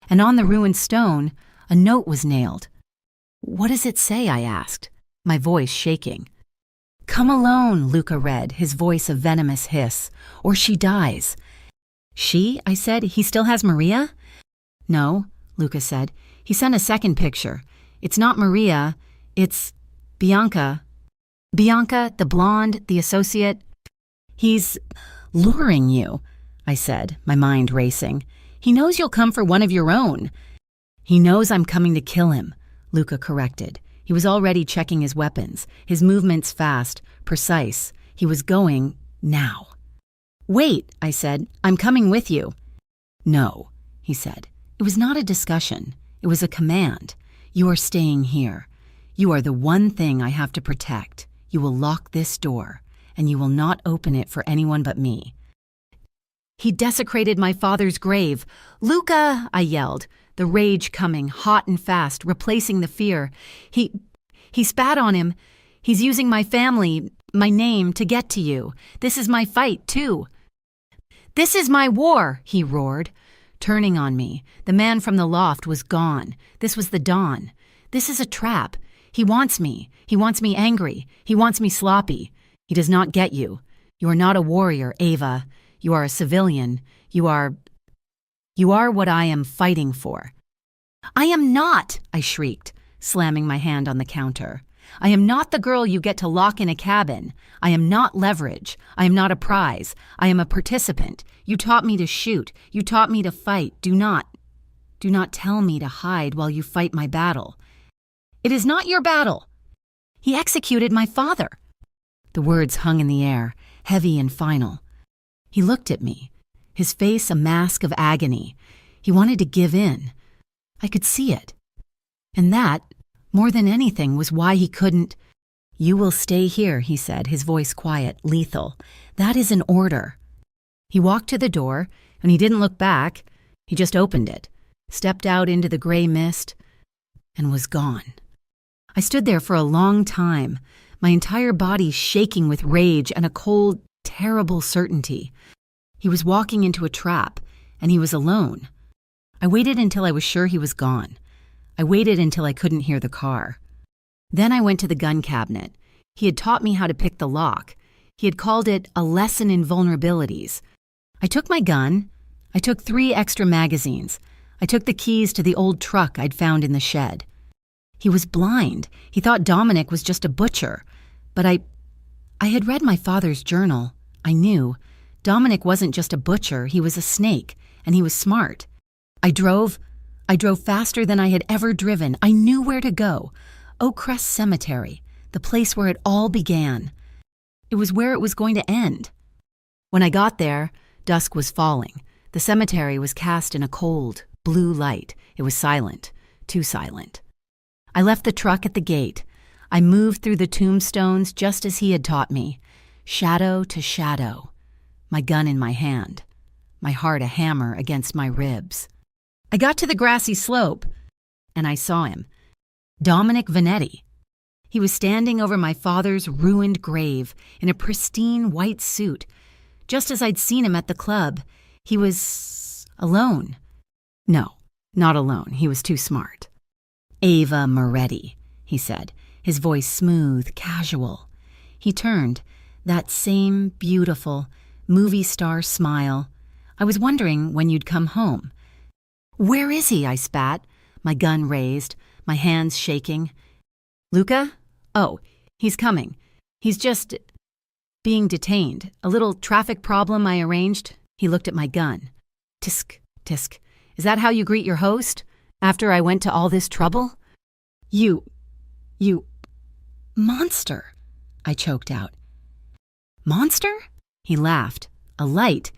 And on the ruined stone, a note was nailed. What does it say? I asked, my voice shaking. Come alone, Luca read, his voice a venomous hiss, or she dies. She? I said. He still has Maria? No, Luca said. He sent a second picture. It's not Maria, it's Bianca. Bianca, the blonde, the associate. He's luring you, I said, my mind racing. He knows you'll come for one of your own. He knows I'm coming to kill him, Luca corrected. He was already checking his weapons, his movements fast, precise. He was going now. Wait, I said, I'm coming with you. No, he said. It was not a discussion. It was a command. You are staying here. You are the one thing I have to protect. You will lock this door, and you will not open it for anyone but me. He desecrated my father's grave. Luca, I yelled, the rage coming, hot and fast, replacing the fear. He spat on him. He's using my family, my name, to get to you. This is my fight, too. This is my war, he roared. Turning on me, the man from the loft was gone. This was the dawn. This is a trap. He wants me. He wants me angry. He wants me sloppy. He does not get you. You are not a warrior, Ava. You are a civilian. You are what I am fighting for. I am not, I shrieked, slamming my hand on the counter. I am not the girl you get to lock in a cabin. I am not leverage. I am not a prize. I am a participant. You taught me to shoot. You taught me to fight. Do not tell me to hide while you fight my battle. It is not your battle. He executed my father. The words hung in the air, heavy and final. He looked at me, his face a mask of agony. He wanted to give in. I could see it. And that, more than anything, was why he couldn't. You will stay here, he said, his voice quiet, lethal. That is an order. He walked to the door, and he didn't look back. He just opened it, stepped out into the gray mist, and was gone. I stood there for a long time, my entire body shaking with rage and a cold, terrible certainty. He was walking into a trap, and he was alone. I waited until I was sure he was gone. I waited until I couldn't hear the car. Then I went to the gun cabinet. He had taught me how to pick the lock. He had called it a lesson in vulnerabilities. I took my gun. I took 3 extra magazines. I took the keys to the old truck I'd found in the shed. He was blind. He thought Dominic was just a butcher. But I had read my father's journal. I knew. Dominic wasn't just a butcher. He was a snake, and he was smart. I drove faster than I had ever driven. I knew where to go. Oak Crest Cemetery, the place where it all began. It was where it was going to end. When I got there, dusk was falling. The cemetery was cast in a cold, blue light. It was silent, too silent. I left the truck at the gate. I moved through the tombstones just as he had taught me, shadow to shadow, my gun in my hand, my heart a hammer against my ribs. I got to the grassy slope, and I saw him, Dominic Vanetti. He was standing over my father's ruined grave in a pristine white suit, just as I'd seen him at the club. He was alone. No, not alone. He was too smart. Ava Moretti, he said, his voice smooth, casual. He turned, that same beautiful, movie star smile. I was wondering when you'd come home. Where is he? I spat, my gun raised, my hands shaking. Luca? Oh, he's coming. He's just being detained. A little traffic problem I arranged. He looked at my gun. Tisk, tisk. Is that how you greet your host? After I went to all this trouble? You monster, I choked out. Monster? He laughed, a light,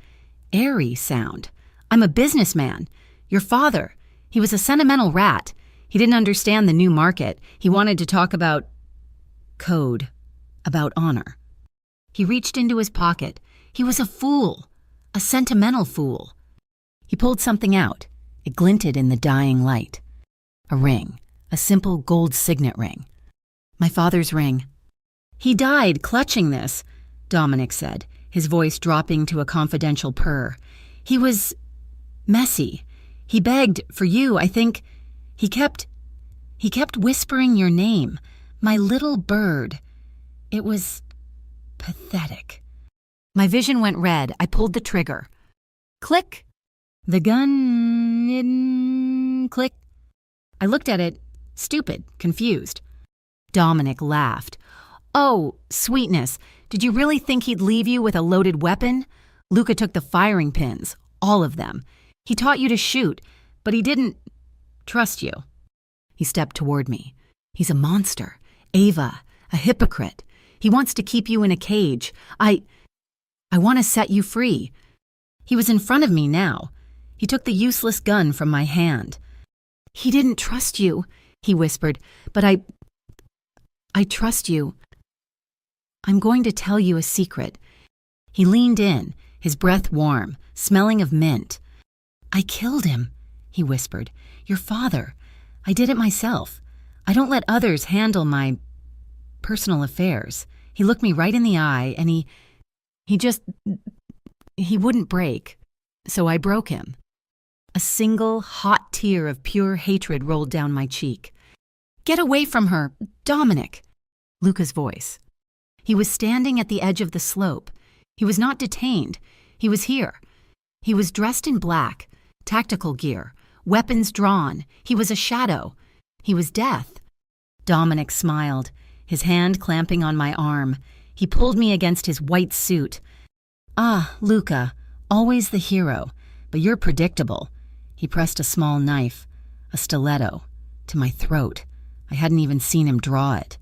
airy sound. I'm a businessman. Your father, he was a sentimental rat. He didn't understand the new market. He wanted to talk about code, about honor. He reached into his pocket. He was a fool, a sentimental fool. He pulled something out. It glinted in the dying light. A ring, a simple gold signet ring. My father's ring. He died clutching this, Dominic said, his voice dropping to a confidential purr. He was messy. He begged for you, I think. He kept He kept whispering your name, my little bird. It was pathetic. My vision went red. I pulled the trigger. Click. The gun... click. I looked at it, stupid, confused. Dominic laughed. Oh, sweetness, did you really think he'd leave you with a loaded weapon? Luca took the firing pins, all of them. He taught you to shoot, but he didn't trust you. He stepped toward me. He's a monster. Ava, a hypocrite. He wants to keep you in a cage. I want to set you free. He was in front of me now. He took the useless gun from my hand. He didn't trust you, he whispered, but I trust you. I'm going to tell you a secret. He leaned in, his breath warm, smelling of mint. I killed him, he whispered. Your father. I did it myself. I don't let others handle my personal affairs. He looked me right in the eye and he wouldn't break. So I broke him. A single hot tear of pure hatred rolled down my cheek. Get away from her, Dominic! Luca's voice. He was standing at the edge of the slope. He was not detained. He was here. He was dressed in black, tactical gear, weapons drawn. He was a shadow. He was death. Dominic smiled, his hand clamping on my arm. He pulled me against his white suit. Ah, Luca, always the hero, but you're predictable. He pressed a small knife, a stiletto, to my throat. I hadn't even seen him draw it.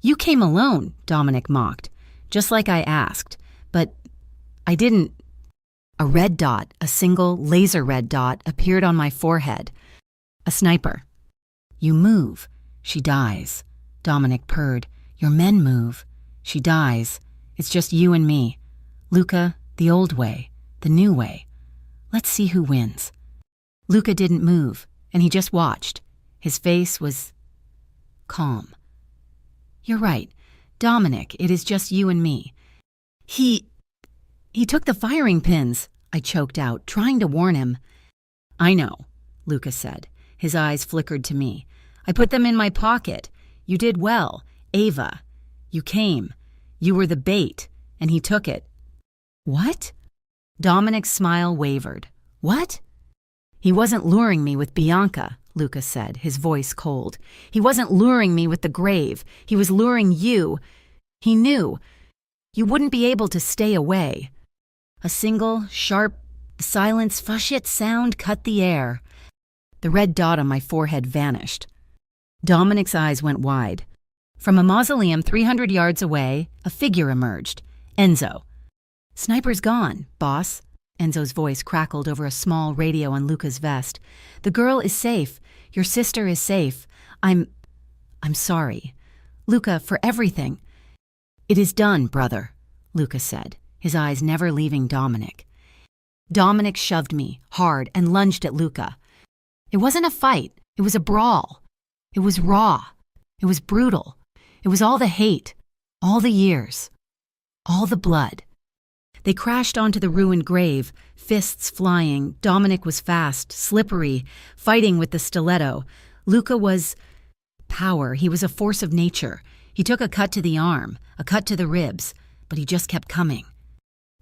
You came alone, Dominic mocked, just like I asked, but I didn't. A red dot, a single laser red dot, appeared on my forehead. A sniper. You move, she dies. Dominic purred. Your men move. She dies. It's just you and me. Luca, the old way, the new way. Let's see who wins. Luca didn't move, and he just watched. His face was calm. You're right, Dominic, it is just you and me. He took the firing pins, I choked out, trying to warn him. I know, Luca said. His eyes flickered to me. I put them in my pocket. You did well, Ava. You came. You were the bait, and he took it. What? Dominic's smile wavered. What? He wasn't luring me with Bianca, Luca said, his voice cold. He wasn't luring me with the grave. He was luring you. He knew. You wouldn't be able to stay away. A single, sharp, silenced fushit sound cut the air. The red dot on my forehead vanished. Dominic's eyes went wide. From a mausoleum 300 yards away, a figure emerged. Enzo. Sniper's gone, boss. Enzo's voice crackled over a small radio on Luca's vest. The girl is safe. Your sister is safe. I'm sorry. Luca, for everything. It is done, brother, Luca said, his eyes never leaving Dominic. Dominic shoved me, hard, and lunged at Luca. It wasn't a fight. It was a brawl. It was raw. It was brutal. It was all the hate, all the years, all the blood. They crashed onto the ruined grave, fists flying. Dominic was fast, slippery, fighting with the stiletto. Luca was power. He was a force of nature. He took a cut to the arm, a cut to the ribs, but he just kept coming.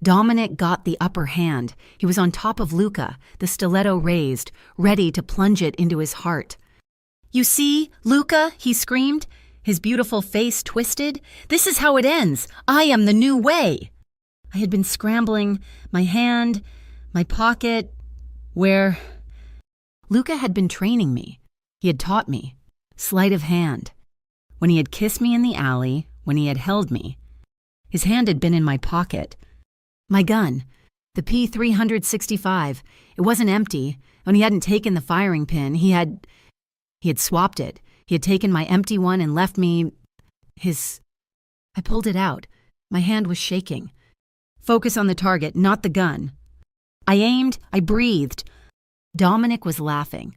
Dominic got the upper hand. He was on top of Luca, the stiletto raised, ready to plunge it into his heart. You see, Luca, he screamed, his beautiful face twisted. This is how it ends. I am the new way. I had been scrambling, my hand, my pocket, where Luca had been training me. He had taught me. Sleight of hand. When he had kissed me in the alley, when he had held me, his hand had been in my pocket. My gun, the P365, it wasn't empty. When he hadn't taken the firing pin, he had swapped it. He had taken my empty one and left me I pulled it out. My hand was shaking. Focus on the target, not the gun. I aimed, I breathed. Dominic was laughing.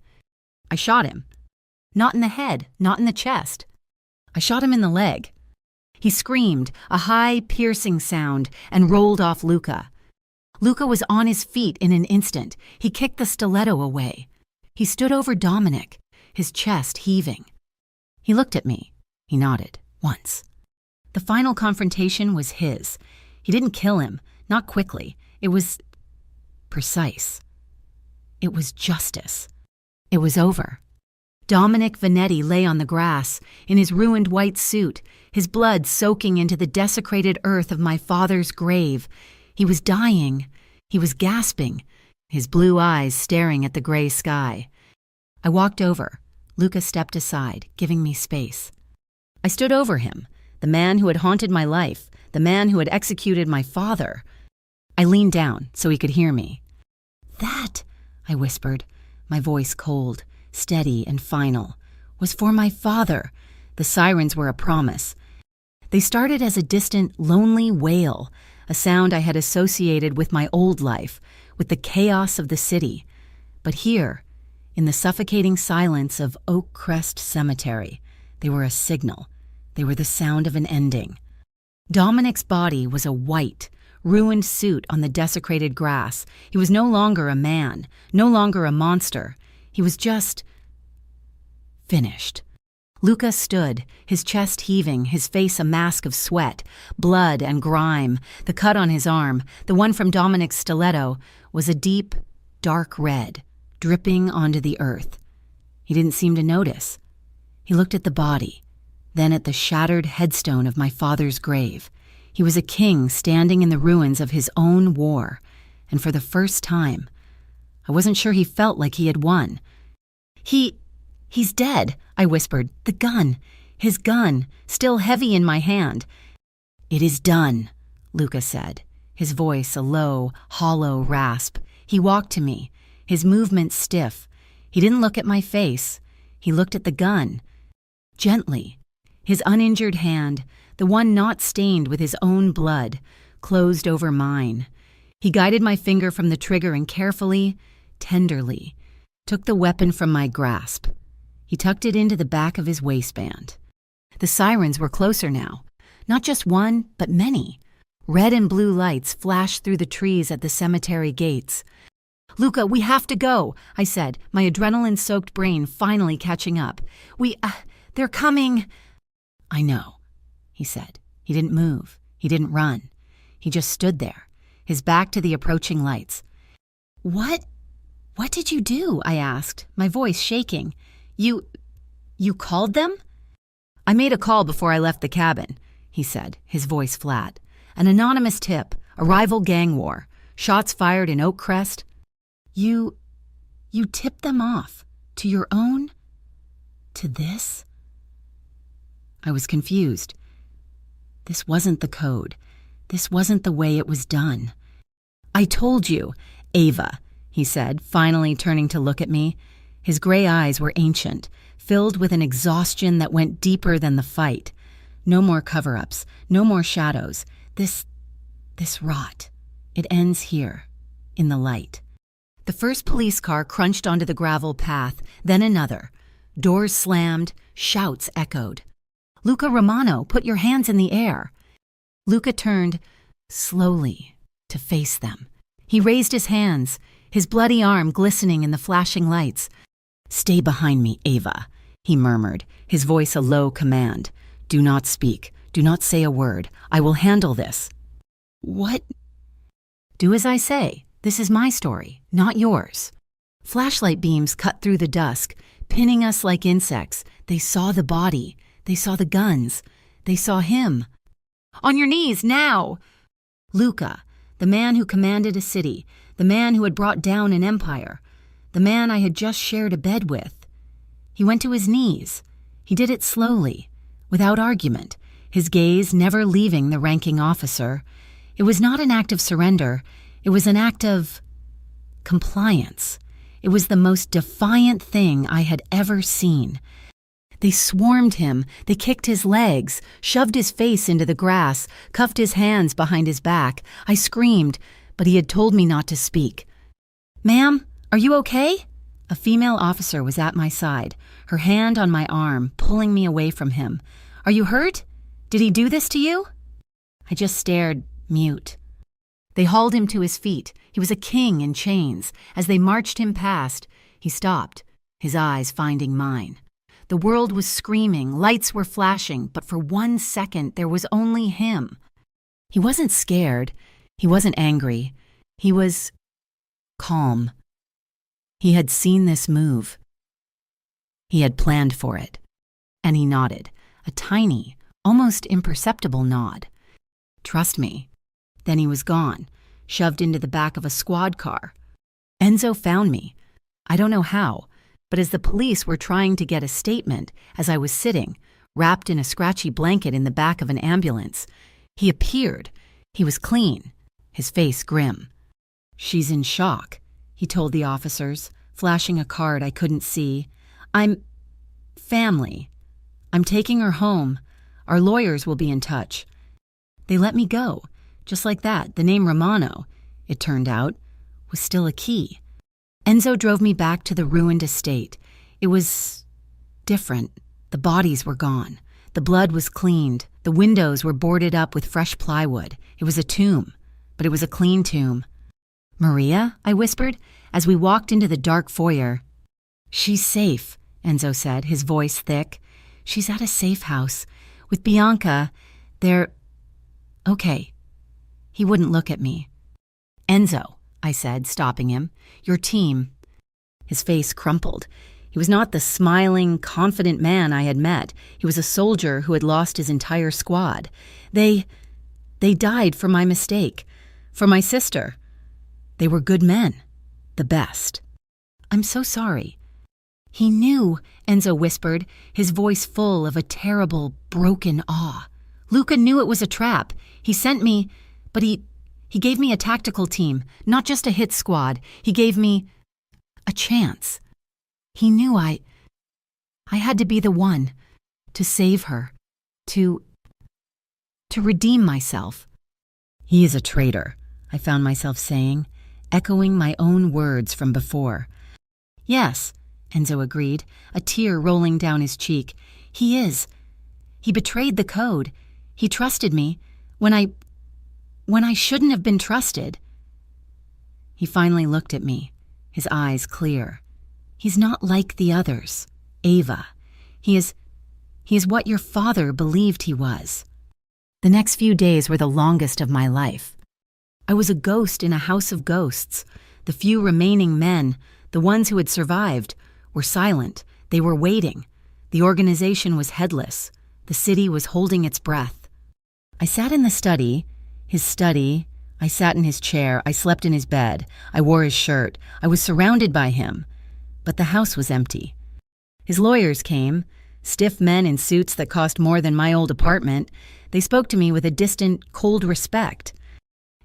I shot him. Not in the head, not in the chest. I shot him in the leg. He screamed, a high, piercing sound, and rolled off Luca. Luca was on his feet in an instant. He kicked the stiletto away. He stood over Dominic. his chest heaving. He looked at me. He nodded, once. The final confrontation was his. He didn't kill him, not quickly. It was precise. It was justice. It was over. Dominic Vanetti lay on the grass, in his ruined white suit, his blood soaking into the desecrated earth of my father's grave. He was dying. He was gasping, his blue eyes staring at the gray sky. I walked over. Luca stepped aside, giving me space. I stood over him, the man who had haunted my life, the man who had executed my father. I leaned down so he could hear me. That, I whispered, my voice cold, steady and final, was for my father. The sirens were a promise. They started as a distant, lonely wail, a sound I had associated with my old life, with the chaos of the city. But here, in the suffocating silence of Oak Crest Cemetery, they were a signal. They were the sound of an ending. Dominic's body was a white, ruined suit on the desecrated grass. He was no longer a man, no longer a monster. He was just finished. Luca stood, his chest heaving, his face a mask of sweat, blood and grime. The cut on his arm, the one from Dominic's stiletto, was a deep, dark red, dripping onto the earth. He didn't seem to notice. He looked at the body, then at the shattered headstone of my father's grave. He was a king standing in the ruins of his own war, and for the first time, I wasn't sure he felt like he had won. He's dead, I whispered. The gun, his gun, still heavy in my hand. It is done, Luca said, his voice a low, hollow rasp. He walked to me, his movements stiff. He didn't look at my face. He looked at the gun. Gently, his uninjured hand, the one not stained with his own blood, closed over mine. He guided my finger from the trigger and carefully, tenderly, took the weapon from my grasp. He tucked it into the back of his waistband. The sirens were closer now. Not just one, but many. Red and blue lights flashed through the trees at the cemetery gates. "Luca, we have to go," I said, my adrenaline-soaked brain finally catching up. They're coming." "I know," he said. He didn't move. He didn't run. He just stood there, his back to the approaching lights. What did you do?" I asked, my voice shaking. You called them?" "I made a call before I left the cabin," he said, his voice flat. "An anonymous tip, a rival gang war, shots fired in Oak Crest." You tipped them off? To your own? To this?" I was confused. This wasn't the code. This wasn't the way it was done. "I told you, Ava," he said, finally turning to look at me. His gray eyes were ancient, filled with an exhaustion that went deeper than the fight. No more cover-ups, no more shadows. This rot. It ends here, in the light. The first police car crunched onto the gravel path, then another. Doors slammed, shouts echoed. "Luca Romano, put your hands in the air." Luca turned, slowly, to face them. He raised his hands, his bloody arm glistening in the flashing lights. "Stay behind me, Ava," he murmured, his voice a low command. "Do not speak. Do not say a word. I will handle this." "What?" "Do as I say. This is my story, not yours." Flashlight beams cut through the dusk, pinning us like insects. They saw the body. They saw the guns. They saw him. "On your knees, now!" Luca, the man who commanded a city, the man who had brought down an empire, the man I had just shared a bed with. He went to his knees. He did it slowly, without argument, his gaze never leaving the ranking officer. It was not an act of surrender. It was an act of compliance. It was the most defiant thing I had ever seen. They swarmed him. They kicked his legs, shoved his face into the grass, cuffed his hands behind his back. I screamed, but he had told me not to speak. "Ma'am, are you okay?" A female officer was at my side, her hand on my arm, pulling me away from him. "Are you hurt? Did he do this to you?" I just stared, mute. They hauled him to his feet. He was a king in chains. As they marched him past, he stopped. his eyes finding mine. The world was screaming, lights were flashing, but for 1 second there was only him. He wasn't scared. He wasn't angry. He was calm. He had seen this move. He had planned for it. And he nodded, a tiny, almost imperceptible nod. Trust me. Then he was gone, shoved into the back of a squad car. Enzo found me. I don't know how, but as the police were trying to get a statement, as I was sitting, wrapped in a scratchy blanket in the back of an ambulance, he appeared. He was clean, his face grim. "She's in shock," he told the officers, flashing a card I couldn't see. "I'm family. I'm taking her home. Our lawyers will be in touch." They let me go. Just like that, the name Romano, it turned out, was still a key. Enzo drove me back to the ruined estate. It was different. The bodies were gone. The blood was cleaned. The windows were boarded up with fresh plywood. It was a tomb, but it was a clean tomb. "Maria?" I whispered, as we walked into the dark foyer. "She's safe," Enzo said, his voice thick. "She's at a safe house. With Bianca, they're okay." He wouldn't look at me. "Enzo," I said, stopping him, "your team." His face crumpled. He was not the smiling, confident man I had met. He was a soldier who had lost his entire squad. They died for my mistake, for my sister. They were good men, the best. "I'm so sorry." "He knew," Enzo whispered, his voice full of a terrible, broken awe. "Luca knew it was a trap. He sent me, but he gave me a tactical team, not just a hit squad. He gave me a chance. He knew I had to be the one to save her, to redeem myself." "He is a traitor," I found myself saying, echoing my own words from before. "Yes," Enzo agreed, a tear rolling down his cheek. "He is. He betrayed the code. He trusted me when I shouldn't have been trusted." He finally looked at me, his eyes clear. "He's not like the others, Ava. He is what your father believed he was." The next few days were the longest of my life. I was a ghost in a house of ghosts. The few remaining men, the ones who had survived, were silent. They were waiting. The organization was headless. The city was holding its breath. I sat in the study, his study. I sat in his chair. I slept in his bed. I wore his shirt. I was surrounded by him. But the house was empty. His lawyers came, stiff men in suits that cost more than my old apartment. They spoke to me with a distant, cold respect.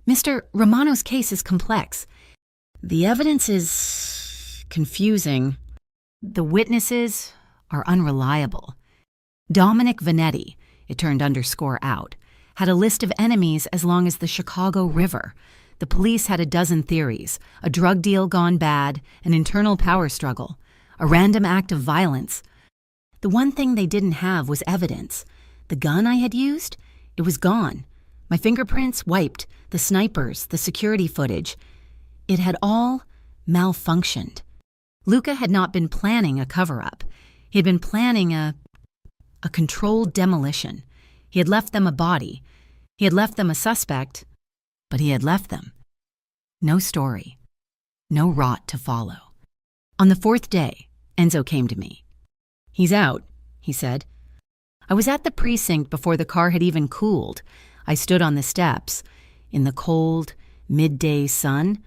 "Mr. Romano's case is complex. The evidence is confusing. The witnesses are unreliable. Dominic Vanetti," it turned underscore out, "had a list of enemies as long as the Chicago River. The police had a dozen theories: a drug deal gone bad, an internal power struggle, a random act of violence. The one thing they didn't have was evidence. The gun I had used? It was gone. My fingerprints wiped, the snipers, the security footage. It had all malfunctioned. Luca had not been planning a cover-up. He had been planning a controlled demolition. He had left them a body. He had left them a suspect, but he had left them. No story. No rot to follow." On the 4th day, Enzo came to me. "He's out," he said. I was at the precinct before the car had even cooled. I stood on the steps. In the cold, midday sun,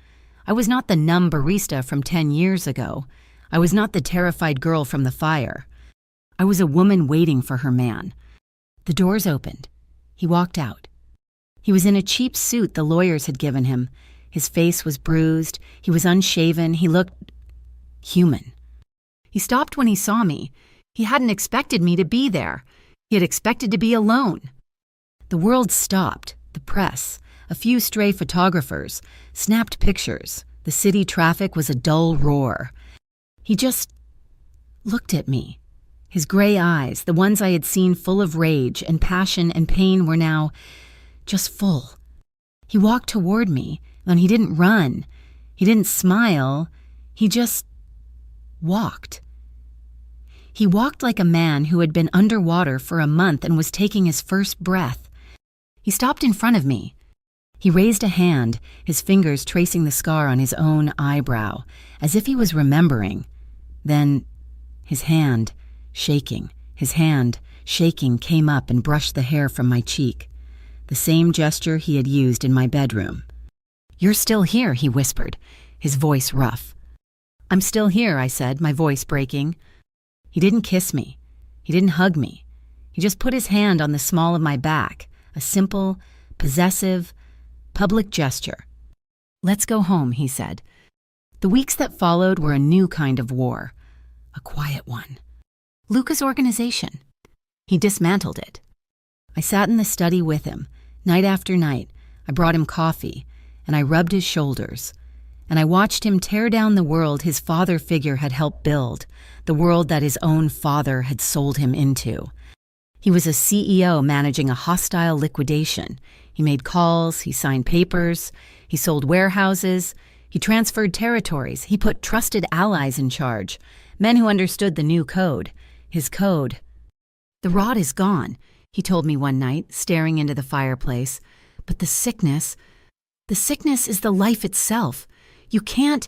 I was not the numb barista from 10 years ago. I was not the terrified girl from the fire. I was a woman waiting for her man. The doors opened. He walked out. He was in a cheap suit the lawyers had given him. His face was bruised. He was unshaven. He looked human. He stopped when he saw me. He hadn't expected me to be there. He had expected to be alone. The world stopped. The press, a few stray photographers, snapped pictures. The city traffic was a dull roar. He just looked at me. His gray eyes, the ones I had seen full of rage and passion and pain, were now just full. He walked toward me, and he didn't run. He didn't smile. He just walked. He walked like a man who had been underwater for a month and was taking his first breath. He stopped in front of me. He raised a hand, his fingers tracing the scar on his own eyebrow, as if he was remembering. Then, his hand shaking, came up and brushed the hair from my cheek. The same gesture he had used in my bedroom. "You're still here," he whispered, his voice rough. "I'm still here," I said, my voice breaking. He didn't kiss me. He didn't hug me. He just put his hand on the small of my back, a simple, possessive, public gesture. "Let's go home," he said. The weeks that followed were a new kind of war, a quiet one. Luca's organization. He dismantled it. I sat in the study with him, night after night. I brought him coffee, and I rubbed his shoulders. And I watched him tear down the world his father figure had helped build, the world that his own father had sold him into. He was a CEO managing a hostile liquidation. He made calls, he signed papers, he sold warehouses, he transferred territories, he put trusted allies in charge, men who understood the new code, his code. "The rot is gone," he told me one night, staring into the fireplace. "But the sickness is the life itself. You can't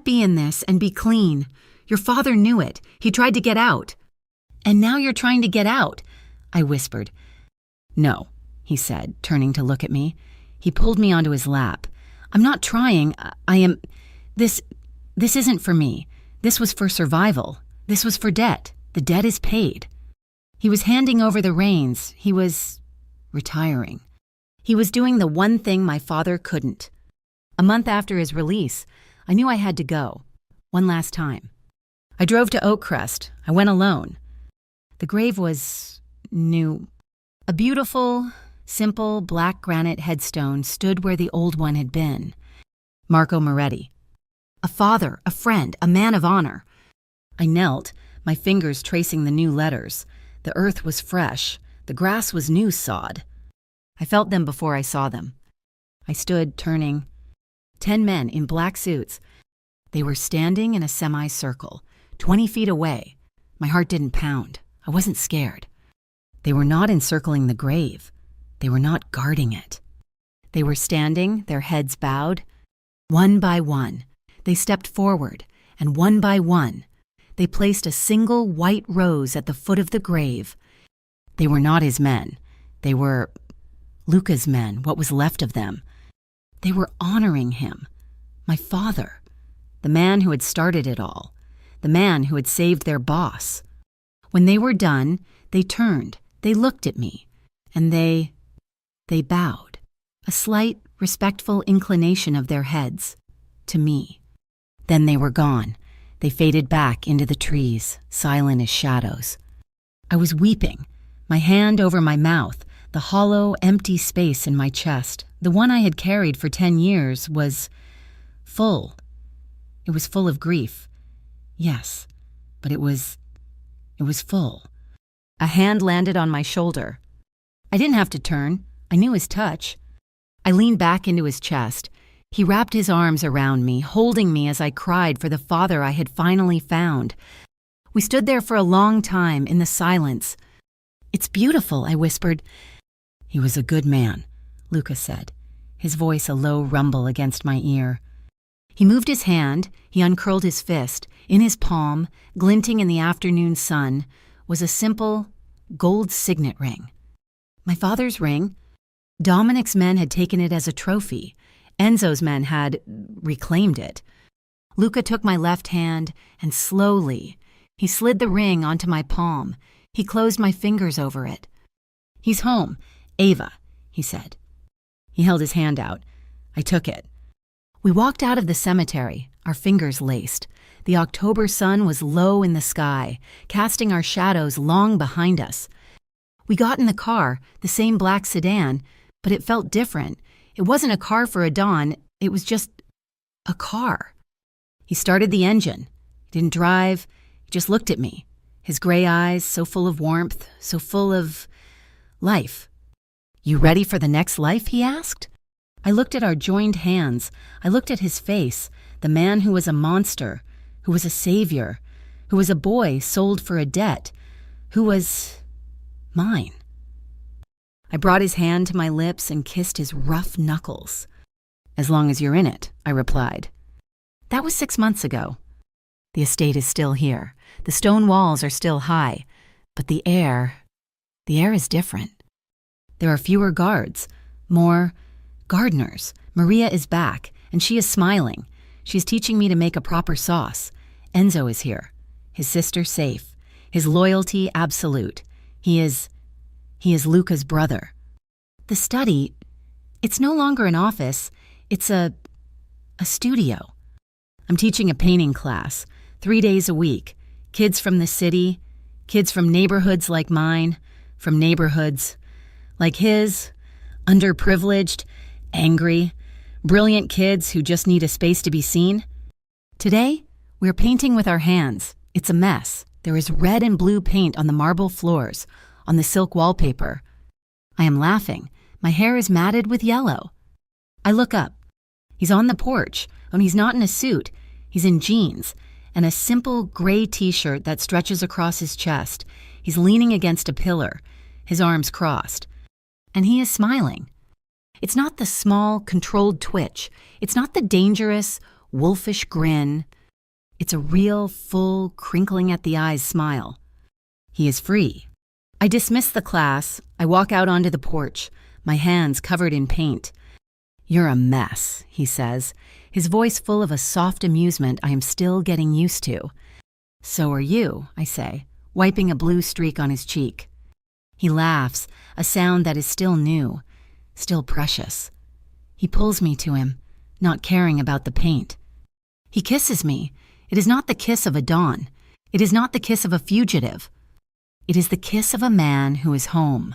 be in this and be clean. Your father knew it. He tried to get out." "And now you're trying to get out," I whispered. "No," he said, turning to look at me. He pulled me onto his lap. "I'm not trying. I am. This isn't for me. This was for survival. This was for debt. The debt is paid." He was handing over the reins. He was retiring. He was doing the one thing my father couldn't. A month after his release, I knew I had to go. One last time. I drove to Oakcrest. I went alone. The grave was new. A beautiful, simple black granite headstone stood where the old one had been. Marco Moretti. A father, a friend, a man of honor. I knelt, my fingers tracing the new letters. The earth was fresh. The grass was new sod. I felt them before I saw them. I stood, turning. 10 men in black suits. They were standing in a semicircle, 20 feet away. My heart didn't pound. I wasn't scared. They were not encircling the grave. They were not guarding it. They were standing, their heads bowed. One by one, they stepped forward, and one by one, they placed a single white rose at the foot of the grave. They were not his men. They were Luca's men, what was left of them. They were honoring him, my father, the man who had started it all, the man who had saved their boss. When they were done, they turned, they looked at me, and they bowed, a slight, respectful inclination of their heads, to me. Then they were gone. They faded back into the trees, silent as shadows. I was weeping, my hand over my mouth. The hollow, empty space in my chest, the one I had carried for 10 years, was full. It was full of grief. Yes, but it was full. A hand landed on my shoulder. I didn't have to turn. I knew his touch. I leaned back into his chest. He wrapped his arms around me, holding me as I cried for the father I had finally found. We stood there for a long time in the silence. "It's beautiful," I whispered. "He was a good man," Luca said, his voice a low rumble against my ear. He moved his hand, he uncurled his fist. In his palm, glinting in the afternoon sun, was a simple, gold signet ring. My father's ring. Dominic's men had taken it as a trophy. Enzo's men had reclaimed it. Luca took my left hand, and slowly, he slid the ring onto my palm. He closed my fingers over it. "He's home. Ava," he said. He held his hand out. I took it. We walked out of the cemetery, our fingers laced. The October sun was low in the sky, casting our shadows long behind us. We got in the car, the same black sedan, but it felt different. It wasn't a car for a dawn, it was just a car. He started the engine. He didn't drive, he just looked at me. His gray eyes, so full of warmth, so full of life. "You ready for the next life?" he asked. I looked at our joined hands. I looked at his face, the man who was a monster, who was a savior, who was a boy sold for a debt, who was mine. I brought his hand to my lips and kissed his rough knuckles. As long as you're in it, I replied. That was 6 months ago. The estate is still here. The stone walls are still high, but the air is different. There are fewer guards, more gardeners. Maria is back, and she is smiling. She's teaching me to make a proper sauce. Enzo is here. His sister safe. His loyalty absolute. He is Luca's brother. The study, it's no longer an office. It's a studio. I'm teaching a painting class, 3 days a week. Kids from the city, kids from neighborhoods like mine, from neighborhoods like his, underprivileged, angry, brilliant kids who just need a space to be seen. Today, we're painting with our hands. It's a mess. There is red and blue paint on the marble floors, on the silk wallpaper. I am laughing. My hair is matted with yellow. I look up. He's on the porch, and he's not in a suit. He's in jeans and a simple gray t-shirt that stretches across his chest. He's leaning against a pillar, his arms crossed. And he is smiling. It's not the small, controlled twitch. It's not the dangerous, wolfish grin. It's a real, full, crinkling at the eyes smile. He is free. I dismiss the class. I walk out onto the porch, my hands covered in paint. You're a mess, he says, his voice full of a soft amusement I am still getting used to. So are you, I say, wiping a blue streak on his cheek. He laughs, a sound that is still new, still precious. He pulls me to him, not caring about the paint. He kisses me. It is not the kiss of a dawn. It is not the kiss of a fugitive. It is the kiss of a man who is home.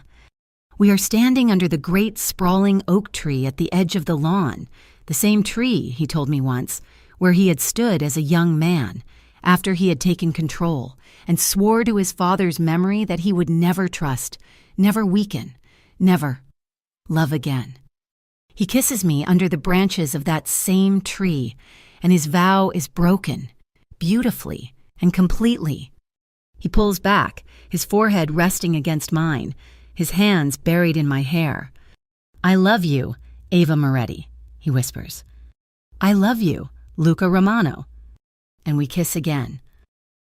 We are standing under the great sprawling oak tree at the edge of the lawn, the same tree, he told me once, where he had stood as a young man, after he had taken control, and swore to his father's memory that he would never trust, never weaken, never love again. He kisses me under the branches of that same tree, and his vow is broken, beautifully and completely. He pulls back, his forehead resting against mine, his hands buried in my hair. I love you, Ava Moretti, he whispers. I love you, Luca Romano. And we kiss again.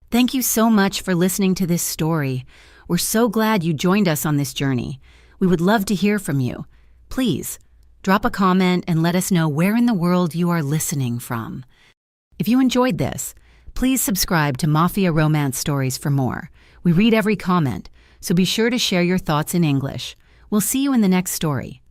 Thank you so much for listening to this story. We're so glad you joined us on this journey. We would love to hear from you. Please, drop a comment and let us know where in the world you are listening from. If you enjoyed this, please subscribe to Mafia Romance Stories for more. We read every comment, so be sure to share your thoughts in English. We'll see you in the next story.